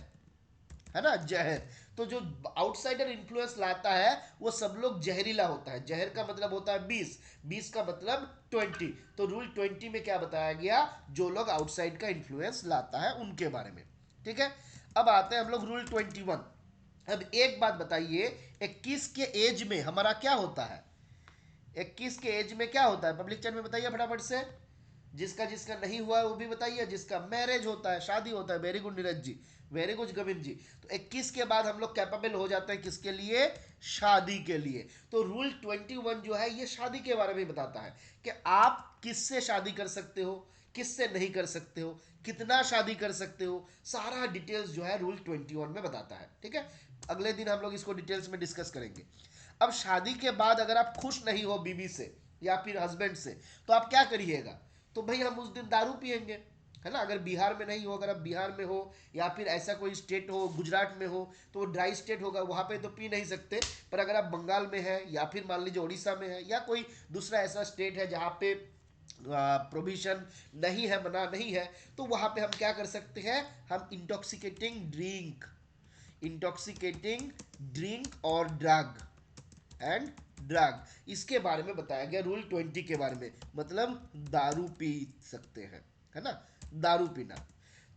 Speaker 1: है ना, जहर। तो जो आउटसाइडर इन्फ्लुएंस लाता है वो सब लोग जहरीला होता है, जहर का मतलब होता है 20, 20 का मतलब 20। तो रूल 20 में क्या बताया गया, जो लोग आउटसाइड का इन्फ्लुएंस लाता है उनके बारे में, ठीक है। अब आते हैं हम लोग रूल 21। अब एक बात बताइए, 21 के एज में हमारा क्या होता है, 21 के एज में क्या होता है, पब्लिक चैट में बताइए फटाफट से। जिसका जिसका नहीं हुआ है वो भी बताइए। जिसका मैरिज होता है, शादी होता है, very good Neeraj ji, very good Govind जी। तो 21 के बाद हम लोग कैपेबल हो जाते हैं किसके लिए, शादी के लिए। तो रूल 21 जो है ये शादी के बारे में बताता है कि आप किससे शादी कर सकते हो, किससे नहीं कर सकते हो, कितना शादी कर सकते हो, सारा डिटेल्स जो है रूल 21 में बताता है, ठीक है। अगले दिन हम लोग इसको डिटेल्स में डिस्कस करेंगे। अब शादी के बाद अगर आप खुश नहीं हो बीवी से या फिर हस्बैंड से, तो आप क्या करिएगा, तो भाई हम उस दिन दारू पियेंगे, है ना। अगर बिहार में नहीं हो, अगर आप बिहार में हो या फिर ऐसा कोई स्टेट हो, गुजरात में हो, तो वो ड्राई स्टेट होगा, वहाँ पे तो पी नहीं सकते। पर अगर आप बंगाल में है या फिर मान लीजिए उड़ीसा में है या कोई दूसरा ऐसा स्टेट है जहाँ पे प्रोविजन नहीं है, मना नहीं है, तो वहाँ पे हम क्या कर सकते हैं, हम इंटॉक्सिकेटिंग ड्रिंक और ड्रग एंड ड्रग, इसके बारे में बताया गया रूल 20 के बारे में, मतलब दारू पी सकते हैं, है ना, दारू पीना।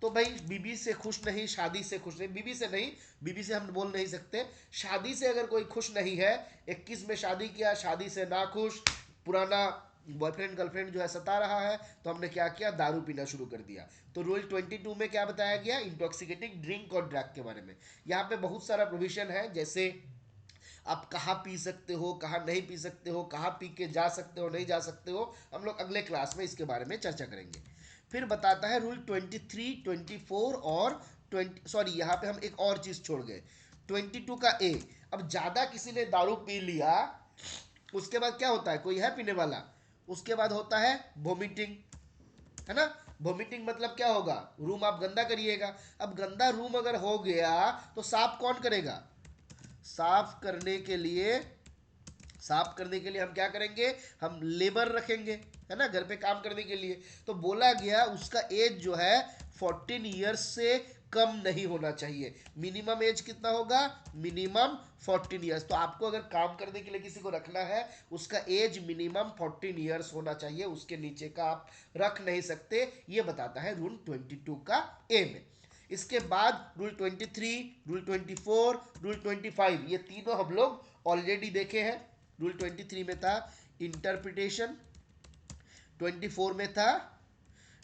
Speaker 1: तो भाई बीबी से खुश नहीं, शादी से खुश नहीं, बीबी से नहीं, बीबी से हम बोल नहीं सकते, शादी से अगर कोई खुश नहीं है, 21 में शादी किया, शादी से ना खुश, पुराना बॉयफ्रेंड गर्लफ्रेंड जो है सता रहा है, तो हमने क्या किया, दारू पीना शुरू कर दिया। तो रूल 22 में क्या बताया गया, इंटॉक्सिकेटिंग ड्रिंक और ड्रग के बारे में। यहाँ पे बहुत सारा प्रोविजन है, जैसे आप कहाँ पी सकते हो, कहाँ नहीं पी सकते हो, कहाँ पी के जा सकते हो, नहीं जा सकते हो, हम लोग अगले क्लास में इसके बारे में चर्चा करेंगे। फिर बताता है रूल 23, 24 और 20, सॉरी यहाँ पे हम एक और चीज छोड़ गए, 22 का ए। अब ज्यादा किसी ने दारू पी लिया, उसके बाद क्या होता है, कोई है पीने वाला, उसके बाद होता है वोमिटिंग, है ना। वोमिटिंग मतलब क्या होगा, रूम आप गंदा करिएगा। अब गंदा रूम अगर हो गया तो साफ कौन करेगा, साफ करने के लिए, साफ करने के लिए हम क्या करेंगे, हम लेबर रखेंगे, है ना, घर पे काम करने के लिए। तो बोला गया उसका एज जो है 14 ईयर्स से कम नहीं होना चाहिए। मिनिमम एज कितना होगा, मिनिमम 14 ईयर्स। तो आपको अगर काम करने के लिए किसी को रखना है, उसका एज मिनिमम 14 ईयर्स होना चाहिए, उसके नीचे का आप रख नहीं सकते। ये बताता है रूल 22 का ए में। इसके बाद रूल 23, रूल 24, रूल 25, ये तीनों हम लोग ऑलरेडी देखे हैं। रूल 23 में था इंटरप्रिटेशन, 24 में था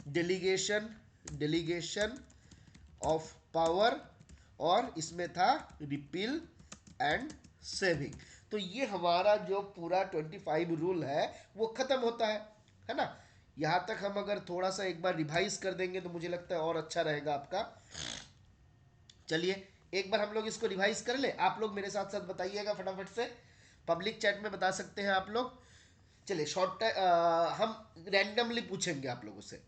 Speaker 1: डेलीगेशन, डेलीगेशन ऑफ पावर, और इसमें था रिपील एंड सेविंग। तो ये हमारा जो पूरा 25 रूल है वो खत्म होता है ना। यहां तक हम अगर थोड़ा सा एक बार रिवाइज कर देंगे तो मुझे लगता है और अच्छा रहेगा आपका। चलिए एक बार हम लोग इसको रिवाइज कर ले, आप लोग मेरे साथ साथ बताइएगा फटाफट से, पब्लिक चैट में बता सकते हैं आप लोग। चलिए शॉर्ट हम रैंडमली पूछेंगे आप लोगों से,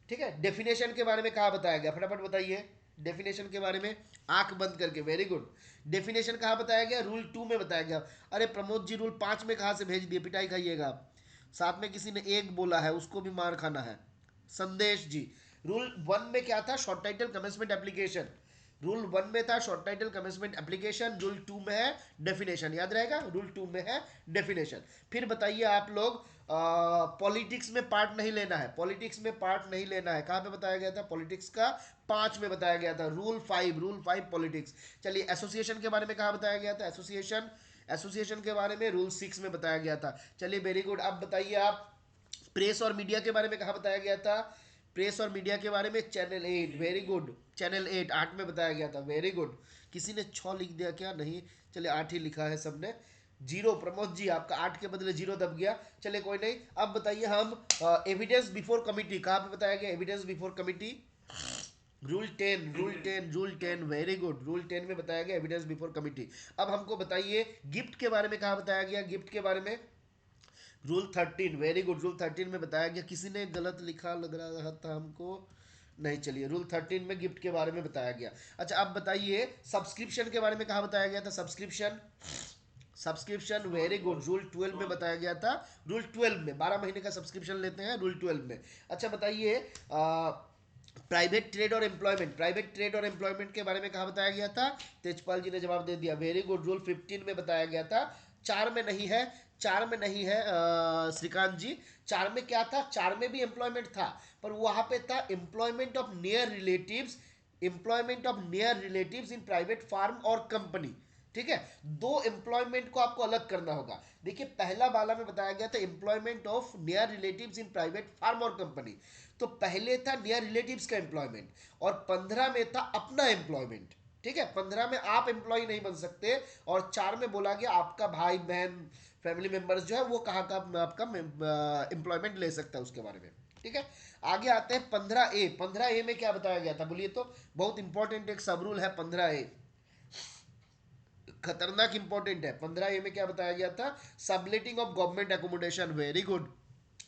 Speaker 1: ठीक है। डेफिनेशन के बारे में कहा बताया गया, फटाफट बताइए डेफिनेशन के बारे में, आंख बंद करके, वेरी गुड। डेफिनेशन कहाँ बताया गया, रूल 2 में बताया गया। अरे प्रमोद जी रूल 5 में कहाँ से भेज दिए, पिटाई खाइएगा आप। साथ में किसी ने एक बोला है, उसको भी मार खाना है। संदेश जी, रूल 1 में क्या था, short title commencement application. Rule 1 में था short title commencement application, rule 2 में है डेफिनेशन, याद रहेगा, रूल 2 में है डेफिनेशन। फिर बताइए आप लोग, पॉलिटिक्स में पार्ट नहीं लेना है, पॉलिटिक्स में पार्ट नहीं लेना है, कहाँ पे बताया गया था, पॉलिटिक्स का 5 में बताया गया था, रूल 5, रूल 5 पॉलिटिक्स। चलिए एसोसिएशन के बारे में कहाँ बताया गया था, एसोसिएशन एसोसिएशन के बारे में रूल 6 में बताया गया था। चलिए वेरी गुड। अब बताइए आप प्रेस और मीडिया के बारे में कहाँ बताया गया था? प्रेस और मीडिया के बारे में चैनल 8। वेरी गुड, चैनल 8 8 में बताया गया था। Very good. किसी ने 6 लिख दिया क्या? नहीं, चलिए 8 ही लिखा है सबने। जीरो, प्रमोद जी आपका 8 के बदले जीरो दब गया। चलिए कोई नहीं। अब बताइए हम एविडेंस बिफोर कमिटी कहाँ पे बताया गया? Evidence before committee rule 10, rule 10 very good. Rule 10 में बताया गया एविडेंस बिफोर कमिटी। अब हमको बताइए गिफ्ट के बारे में कहाँ बताया गया? गिफ्ट के बारे में रूल 13। वेरी गुड, रूल 13 में बताया गया। किसी ने गलत लिखा लग रहा था हमको। नहीं, चलिए रूल 13 में गिफ्ट के बारे में बताया गया। अच्छा अब बताइए सब्सक्रिप्शन के बारे में कहाँ बताया गया था? Subscription, subscription very good, rule 12 में बताया गया था। रूल 12 में 12 महीने का सब्सक्रिप्शन लेते हैं रूल 12 में। अच्छा बताइए प्राइवेट ट्रेड और एम्प्लॉयमेंट, प्राइवेट ट्रेड और एम्प्लॉयमेंट के बारे में कहाँ बताया गया था? तेजपाल जी ने जवाब दे दिया। वेरी गुड, रूल 15 में बताया गया था। 4 में नहीं है, 4 में नहीं है श्रीकांत जी। 4 में क्या था? 4 में भी एम्प्लॉयमेंट था, पर वहां पे था employment of near relatives, employment of near relatives in private firm और कंपनी। ठीक है, दो एम्प्लॉयमेंट को आपको अलग करना होगा। देखिए पहला वाला में बताया गया था employment of near relatives in private firm और कंपनी, तो पहले था नियर रिलेटिव्स का एम्प्लॉयमेंट, और 15 में था अपना एम्प्लॉयमेंट। ठीक है, 15 में आप एम्प्लॉय नहीं बन सकते, और 4 में बोला गया आपका भाई बहन फैमिली मेंबर्स जो है वो कहाँ का आपका एम्प्लॉयमेंट ले सकता है उसके बारे में। ठीक है, आगे आते हैं 15A। 15A में क्या बताया गया था बोलिए तो? बहुत इंपॉर्टेंट एक सब रूल है 15A, खतरनाक इंपॉर्टेंट है। 15A में क्या बताया गया था? Subletting of government accommodation. Very good,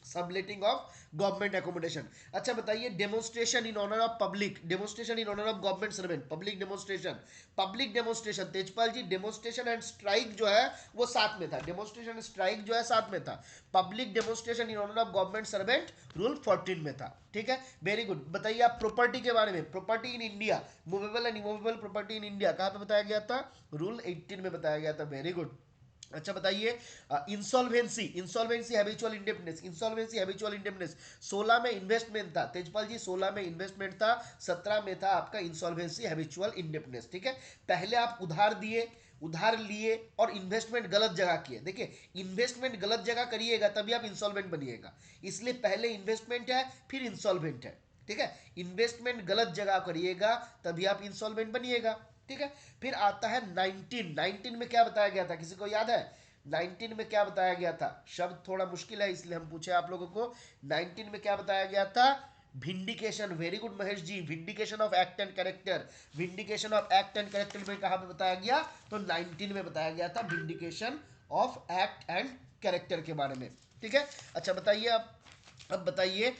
Speaker 1: subletting of government accommodation. अच्छा बताइए demonstration in honour of public, demonstration in honour of government servant, public demonstration, public demonstration. Tejpal ji demonstration and strike जो है वो साथ में था, डेमोन्स्ट्रेशन स्ट्राइक जो है साथ में था। Public demonstration in honour of government servant rule 14 में था। ठीक है, वेरी गुड। बताइए आप प्रॉपर्टी के बारे में, property in India, movable and immovable property in India कहाँ पे बताया गया था? रूल 18 में बताया गया था। Very good. अच्छा बताइए insolvency, insolvency habitual indebtedness, insolvency habitual indebtedness 16 में इन्वेस्टमेंट था। तेजपाल जी 16 में इन्वेस्टमेंट था, 17 में था आपका इंसॉल्वेंसी हैबिचुअल इंडेप्टनेस। ठीक है, पहले आप उधार दिए, उधार लिए और इन्वेस्टमेंट गलत जगह किए। देखिए इन्वेस्टमेंट गलत जगह करिएगा तभी आप इंसॉल्वेंट बनिएगा, इसलिए पहले इन्वेस्टमेंट है फिर इंसॉल्वेंट है। ठीक है, इन्वेस्टमेंट गलत जगह करिएगा तभी आप इंसॉल्वेंट बनिएगा। ठीक है, फिर आता है 19। 19 में क्या बताया गया था, किसी को याद है? 19 में क्या बताया गया था? शब्द थोड़ा मुश्किल है इसलिए हम पूछे आप लोगों को। 19 में क्या बताया गया था? Vindication. Very good Mahesh ji, vindication of act and character, vindication of act and character में कहां पे बताया गया? तो 19 में बताया गया था vindication of act and character के बारे में। ठीक है, अच्छा बताइए अब बताइए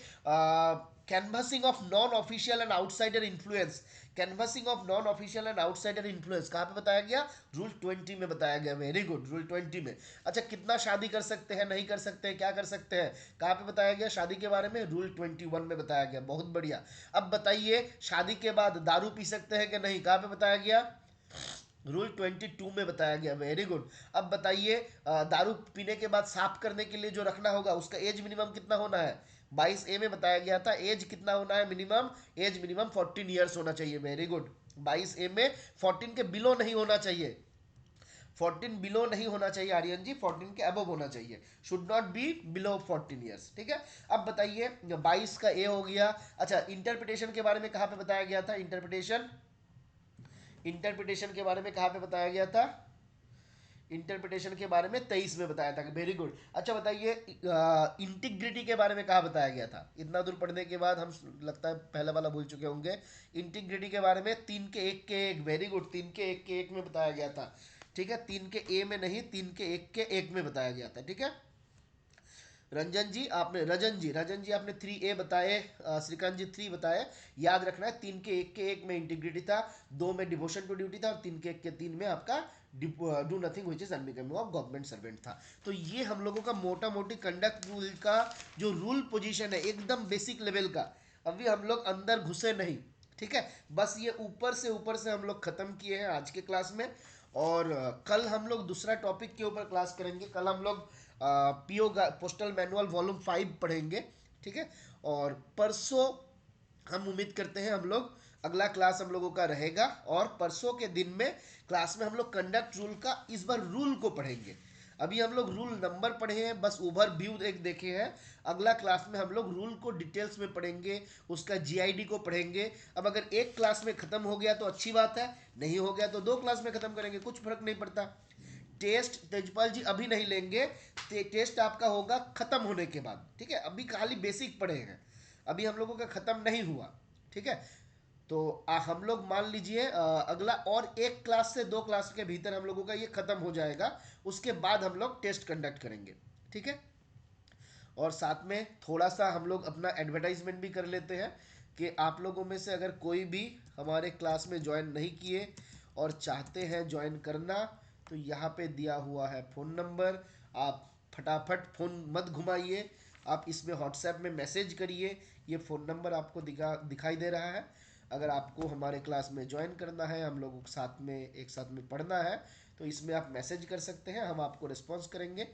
Speaker 1: canvassing of non official and outsider influence, canvassing of non official and outsider influence कहाँ पे बताया गया? रूल 20 में बताया गया। वेरी गुड, रूल 20 में। अच्छा कितना शादी कर सकते हैं, नहीं कर सकते हैं, क्या कर सकते हैं, कहाँ पे बताया गया शादी के बारे में? रूल 21 में बताया गया। बहुत बढ़िया। अब बताइए शादी के बाद दारू पी सकते हैं कि नहीं, कहाँ पे बताया गया? रूल 22 में बताया गया। Very good. अब बताइए दारू पीने के बाद साफ करने के लिए जो रखना होगा उसका एज मिनिमम कितना होना है? 22A में बताया गया था एज कितना होना है मिनिमम? एज मिनिमम 14 ईयर्स होना चाहिए। Very good. 22A में 14 के बिलो नहीं होना चाहिए, 14 बिलो नहीं होना चाहिए आर्यन जी, 14 के अबव होना चाहिए, should not be below 14 years. ठीक है, अब बताइए 22 का ए हो गया। अच्छा इंटरप्रिटेशन के बारे में कहाँ पे बताया गया था? इंटरप्रिटेशन, इंटरप्रिटेशन के बारे में कहाँ पे बताया गया था? इंटरप्रिटेशन के बारे में 23 में बताया था। Very good. अच्छा बताइए इंटीग्रिटी के बारे में कहाँ बताया गया था? इतना दूर पढ़ने के बाद हम लगता है पहला वाला भूल चुके होंगे। इंटीग्रिटी के बारे में 3 के 1 के 1, वेरी गुड, 3 के 1 के 1 में बताया गया था। ठीक है, 3 के ए में नहीं, 3 के 1 के 1 में बताया गया था। ठीक है, रंजन जी आपने, रजन जी आपने 3A बताए, श्रीकांत जी 3 बताए। याद रखना है 3 के 1 के 1 में इंटीग्रिटी था, 2 में डिवोशन टू ड्यूटी था, और 3 के 1 के 3 में आपका do nothing which is unbecoming of government servant था। तो ये हम लोगों का मोटा मोटी कंडक्ट रूल का जो रूल पोजीशन है एकदम बेसिक लेवल का, अभी हम लोग अंदर घुसे नहीं। ठीक है, बस ये ऊपर से हम लोग खत्म किए हैं आज के क्लास में, और कल हम लोग दूसरा टॉपिक के ऊपर क्लास करेंगे। कल हम लोग पीओ पोस्टल मैनुअल वॉल्यूम 5 पढ़ेंगे। ठीक है, और परसों हम उम्मीद करते हैं हम लोग अगला क्लास हम लोगों का रहेगा, और परसों के दिन में क्लास में हम लोग कंडक्ट रूल का इस बार रूल को पढ़ेंगे। अभी हम लोग रूल नंबर पढ़े हैं, बस ओवरव्यू एक देखे हैं। अगला क्लास में हम लोग रूल को डिटेल्स में पढ़ेंगे, उसका जीआईडी को पढ़ेंगे। अब अगर एक क्लास में खत्म हो गया तो अच्छी बात है, नहीं हो गया तो दो क्लास में खत्म करेंगे, कुछ फर्क नहीं पड़ता। टेस्ट तेजपाल जी अभी नहीं लेंगे, टेस्ट आपका होगा खत्म होने के बाद, ठीक है। अभी खाली बेसिक पढ़े हैं, अभी हम लोगों का खत्म नहीं हुआ, ठीक है। तो हम लोग मान लीजिए अगला और एक क्लास से दो क्लास के भीतर हम लोगों का ये खत्म हो जाएगा, उसके बाद हम लोग टेस्ट कंडक्ट करेंगे, ठीक है। और साथ में थोड़ा सा हम लोग अपना एडवर्टाइजमेंट भी कर लेते हैं कि आप लोगों में से अगर कोई भी हमारे क्लास में ज्वाइन नहीं किए और चाहते हैं ज्वाइन करना, तो यहाँ पे दिया हुआ है फ़ोन नंबर। आप फटाफट फ़ोन मत घुमाइए, आप इसमें व्हाट्सएप में मैसेज करिए। ये फ़ोन नंबर आपको दिखाई दे रहा है। अगर आपको हमारे क्लास में ज्वाइन करना है, हम लोगों के साथ में एक साथ में पढ़ना है, तो इसमें आप मैसेज कर सकते हैं, हम आपको रिस्पॉन्स करेंगे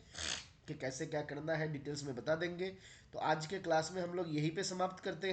Speaker 1: कि कैसे क्या करना है, डिटेल्स में बता देंगे। तो आज के क्लास में हम लोग यहीं पे समाप्त करते हैं।